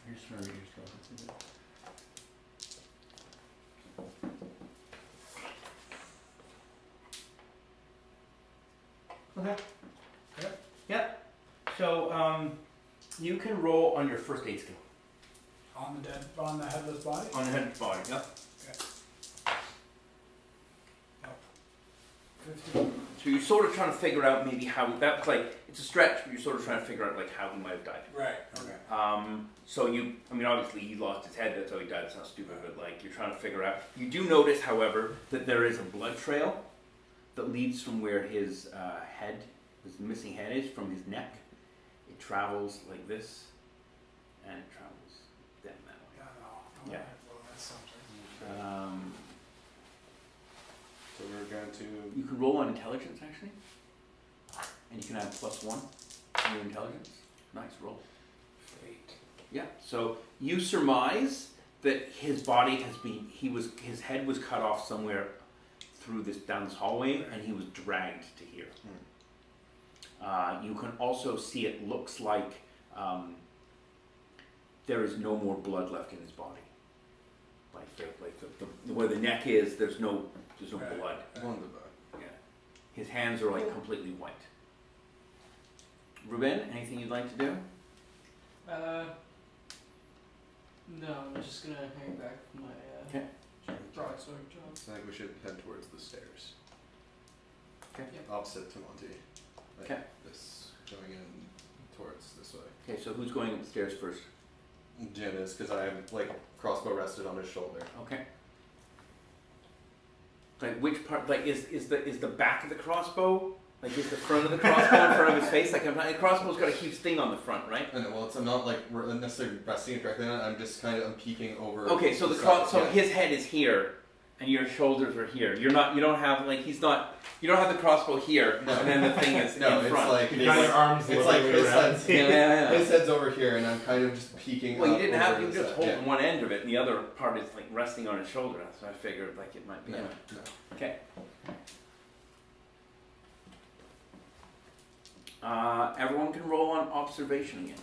I just want to read your stuff. Okay. Yep. Yep. So you can roll on your first aid skill. On the headless body. On the head body. Yep. 15. So you're sort of trying to figure out maybe how that's like it's a stretch, but you're sort of trying to figure out like how he might have died. Right. Okay. So obviously he lost his head, that's how he died, it's not stupid, but like you're trying to figure out. You do notice, however, that there is a blood trail that leads from where his his missing head is, from his neck. It travels like this, and it travels down that Yeah. Yeah. Alright, well, that's something. way. So we're going to. You can roll on intelligence, actually, and you can add +1 to your intelligence. Nice roll. Fate. Yeah. So you surmise that his body has been. His head was cut off somewhere through down this hallway, and he was dragged to here. You can also see it looks like there is no more blood left in his body. Like where the neck is, there's no blood. Wonderful. Yeah. His hands are like completely white. Ruben, anything you'd like to do? No, I'm just gonna hang back from my Okay. broadsword job. I think we should head towards the stairs. Okay. Opposite to Monty. Like Okay. this, going in towards this way. Okay, so who's going upstairs first? Jim is, because I have like crossbow rested on his shoulder. Okay. Like which part? Like is the back of the crossbow? Like is the front of the crossbow in front of his face? Like the crossbow's got a huge thing on the front, right? And I'm not like necessarily resting it directly on it. I'm just kind of peeking over. Okay, so his head is here, and your shoulders are here. You don't have like you don't have the crossbow here, No. and then the thing is No, in it's front. like You got your arms it's like literally his around. head's, Yeah. his head's over here, and I'm kind of just peeking. Well, you up didn't over have you his just head. holding one end of it, and the other part is like resting on his shoulder. So I figured like it might be. No. Okay. Everyone can roll on observation again.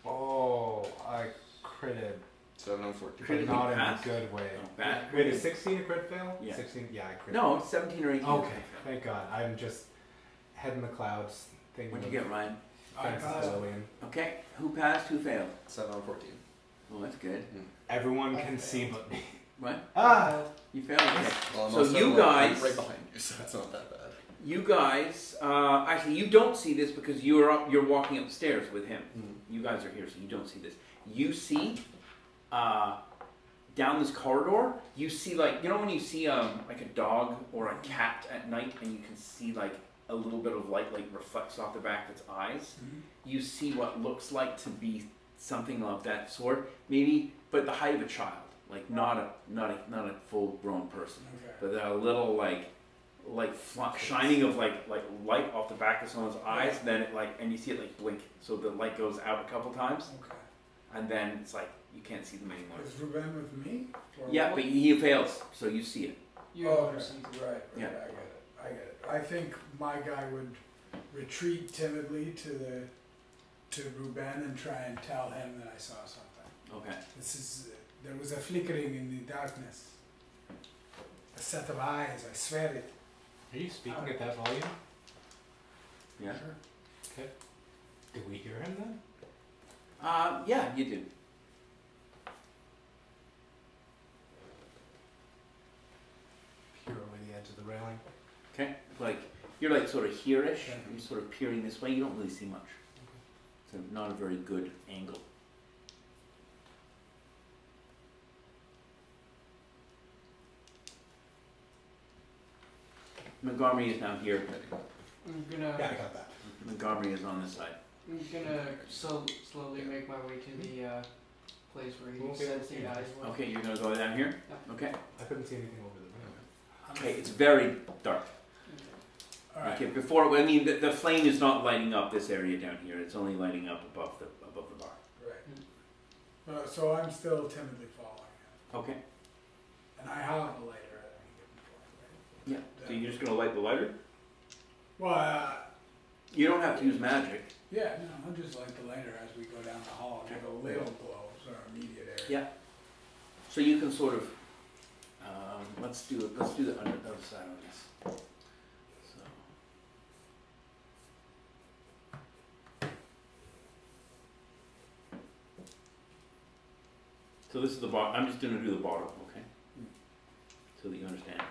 Oh, I critted. 7 on 14. Crit. But not in a pass? good way. Oh, bad. Wait, is 16 a crit fail? Yeah. 16? Yeah, I crit. No, it's 17 or 18. Okay, thank God. I'm just head in the clouds thinking What'd you get, Ryan? I Francis passed. Lillian. Okay. Who passed? Who failed? 7 on 14. Well, that's good. Everyone I can see failed. but me. What? Ah! You failed. Okay. Well, I'm So also, you like, guys- I'm right behind you, so it's not that bad. You guys, actually, you don't see this because you're walking upstairs with him. You guys are here, so you don't see this. You see, down this corridor, you see like when you see like a dog or a cat at night, and you can see like a little bit of light like reflects off the back of its eyes. You see what looks like to be something of that sort, maybe, but the height of a child, like not a full grown person, but a little shining of like light off the back of someone's eyes. Then it and you see it like blink, so the light goes out a couple times, and then it's like you can't see them anymore. Is Ruben with me? Yeah, but he fails, so you see it. Right. Yeah. I get it. I think my guy would retreat timidly to Ruben and try and tell him that I saw something. Okay. There was a flickering in the darkness. A set of eyes, I swear it. Are you speaking at that volume? Yeah. Sure. Okay. Did we hear him then? Yeah, you do. Peer over the edge of the railing. Okay. You're sort of here-ish. You're sort of peering this way. You don't really see much. So not a very good angle. Montgomery is down here. I'm gonna. Yeah, I got that. Montgomery is on this side. I'm gonna slowly make my way to the place where he Okay. says the eyes were. Okay, you're gonna go down here? Yep. Okay. I couldn't see anything over the window. Okay, it's very dark. All right. Okay, the flame is not lighting up this area down here. It's only lighting up above the bar. Right. So I'm still timidly following him. Okay. And I have a lighter at any given point, right? Yeah. So you're just gonna light the lighter? Well, You don't have to use magic. yeah, no, I'll just light the lighter as we go down the hall. Give a little glow, so our immediate area. Yeah. So you can sort of let's do the other side on this. So this is the bottom. I'm just going to do the bottom, okay? So that you understand.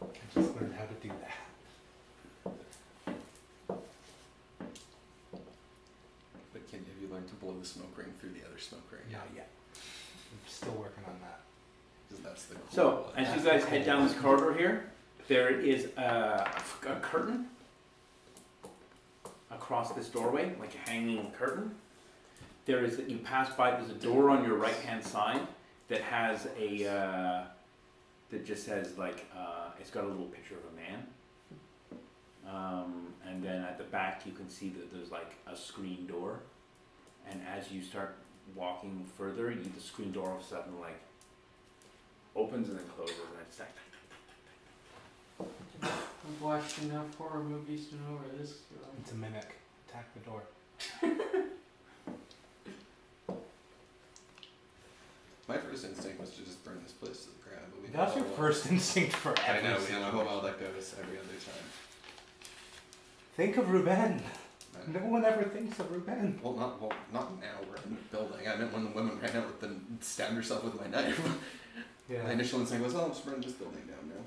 I just learned how to do that. But have you learned to blow the smoke ring through the other smoke ring? Not yet. I'm still working on that. Because that's the cool So, one. as you guys head down this corridor here, there is a curtain across this doorway, like a hanging curtain. There is, you pass by, there's a door on your right-hand side that has that just says it's got a little picture of a man. And then at the back you can see that there's like a screen door. And as you start walking further, the screen door all of a sudden opens and then closes, and it's like. I've watched enough horror movies to know where this is going. It's a mimic. Attack the door. My first instinct was to just burn this place to the ground. But we That's know your how first instinct for I know, everything. we know how well that goes every other time. Think of Ruben. No one ever thinks of Ruben. Well, not now. We're in the building. I meant when the woman ran out and stabbed herself with my knife. Yeah. My initial instinct was, I'll just burn this building down now.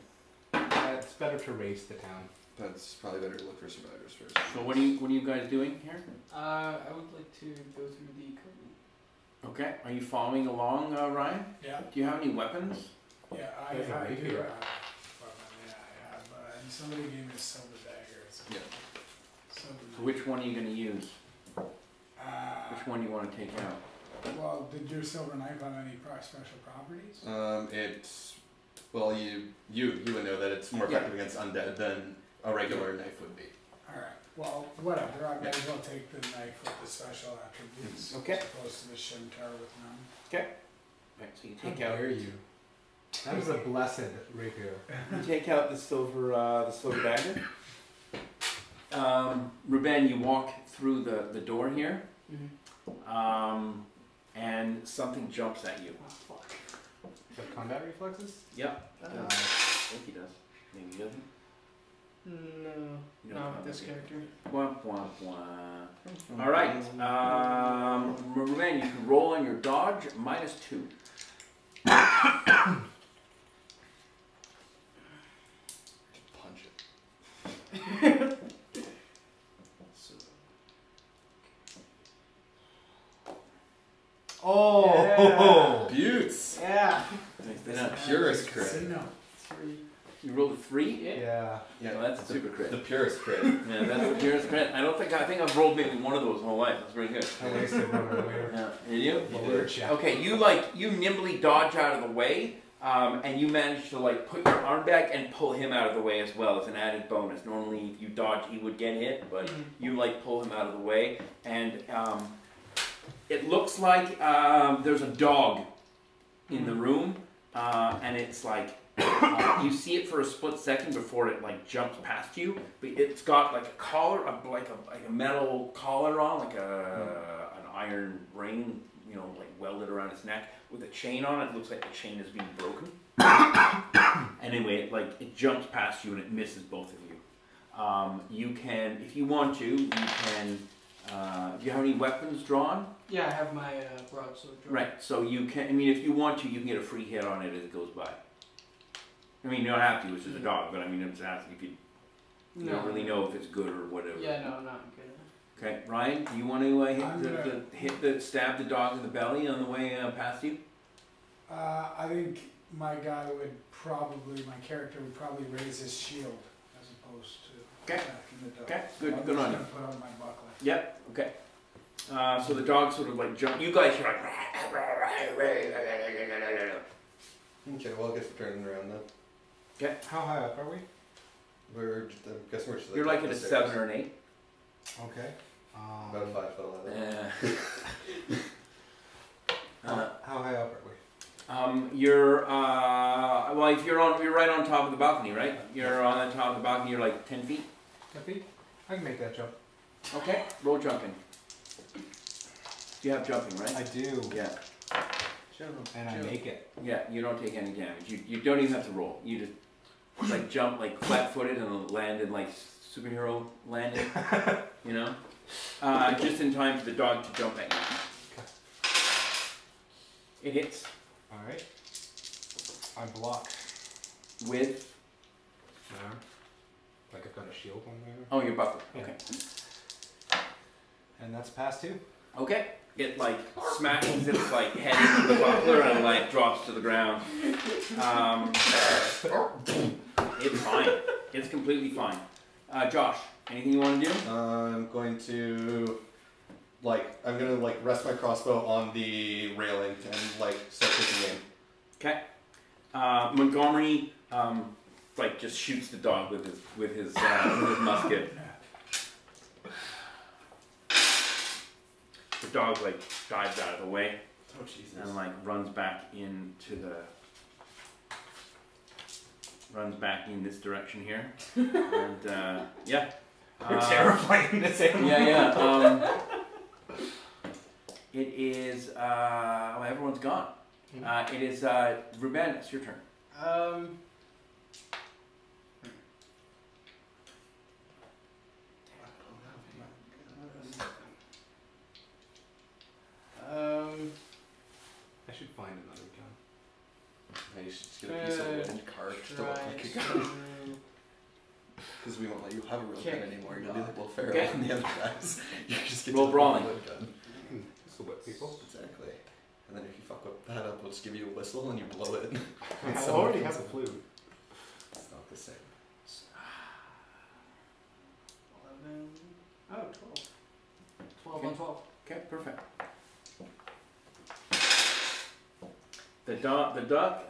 It's better to race the town. But it's probably better to look for survivors first. So what are you guys doing here? I would like to go through the curtain. Okay, are you following along, Ryan? Yeah. Do you have any weapons? Yeah, I There's a do have. rapier. Yeah, I have. And somebody gave me a silver dagger. It's a Yeah. silver So which one are you going to use? knife. Which one do you want to take out? Well, did your silver knife have any special properties? Well, you would know that it's more effective against undead than a regular knife would be. Alright, well, whatever. I might as well take the knife with the special attributes. Okay. As opposed to the scimitar with none. Right, so you How take out. dare you? That was a blessed rapier. You take out the silver dagger. Ruben, you walk through the door here, and something jumps at you. Oh fuck. Does that combat reflexes? Yep. I think he does. Maybe he doesn't. No, You don't not have with this it. character. Wah, wah, wah. All right. Ruben, you can roll on your dodge -2. Punch it. Oh, Buttes. Yeah. Nice. Purest Say crit. no. 3. You rolled a 3? yeah. Yeah, Well, that's a super crit. the purest crit. Yeah, that's the purest crit. I think I've rolled maybe one of those my whole life. That's pretty good. I wasted one earlier. Yeah. Did you? Lower check. Okay, you nimbly dodge out of the way, and you manage to like put your arm back and pull him out of the way as well as an added bonus. Normally, if you dodge, he would get hit, but you like pull him out of the way, and it looks like there's a dog in the room, and it's like. You see it for a split second before it like jumps past you, but it's got like a collar, like a metal collar on, like an iron ring, you know, like welded around its neck with a chain on it. It looks like the chain is being broken. Anyway, it jumps past you and it misses both of you. You can, if you want to, you can. Do you have any weapons drawn? Yeah, I have my broadsword drawn. Right. So you can. I mean, if you want to, you can get a free hit on it as it goes by. I mean, you don't have to, it's just a dog, but I mean, I'm just asking if you don't really know if it's good or whatever. Yeah, no, not good. Okay, Ryan, do you want to stab the dog in the belly on the way past you? I think my character would probably raise his shield as opposed to attacking the dog. Okay, good, I'm good just on you. gonna put on my buckler. Yep, okay. So the dog sort of like jump. You guys hear like. Okay, well, I guess we're turning around then. Okay. How high up are we? I guess we're just You're like at a upstairs. 7 or an 8. Okay. About 5'11". Yeah. How high up are we? You're well, if you're right on top of the balcony, right? You're on the top of the balcony. You're like 10 feet. 10 feet? I can make that jump. Okay. Roll jumping. You have jumping, right? I do. Yeah. And I make it. Yeah, you don't take any damage. You don't even have to roll. You just like jump like flat-footed and land in like superhero landing, you know? Just in time for the dog to jump at you. It hits. Alright. I block. With? No. Like I've got a shield on there. Oh, your buckler. Yeah. Okay. And that's past 2. Okay. It like smashes its like head into the buckler and like drops to the ground. It's fine. It's completely fine. Josh, anything you want to do? I'm going to rest my crossbow on the railing and start taking aim. Okay. Montgomery just shoots the dog with his musket. The dog dives out of the way and runs back in this direction here. And yeah. You're terrifying to say. Yeah. It is everyone's gone. It is Ruben, it's your turn. I should find another gun. Yeah, you should just get a piece of wood and carve to look like a gun. Because we won't let you have a real gun anymore. You'll be like Will Ferrell and the other guys. You just get Roll to brawling. a wood gun. This will whip people. Exactly. And then if you fuck that up, we'll just give you a whistle and you blow it. I already have a flute. It's not the same. 11. Oh, 12. 12 on 12. Okay, perfect. The dog dodges,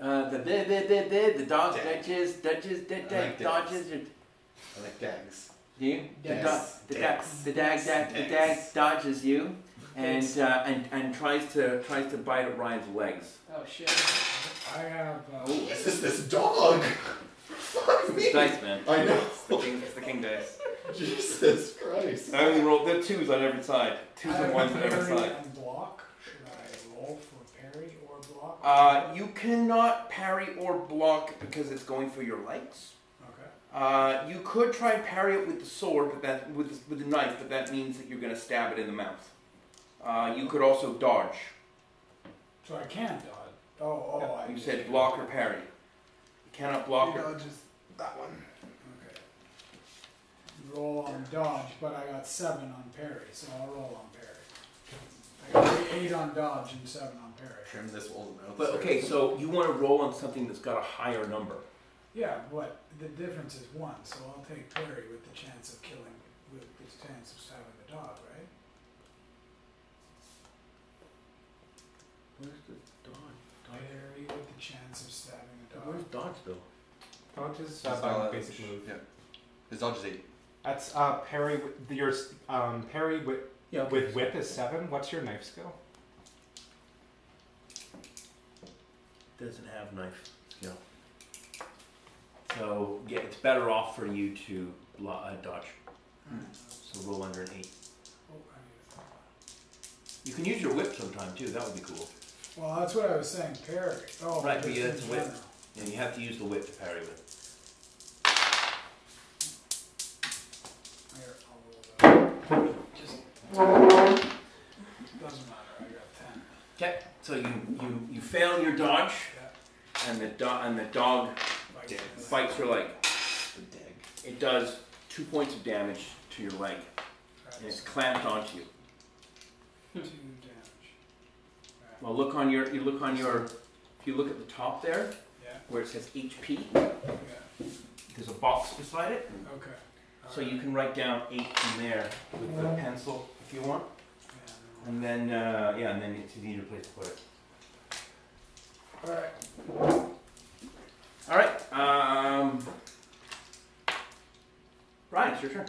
dodges. I like dags. Do you? Yes. The dag dodges you, and tries to bite at Ryan's legs. Oh shit. I have. This is this dog. Fuck me. It's dice, man. I know. It's the king dice. Jesus Christ. I only rolled the 2s on every side. 2s and 1s on every parry side. and block. Should I roll for parry or block? You cannot parry or block because it's going for your legs. Okay. You could try and parry it with the sword, but that with the knife, but that means that you're going to stab it in the mouth. You could also dodge. So I can dodge. Oh, You said block or parry. You cannot block or Just that one. Okay. Roll on dodge, but I got 7 on parry, so I'll roll on parry. I got be 8 on dodge and 7 on parry. Trim this old mouth. But okay, so you want to roll on something that's got a higher number. Yeah, but the difference is 1, so I'll take parry with the chance of killing, with the chance of stabbing the dog, right? Where's the dodge? Parry with the chance of stabbing the Where's dog. dodge though? Dodge is His by dodge- basic move. Yeah. His dodge is 8. That's parry. Your parry with whip is 7. What's your knife skill? Doesn't have knife skill. So yeah, it's better off for you to dodge. So roll under an 8. Oh, I need to think. You can use your whip sometime too. That would be cool. Well, that's what I was saying, parry. Oh, Right, but just yeah, in that's whip. general. And you have to use the whip to parry with. Here, I'll roll that. Just Doesn't matter, I got 10. okay. So you fail your dodge, Yeah. and the dog Like, bites your leg. It does 2 points of damage to your leg, and it's clamped onto you. 2 damage. Well, if you look at the top there, Yeah, where it says HP, yeah, there's a box beside it. okay. So you can write down 8 in there with the pencil if you want, Yeah, and then and then it's an easier place to put it. Alright. All right, Brian, it's your turn.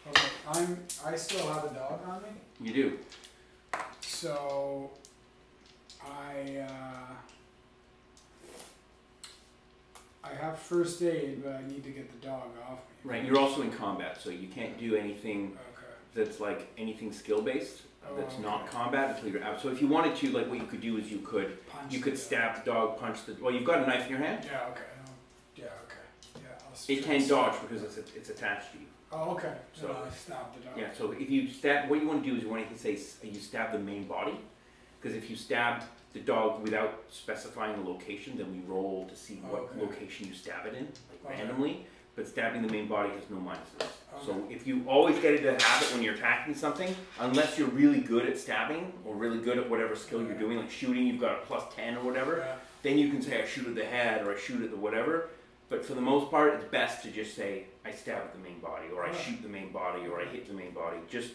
Okay, I still have a dog on me, You do. so I have first aid, but I need to get the dog off me. Right, you're also in combat, so you can't do anything Okay. that's like anything skill based. Oh, That's not okay. combat until you're out. So if you wanted to, like, what you could do is you could Punch you the could dog. stab the dog, punch the. Well, you've got a knife in your hand. Yeah, okay. Yeah, okay. Yeah, I'll It try can to- dodge because it's attached to you. Oh, okay. So So- I stab the dog. Yeah. So if you stab, what you want to do is you want to say you stab the main body, because if you stab the dog without specifying a location, then we roll to see what Okay. location you stab it in, like Okay. randomly. But stabbing the main body has no minuses. So Okay. if you always get into the habit when you're attacking something, unless you're really good at stabbing or really good at whatever skill you're doing, like shooting, you've got a +10 or whatever, Yeah. then you can say I shoot at the head or I shoot at the whatever. But for the most part, it's best to just say I stab at the main body or I Right. shoot the main body or I hit the main body. Just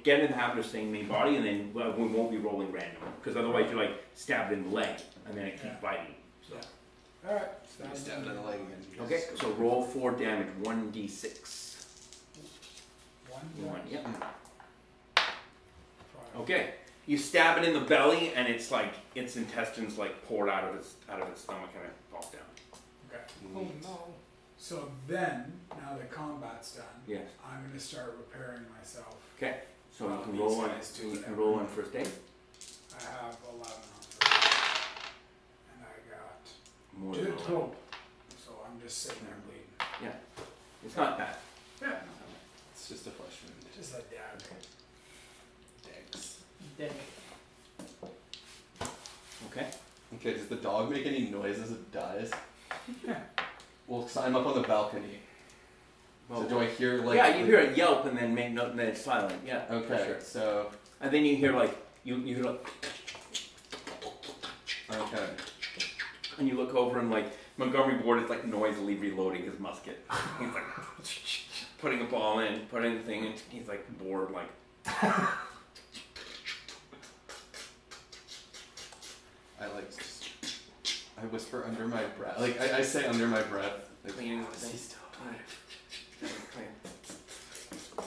get in the habit of saying main body, and then we won't be rolling random, because otherwise you're like stabbed in the leg and then it keeps Yeah. biting. So. All right. I stabbed in the leg again. Okay, so roll 4 damage, 1d6. 1, yeah. 5. Okay, you stab it in the belly, and it's like its intestines like poured out of its stomach, and it falls down. Okay. Oh no. So then, now that combat's done, Yes. I'm going to start repairing myself. Okay, so Well, you can these roll on. guys do You can whatever. roll on first aid. I have 11 on first. And I got More than 11. 12. So I'm just sitting there bleeding. It's not bad. Yeah. It's just a flesh wound. Just like that. Thanks. Dead. Okay. Okay, does the dog make any noise as it dies? Yeah. Well, cause I'm up on the balcony. Well, So do I hear like? yeah, you hear a yelp and then make note, and then it's silent. Yeah. for Okay, Sure. so And then you hear like you hear like, okay. and you look over and like Montgomery Ward is like noisily reloading his musket. He's like putting a ball in, putting the thing in. He's like bored, like. I whisper under my breath. Like I say under my breath. Like, Cleaning the "Is thing." he still alive? Clean.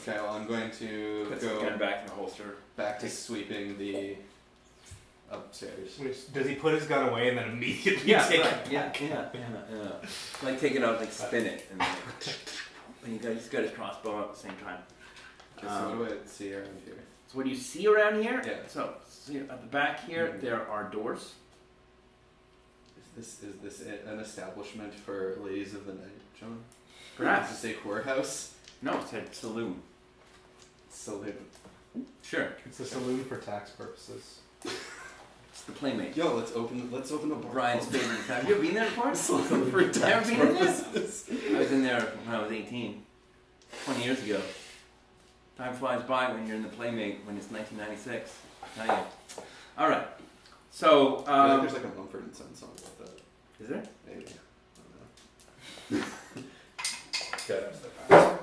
Okay, well I'm going to Puts the go gun back in the holster. back to sweeping the upstairs. Does he put his gun away and then immediately Yeah, take right. it? Yeah. Like take it out, like spin it, and then he's got his crossbow at the same time. Okay, so what do I see around here? So what do you see around here? Yeah. So see at the back here, Mhm. there are doors. Is this an establishment for ladies of the night, John? Perhaps. Does it say whorehouse? No, it said saloon. Saloon. Sure. It's a saloon for tax purposes. It's the Playmate. Yo, let's open a bar. Brian's favorite. Have you ever been there before? Saloon for tax Never been in there? purposes. I was in there when I was 18. 20 years ago. Time flies by when you're in the Playmate when it's 1996. I tell you. All right. So I feel like there's like a Mumford and Sons song about that. is there? Maybe. I don't know.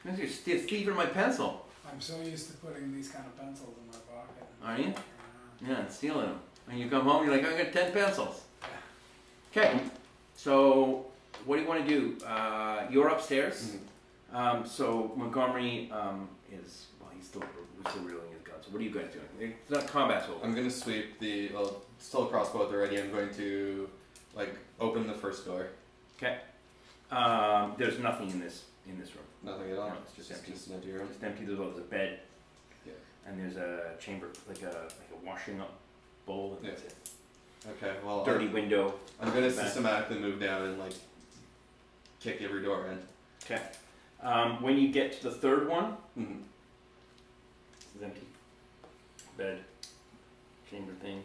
Okay. You're thieving my pencil. I'm so used to putting these kind of pencils in my pocket. Are you? Yeah, and stealing them. When you come home, you're like, I got 10 pencils. Okay. So what do you want to do? You're upstairs. Mm-hmm. So Montgomery is, well, he's still reeling his gun. So what are you guys doing? It's not combat, so I'm going to sweep the, well, still a crossbow at the ready. I'm going to, like, open the first door. okay. There's nothing in this room. Nothing at all. No, it's just empty. Just an empty room. Just empty. There's a bed. Yeah. And there's a chamber, like a washing up bowl. And that's it. Okay, well, Dirty window. I'm going to systematically move down and, like, kick every door in. Okay. When you get to the third one, Mm-hmm. it's empty. Bed, chamber thing.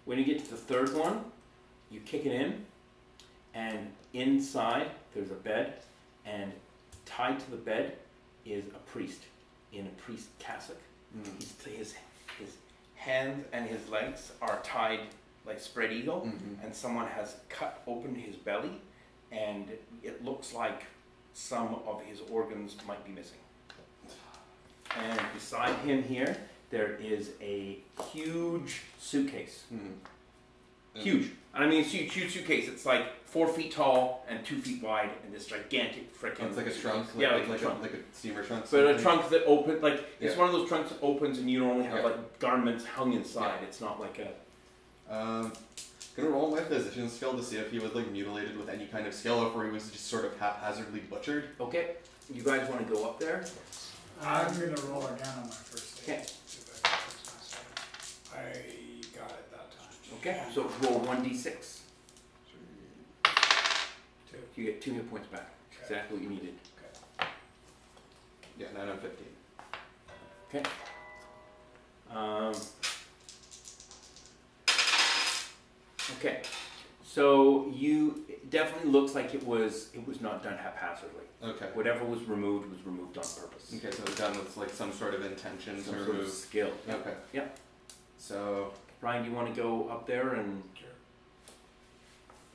When you get to the third one, you kick it in, and inside there's a bed, and tied to the bed is a priest in a priest cassock. Mm-hmm. His hands and his legs are tied like spread eagle, Mm-hmm. and someone has cut open his belly, and it looks like some of his organs might be missing. And beside him here, there is a huge suitcase. Mm-hmm. Huge. And I mean, it's a huge suitcase. It's like 4 feet tall and 2 feet wide, and this gigantic frickin'. It's like a trunk, Yeah, like like a trunk. like a steamer trunk. But a something. trunk that opens, like, it's Yeah. one of those trunks that opens and you only have Yeah. like garments hung inside. Yeah. It's not like a. Gonna roll my physician skill to see if he was like mutilated with any kind of skill, or if he was just sort of haphazardly butchered. Okay, you guys want to go up there? I'm gonna roll again on my first Okay. aid. See if I can fix myself. I got it that time. Okay, so roll 1d6. 2. You get 2 hit points back. Okay. Exactly what you needed. Yeah, 9 on 15. Okay. Okay. So it definitely looks like it was not done haphazardly. Okay. Whatever was removed on purpose. Okay, so it was done with like some sort of intention Some to sort of remove. skill. Okay. Yep. So. Brian, do you want to go up there and? Sure.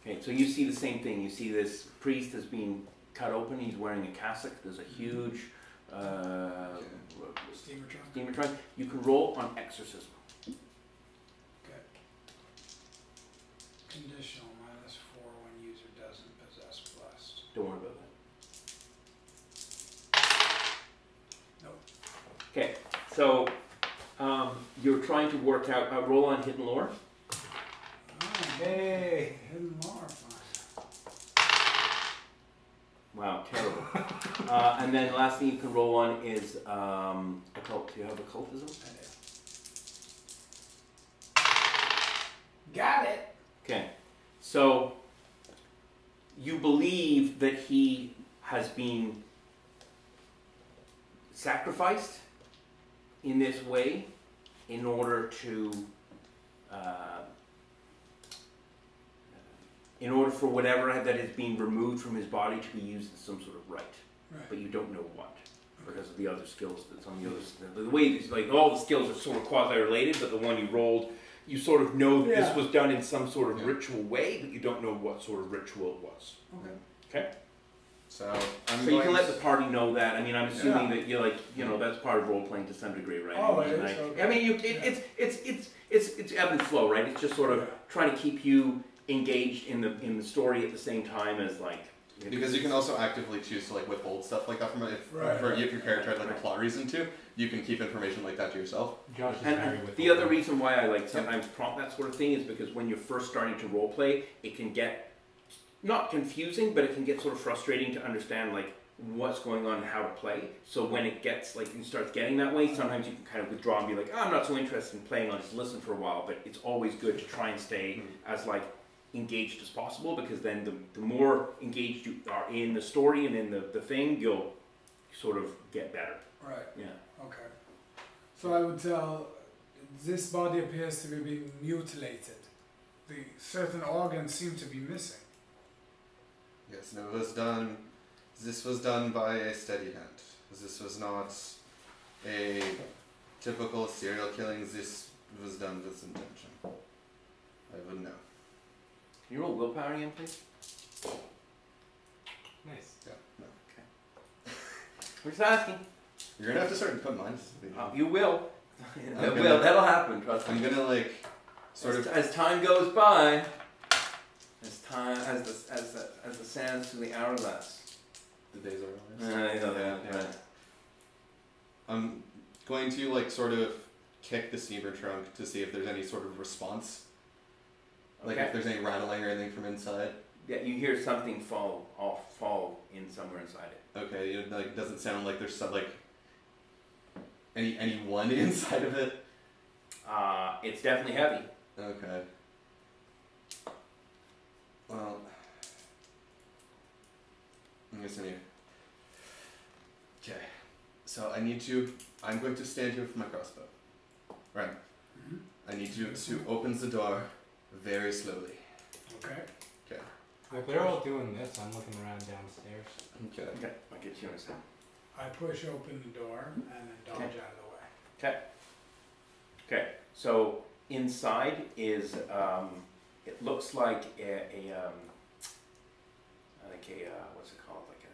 Okay, so you see the same thing. You see this priest is being cut open. He's wearing a cassock. There's a huge Steamer trunk. steamer trunk. You can roll on exorcism. Okay. Conditional -4 when user doesn't possess blessed. Don't worry about that. Nope. Okay, so you're trying to work out. Roll on hidden lore. Oh, Hey! hidden lore, fine. Wow, terrible. And then the last thing you can roll on is occult. Do you have occultism? Got it. Okay, so you believe that he has been sacrificed in this way in order for whatever that is being removed from his body to be used as some sort of rite. Right. But you don't know what, because of the other skills that's on the other. The way it's like all the skills are sort of quasi-related, but the one you rolled, you sort of know that this was done in some sort of ritual way, but you don't know what sort of ritual it was. Okay. Okay. So So you can let the party know that. I mean, I'm assuming Yeah. that you're like, that's part of role playing to some degree, right? Oh, I mean, it is? like, Okay. I mean, it's ebb and flow, right? It's just sort of trying to keep you engaged in the story at the same time as like. Because you can also actively choose to like withhold stuff like that from it. If your character had like a plot reason to, you can keep information like that to yourself. Josh is And very with the other reason why I like sometimes prompt that sort of thing is because when you're first starting to role play, it can get not confusing, but it can get sort of frustrating to understand like what's going on and how to play. So when it gets like you start getting that way, sometimes you can kind of withdraw and be like, I'm not so interested in playing. I'll just listen for a while. But it's always good to try and stay as like engaged as possible, because then the more engaged you are in the story and in the thing, you'll sort of get better. Right. Yeah. Okay. So I would tell this body appears to be being mutilated. The certain organs seem to be missing. Yes, no, it was done This was done by a steady hand. This was not a typical serial killing. This was done with intention. I would know. Can you roll willpower again, please? Nice. Yeah, no. We're just asking. You're gonna have to start putting mine to something. You will. I'm Will. gonna- That'll happen. Trust me. I'm gonna like sort of. As time goes by, as the sands through the hourglass. The days are Yeah. I'm going to like sort of kick the steamer trunk to see if there's any sort of response. Like Okay. if there's any rattling or anything from inside. Yeah, you hear something fall in somewhere inside it. Okay, it like doesn't sound like there's some like anyone inside of it. It's definitely heavy. Okay. Well, I'm guessing you. Okay, so I'm going to stand here with my crossbow. Right. Mhm. I need you to open the door very slowly. Okay. While they're all doing this, I'm looking around downstairs. Okay. Okay, I'll get you in a second. I push open the door and then dodge Okay. out of the way. Okay, so inside is it looks like what's it called, like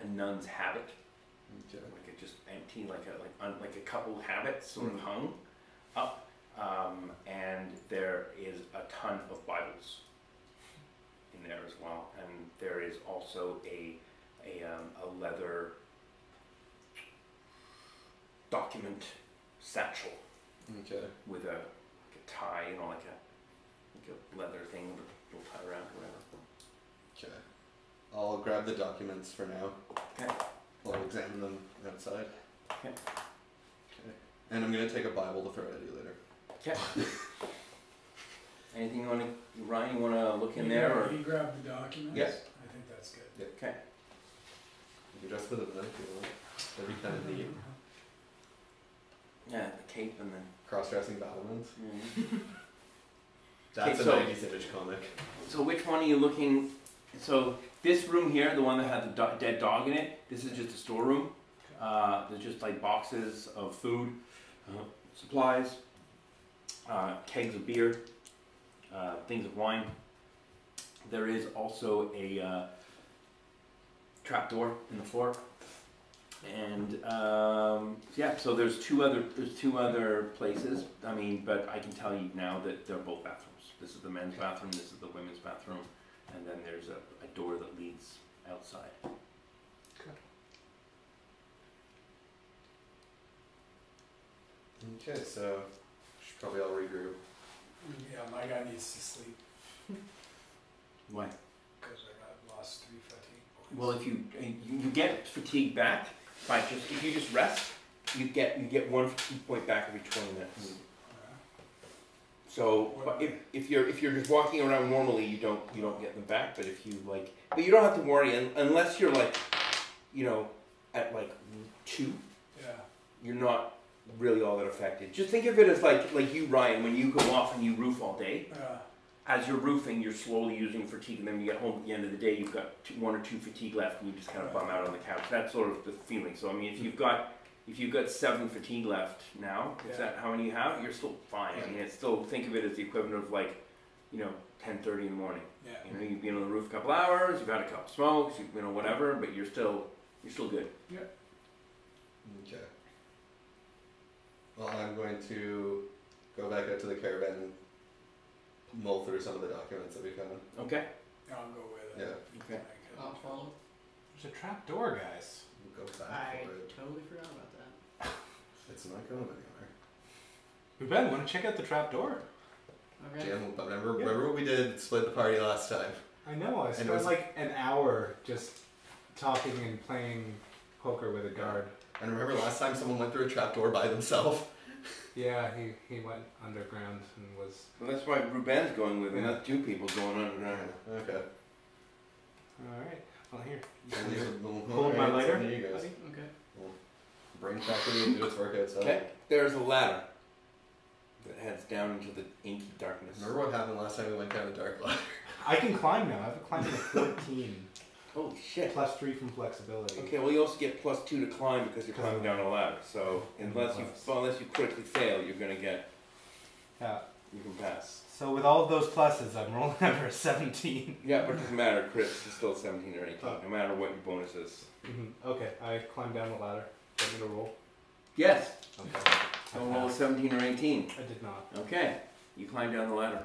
a nun's habit, Okay. like it just empty, like a couple habits sort of hung up, and there is a ton of Bibles in there as well, and there is also a leather document satchel Okay. with a tie, like a leather thing with a little tie around or whatever. Okay. I'll grab the documents for now. Okay. I'll examine them outside. Okay. Okay. And I'm gonna take a Bible to throw at you later. Okay. Anything Ryan, you want to look in there? Or? He grabbed the documents? Yes. I think that's good. Okay. You can dress with it then if you want. Every kind of neat. Yeah, the cape and then. Cross-dressing battlements. Mm. That's Okay, a so- 90s image comic. So which one are you looking? So this room here, the one that had the dead dog in it, this is just a storeroom. There's just like boxes of food, supplies, kegs of beer, things of wine. There is also a trapdoor in the floor, and yeah. So there's two other places. I mean, but I can tell you now that they're both bathrooms. This is the men's bathroom. This is the women's bathroom, and then there's a door that leads outside. Okay, so should probably all regroup. Yeah, my guy needs to sleep Why? because I got lost 3 fatigue points. Well, if you get fatigue back by just if you just rest, you get 1 fatigue point back every 20 minutes. So, but if you're just walking around normally, you don't get them back. But if you but you don't have to worry unless you're at 2, Yeah. you're not really all that affected. Just think of it as like you, Ryan, when you go off and you roof all day. As you're roofing, you're slowly using fatigue, and then when you get home at the end of the day, you've got 1 or 2 fatigue left, and you just kind of bum out on the couch. That's sort of the feeling. So I mean, if you've got 7 fatigue left now, is that how many you have? You're still fine. I mean, it's still, think of it as the equivalent of 10:30 in the morning. Yeah. You've been on the roof a couple hours, you've had a couple smokes, whatever, but you're still good. Okay. Well, I'm going to go back out to the caravan and mull through some of the documents that we found. Okay. I'll go with Yeah. it. Okay. I'll follow. There's a trap door, guys. We'll go back I for it. totally forgot about that. It's not going anywhere. Ben, want to check out the trap door? Okay. Jam, but remember what we did? Split the party last time. I know. I it spent was- like an hour just talking and playing poker with a guard. And remember last time someone went through a trapdoor by themselves? Yeah, he went underground and was. Well, that's why Ruben's going with me, not 2 people going underground. Okay. All right. Well, here. Hold Hold my lighter. There you guys. Okay. Brain factory and do its work outside. Okay. There's a ladder that heads down into the inky darkness. Remember what happened last time we went down a dark ladder? I can climb now. I have a climbing of 14. Holy shit. +3 from flexibility. Okay, well you also get +2 to climb because you're climbing down a ladder. So unless you critically fail, you're gonna get. Yeah. You can pass. So with all of those pluses, I'm rolling under a 17. Yeah, but it doesn't matter. Crits is still 17 or 18, no matter what your bonus is. Okay, I climb down the ladder. Want me to roll? Yes. Okay. Don't roll a 17 or 18. I did not. Okay. You climb down the ladder.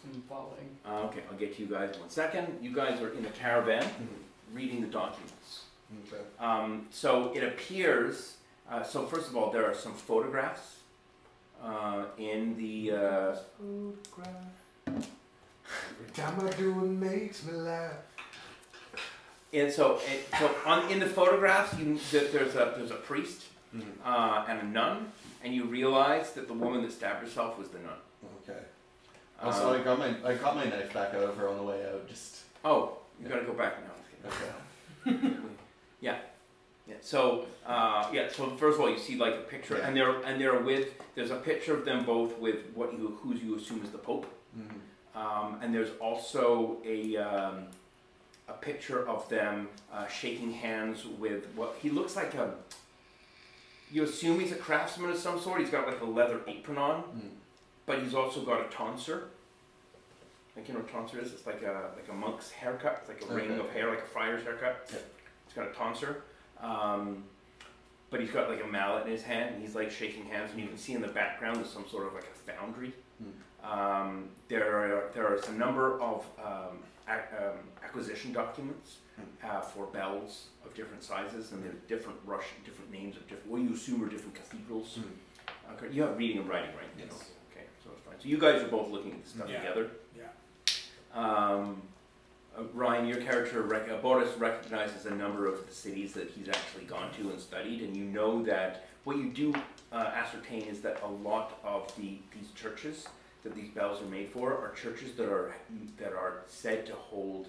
I'm following. Okay, I'll get to you guys in 1 second. You guys are in the caravan reading the documents. Okay. So it appears, so first of all, there are some photographs in the... Every time I do, it makes me laugh. And so in the photographs, there's a priest and a nun, and you realize that the woman that stabbed herself was the nun. Okay. Also, I got my knife back out of her on the way out. Just. Oh, you gotta go back now. Okay. Yeah. So So first of all, you see like a picture, and there's a picture of them both with who you assume is the Pope, and there's also a picture of them shaking hands with what he looks like a. You assume he's a craftsman of some sort. He's got like a leather apron on. But he's also got a tonsure. Like you know what a tonsure is? It's like a monk's haircut. It's like a ring of hair, like a friar's haircut. Yeah. He's got a tonsure. But he's got like a mallet in his hand, and he's like shaking hands. And you can see in the background there's some sort of like a foundry. There are a number of acquisition documents for bells of different sizes, and they're different names of different. What you assume are different cathedrals. You have reading and writing, right? Yes. Okay, so it's fine. So you guys are both looking at this stuff together. Yeah. Ryan, your character, Boris, recognizes a number of the cities that he's actually gone to and studied, and you know that what you do ascertain is that a lot of these churches that these bells are made for are churches that are said to hold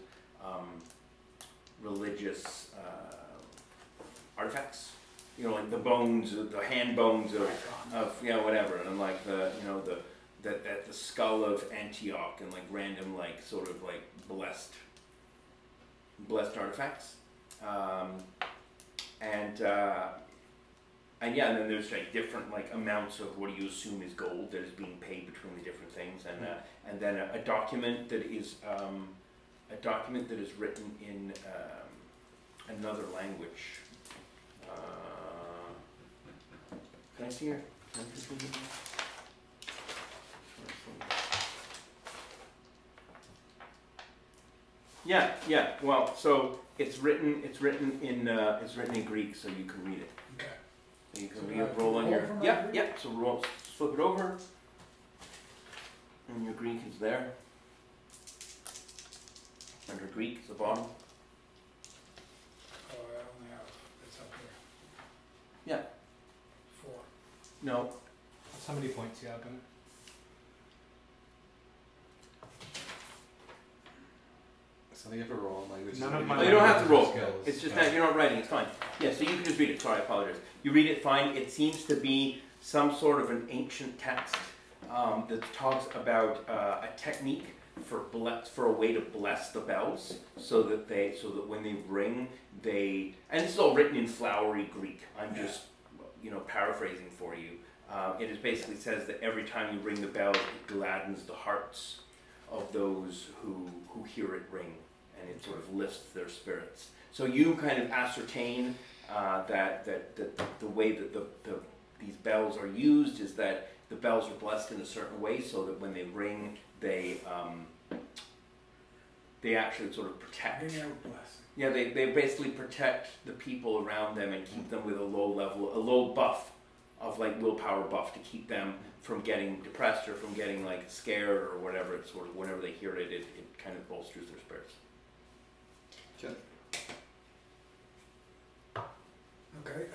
religious artifacts. You know, like the bones, the hand bones of whatever, and like the skull of Antioch, and like random like sort of like blessed artifacts, and then there's like different like amounts of what you assume is gold that is being paid between the different things, and then a document that is written in another language. Can I see your? Yeah. Well, so it's written in Greek, so you can read it. Okay. So you can read it. Roll on your. Yeah. So roll, flip it over, and your Greek is there. Under Greek is the bottom. Oh, I only have. It's up here. Yeah. 4. No. That's how many points you have in it? Something you have to roll on language. None of my Oh, you don't have to roll. skills. It's just that you're not writing. It's fine. Yeah, so you can just read it. Sorry, I apologize. You read it fine. It seems to be some sort of an ancient text that talks about a technique for a way to bless the bells, so that when they ring, and this is all written in flowery Greek. I'm just paraphrasing for you. It is basically says that every time you ring the bell, it gladdens the hearts of those who hear it ring, and it sort of lifts their spirits. So you kind of ascertain that the way that these bells are used is that the bells are blessed in a certain way, so that when they ring, they actually sort of protect. Yeah, they basically protect the people around them and keep them with a low buff of like willpower buff to keep them from getting depressed or from getting like scared or whatever. It's sort of whenever they hear it, it kind of bolsters their spirits. Okay.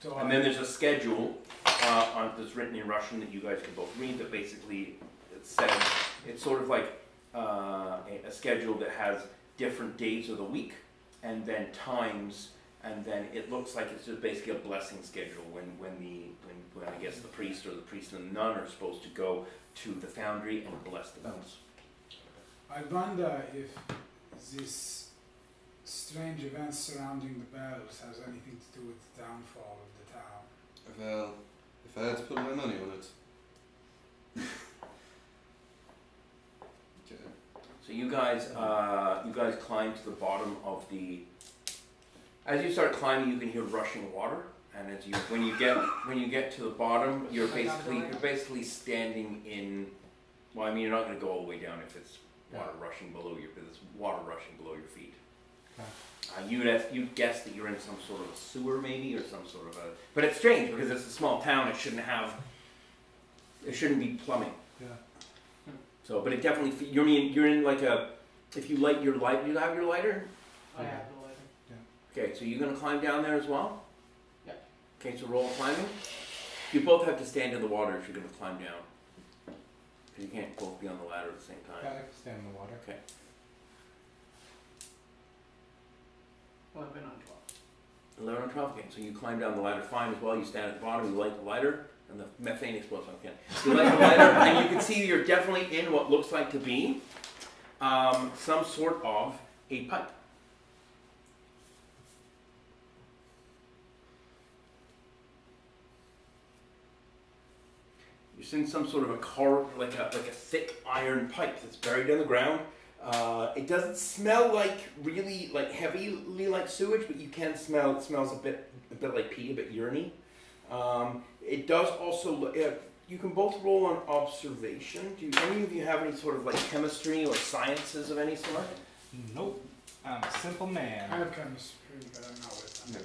So And then there's a schedule that's written in Russian that you guys can both read. That basically it says it's sort of like a schedule that has different days of the week and then times, and then it looks like it's just basically a blessing schedule when I guess the priest or the priest and the nun are supposed to go to the foundry and bless the bells. I wonder if this strange events surrounding the bells has anything to do with the downfall of the town. Well, if I had to put my money on it. Okay. So you guys climb to the bottom of the. As you start climbing, you can hear rushing water, and when you get to the bottom, you're basically standing in. Well, I mean, you're not going to go all the way down if it's water rushing below you, but it's water rushing below your feet. Okay. You'd guess that you're in some sort of sewer, maybe, or some sort of a. But it's strange because it's a small town. It shouldn't be plumbing. Yeah. So, but it definitely. You're in like a. If you light your light, do you have your lighter? I have the lighter. Okay, so you're gonna climb down there as well. Yeah. Okay, so roll climbing. You both have to stand in the water if you're gonna climb down. Because you can't both be on the ladder at the same time. Yeah, I can stand in the water. Okay. 11 on 12. 11 or 12. Okay, so you climb down the ladder fine as well. You stand at the bottom. You light the lighter, and the methane explodes. Okay. You light the lighter, and you can see you're definitely in what looks like to be some sort of a pipe. You're seeing some sort of a like a thick iron pipe that's buried in the ground. It doesn't smell like really like heavily like sewage, but you can smell. It smells a bit like pee, a bit urine. It does also. You can both roll on observation. Do any of you have any sort of like chemistry or sciences of any sort? Nope. I'm a simple man. I have chemistry, but I'm not with them.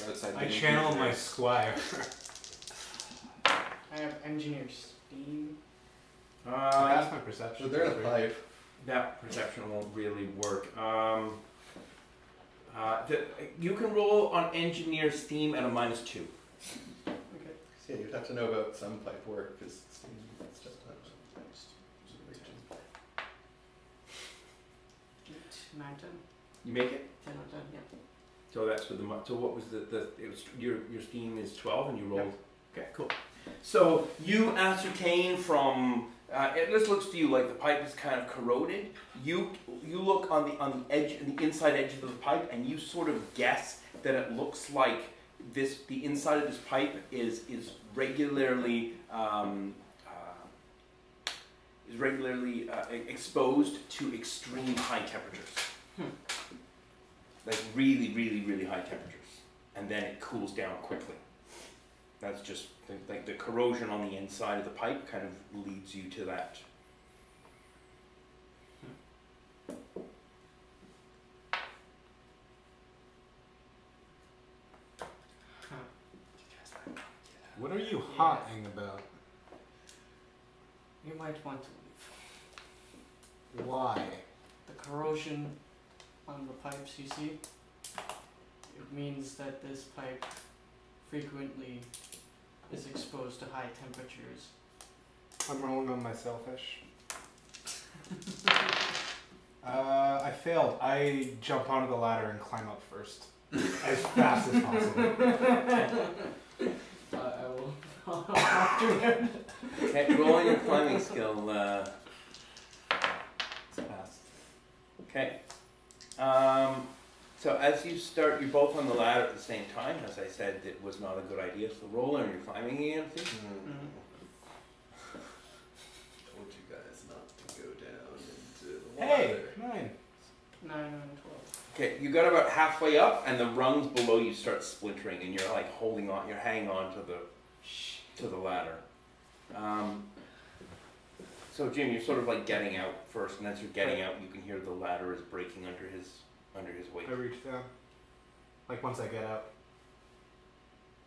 Outside I the channel my infusion. squire. I have engineer steam. That's my perception. So they're in a pipe. That perception won't really work. You can roll on engineer steam at a -2. Okay. Yeah, you'd have to know about some pipe work because it's just not. 8, 9, 10. You make it. 10 on 10, yeah. So that's with the so what was it was your steam is 12 and you rolled. Okay, cool. So you ascertain from this looks to you like the pipe is kind of corroded. You look on the edge, the inside edge of the pipe, and you sort of guess that it looks like the inside of this pipe is regularly exposed to extreme high temperatures. Like really, really, really high temperatures, and then it cools down quickly. That's just like the corrosion on the inside of the pipe kind of leads you to that. What are you hotting about? You might want to leave. Why? The corrosion on the pipes you see, it means that this pipe frequently is exposed to high temperatures. I'm rolling on my selfish. I failed. I jump onto the ladder and climb up first. As fast as possible. I will after him. Okay, roll your climbing skill. It's fast. Okay. So as you start, you're both on the ladder at the same time. As I said, it was not a good idea. So roll and you're climbing again, please. Told you guys not to go down into the water. Hey, 9. 9 on 12. Okay, you got about halfway up, and the rungs below you start splintering, and you're like holding on. You're hanging on to the ladder. So Jim, you're sort of like getting out first, and as you're getting out, you can hear the ladder is breaking under his weight. I reach down. Like once I get out.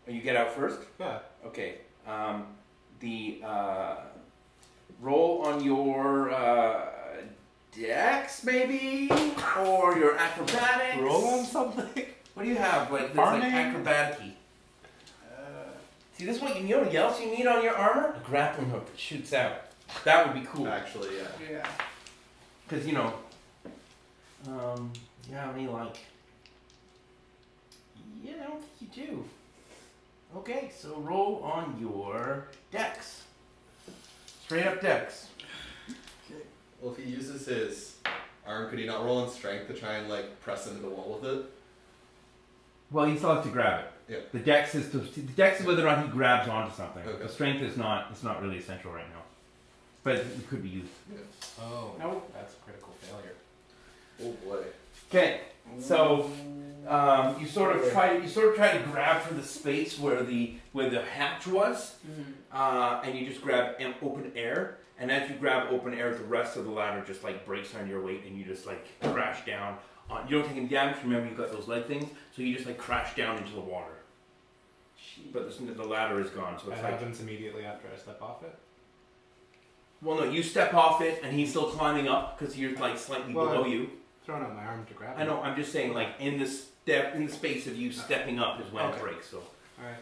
Oh, you get out first? Yeah. Okay. The roll on your dex, maybe, or your acrobatics. Roll on something? What do you have? Like that's like acrobatic-y. See, this is what you know what else you need on your armor? A grappling hook that shoots out. That would be cool. Actually, yeah. Yeah. Because you know, yeah, I mean, like, yeah, I don't think you do. Okay, so roll on your dex. Straight up dex. Well, if he uses his arm, could he not roll in strength to try and like press into the wall with it? Well, he still has to grab it. Yeah. The dex is whether or not he grabs onto something. Okay. The strength is not. It's not really essential right now, but it could be used. Yeah. Oh, Nope. that's a critical failure. Oh boy. Okay, so you sort of try to grab for the space where the hatch was, and you just grab open air. And as you grab open air, the rest of the ladder just like breaks on your weight, and you just like crash down. You don't take any damage. Remember, you've got those leg things, so you just like crash down into the water. But the ladder is gone, so it's That like. happens immediately after I step off it. Well, no, you step off it, and he's still climbing up because you're like slightly below you. Throwing out my arm to grab it. I know. I'm just saying, like in the space of you stepping up is when it breaks. So. All right.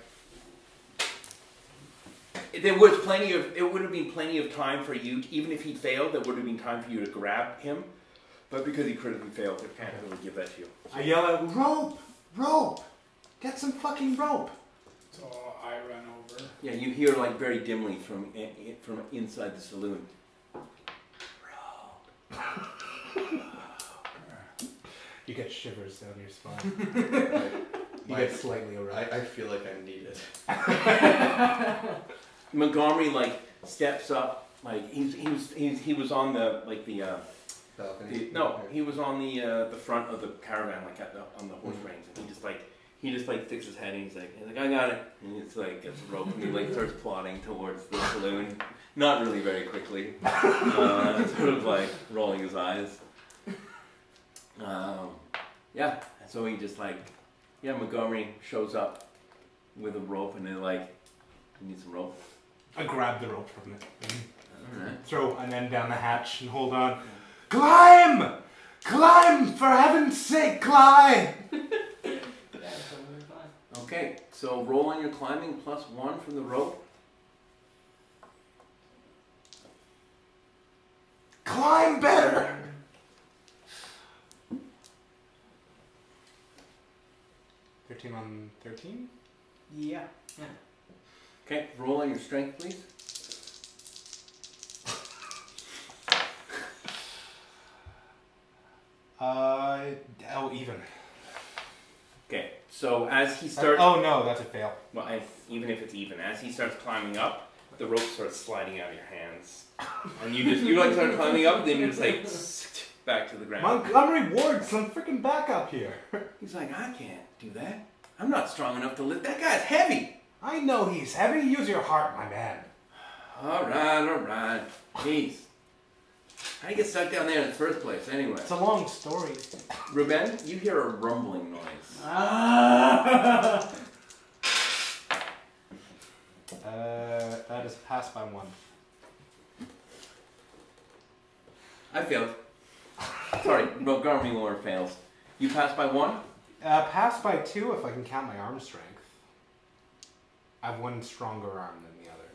There was plenty of. It would have been plenty of time for you, even if he failed. There would have been time for you to grab him, but because he critically failed, I can't really give that to you. I yell out, "Rope! Rope! Get some fucking rope!" So I run over. Yeah, you hear like very dimly from inside the saloon. You get shivers down your spine. You My- get slightly erect. I feel like I need it. Montgomery like steps up, like he was on the like the. Balcony. He was on the front of the caravan, like on the horse reins, and he just sticks his head and he's like I got it, and it's like gets a rope and he like starts plodding towards the saloon, not really very quickly, sort of like rolling his eyes. Yeah, so he just Montgomery shows up with a rope and they're like, you need some rope. I grab the rope from it. Alright. Throw an end down the hatch and hold on. Climb! Climb! For heaven's sake, climb! That's totally fine. Okay, so roll on your climbing +1 from the rope. Climb better! 13 on 13? Yeah. Okay, roll on your strength, please. Even. Okay, so as he starts, Oh no, that's a fail. well, even if it's even, as he starts climbing up, the rope starts sliding out of your hands, and you like start climbing up, and then you just like back to the ground. Montgomery Ward, some freaking backup here. He's like, I can't do that. I'm not strong enough to lift. That guy's heavy. I know he's heavy. Use your heart, my man. All right. Jeez. How do you get stuck down there in the first place, anyway? It's a long story. Ruben, you hear a rumbling noise. That is passed by 1. I failed. Sorry, Montgomery Moore fails. You pass by 1? Passed by 2 if I can count my arm strength. I have one stronger arm than the other.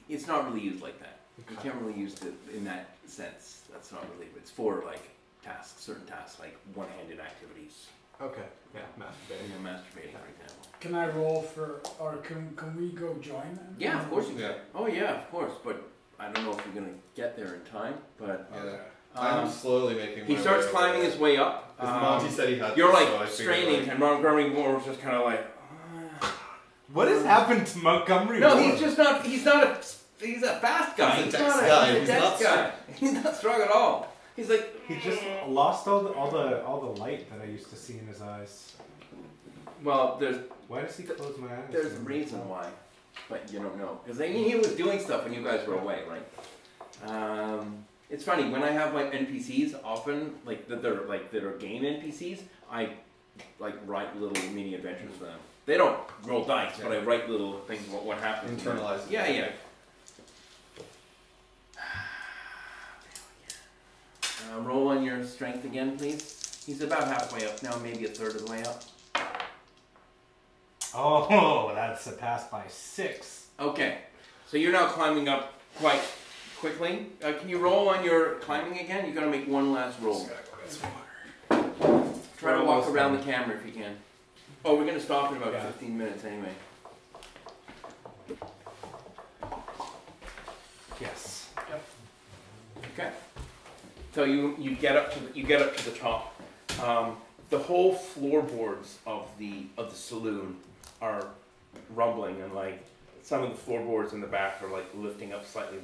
It's not really used like that. You Okay. can't really use it in that sense. That's not really. It's for like tasks, certain tasks, like one-handed activities. Okay. Yeah, masturbating. Masturbating, for example. Can I roll for, or can we go join them? Yeah, of course you can. Yeah. Oh yeah, of course. But I don't know if you're gonna get there in time. But Yeah. Okay. I'm slowly making my he starts way climbing over his way up. there. 'Cause Monty said he had You're this, like so I figured, straining, like, and Montgomery Moore was just kind of like. What has happened to Montgomery No, Ward? he's just not. He's not a. He's a fast guy. He's a not dex guy. He's a He's dex not guy. He's not strong at all. He's like. He just lost all the light that I used to see in his eyes. Well, Why does he close my eyes? there's a reason why, but you don't know because he was doing stuff when you guys were away, right? It's funny when I have like NPCs, often like that are game NPCs. I like write little mini adventures for them. They don't roll dice, but I write little things about what happens. internalize it. Yeah. Roll on your strength again, please. He's about halfway up now, maybe a third of the way up. Oh, that's a pass by 6. Okay, so you're now climbing up quite quickly. Can you roll on your climbing again? You gotta make one last roll. Try to walk around the camera if you can. Oh, we're gonna stop in about 15 minutes anyway. Yes. Okay. So you get up to the top. The whole floorboards of the saloon are rumbling, and like some of the floorboards in the back are like lifting up slightly.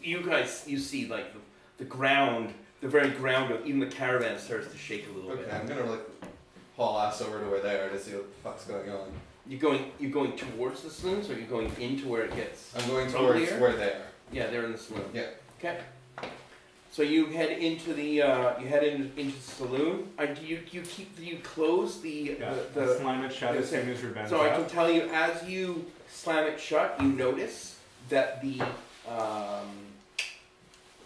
You see like the ground, the very ground of even the caravan starts to shake a little bit. Okay, I'm gonna like haul ass over to where they are to see what the fuck's going on. You're going towards the saloons, or you're going into where it gets? I'm going towards where they are. Yeah, they're in the saloon. Yeah. Okay. So you head into the into the saloon. Do you close the slam it shut as soon as your So I can tell you, as you slam it shut, you notice that the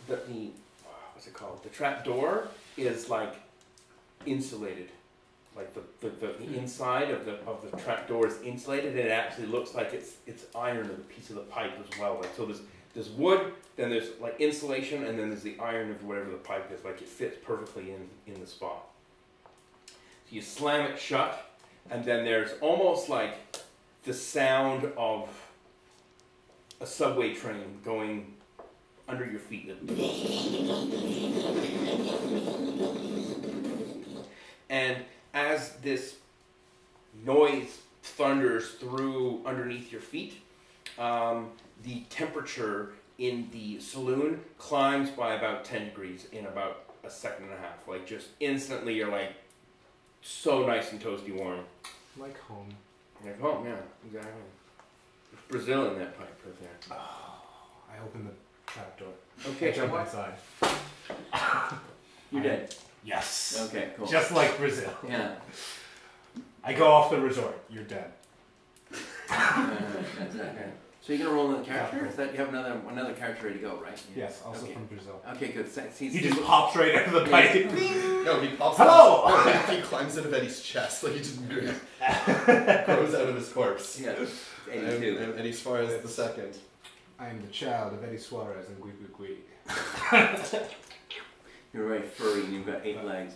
what's it called? The trap door is like insulated. Like the inside of the trap door is insulated, and it actually looks like it's iron of a piece of the pipe as well. Like so, there's wood, then there's like insulation, and then there's the iron of whatever the pipe is. Like it fits perfectly in the spot. So you slam it shut, and then there's almost like the sound of a subway train going under your feet. And as this noise thunders through underneath your feet, the temperature in the saloon climbs by about 10 degrees in about a second and a half. Like just instantly you're like so nice and toasty warm. Like home. Like home, yeah, exactly. There's Brazil in that pipe right there. Oh, I open the trap door. Okay, I jump inside. You're dead. Yes. Okay, cool. Just like Brazil. Yeah. I go off the resort. You're dead. Okay. So you're gonna roll another character? Is that you have another character ready to go, right? Yeah. Yes, also from Brazil. Okay, good. He just pops right out of the pipe. No, he pops Hello! out. No, he climbs out of Eddie's chest like he just grows out of his corpse. Yeah. Eddie too. And Eddie Suarez the second. I am the child of Eddie Suarez and Gui Gui Gui. You're very furry and you've got 8 legs.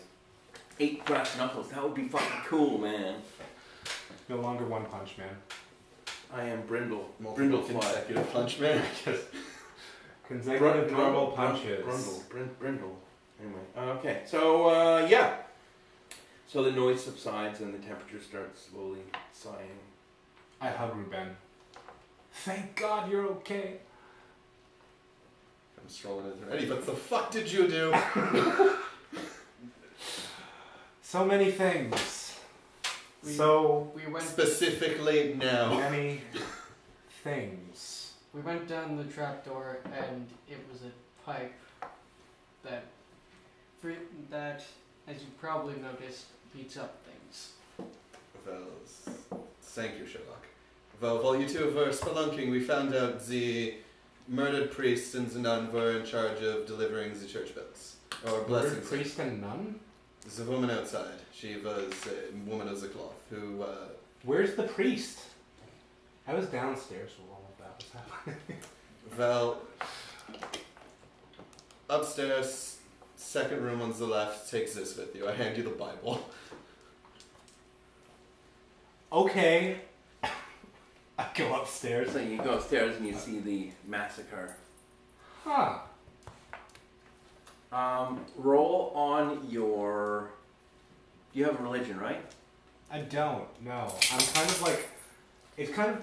8 brass knuckles. That would be fucking cool, man. No longer One Punch Man. I am Brindle. Multiple Brindle consecutive punch man. Consecutive normal punches. Brindle. Anyway, okay. So, yeah. So the noise subsides and the temperature starts slowly sighing. I hug Ruben. Thank God you're okay. I'm strolling in there. Eddie, what the fuck did you do? So many things. We went Specifically now. many things. We went down the trapdoor, and it was a pipe that, as you probably noticed, heats up things. Well, thank you, Sherlock. Well, while you two were spelunking, we found out the murdered priest and the nun were in charge of delivering the church bells. Or blessings. Murdered priest and nun? The woman outside. She was a woman of the cloth who... Where's the priest? I was downstairs while all of that was happening. Well, upstairs, second room on the left, take this with you. I hand you the Bible. Okay. I go upstairs. So you go upstairs and you see the massacre. Huh. Roll on your... You have a religion, right? I don't, no. I'm kind of like...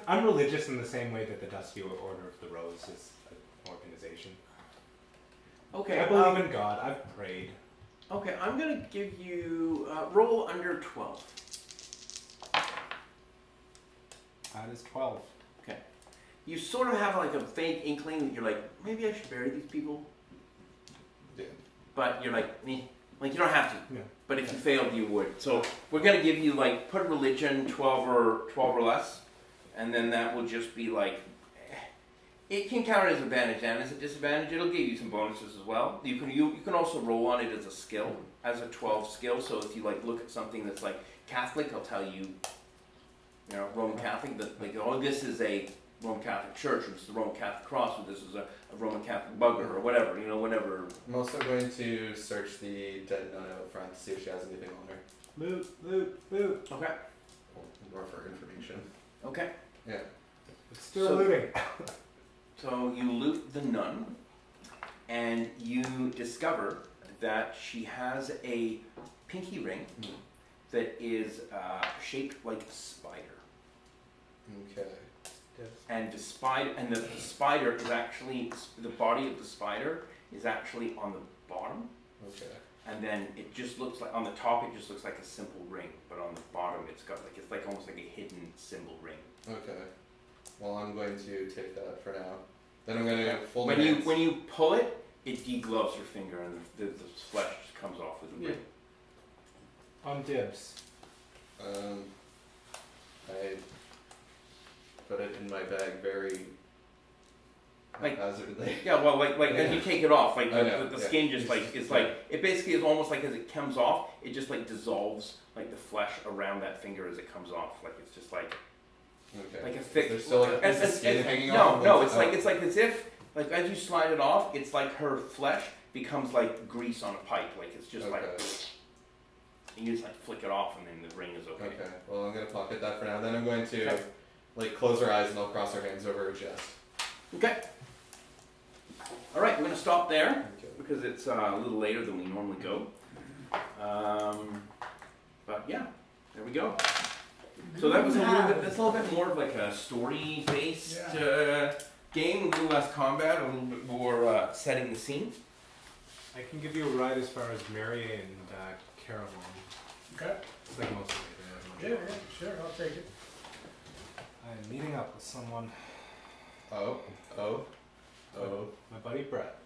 I'm religious in the same way that the Dusky Order of the Rose is an organization. Okay. I believe in God. I've prayed. Okay, I'm going to give you... roll under 12. That is 12. Okay. You sort of have like a vague inkling that you're like, maybe I should bury these people. Yeah. But you're like, meh. Like you don't have to. Yeah. But if you failed, you would. So we're gonna give you like put religion 12 or less, and then that will just be like. It can count as advantage and as a disadvantage. It'll give you some bonuses as well. You can also roll on it as a skill, as a 12 skill. So if you like look at something that's like Catholic, I'll tell you. You know, Roman Catholic. That like oh, this is a Roman Catholic church, or this is a Roman Catholic cross, or this is a Roman Catholic bugger, or whatever. You know, whatever. I'm also going to search the dead nun out front to see if she has anything on her. Loot. Okay. More for information. Okay. Yeah. It's still So- looting. So you loot the nun, and you discover that she has a pinky ring that is shaped like a spider. Okay. And the spider is actually, the body of the spider is actually on the bottom. Okay. And then it just looks like, on the top it just looks like a simple ring, but on the bottom it's like almost like a hidden symbol ring. Okay. Well, I'm going to take that for now. Then I'm going to fold When you pull it, it degloves your finger and the flesh just comes off with the ring. On dibs. I put it in my bag very haphazardly. Yeah, well, as you take it off, like know, the skin just like it's like it basically is almost like as it comes off, it just like dissolves like the flesh around that finger as it comes off. Like it's just like a thick. There's still like a piece of skin hanging off. No, it's like as if like as you slide it off, it's like her flesh becomes like grease on a pipe. Like it's just like. And you just like flick it off, and then the ring is okay. Okay. Well, I'm gonna pocket that for now. Then I'm going to like close her eyes and I'll cross her hands over her chest. Okay. All right, we're gonna stop there because it's a little later than we normally go. But yeah, there we go. So that was that's a little bit more of like a story-based game, a little less combat, a little bit more setting the scene. I can give you a ride as far as Mary and Caroline. Okay. It's like most of it. Yeah, sure, I'll take it. I'm meeting up with someone. Oh. My buddy Brett.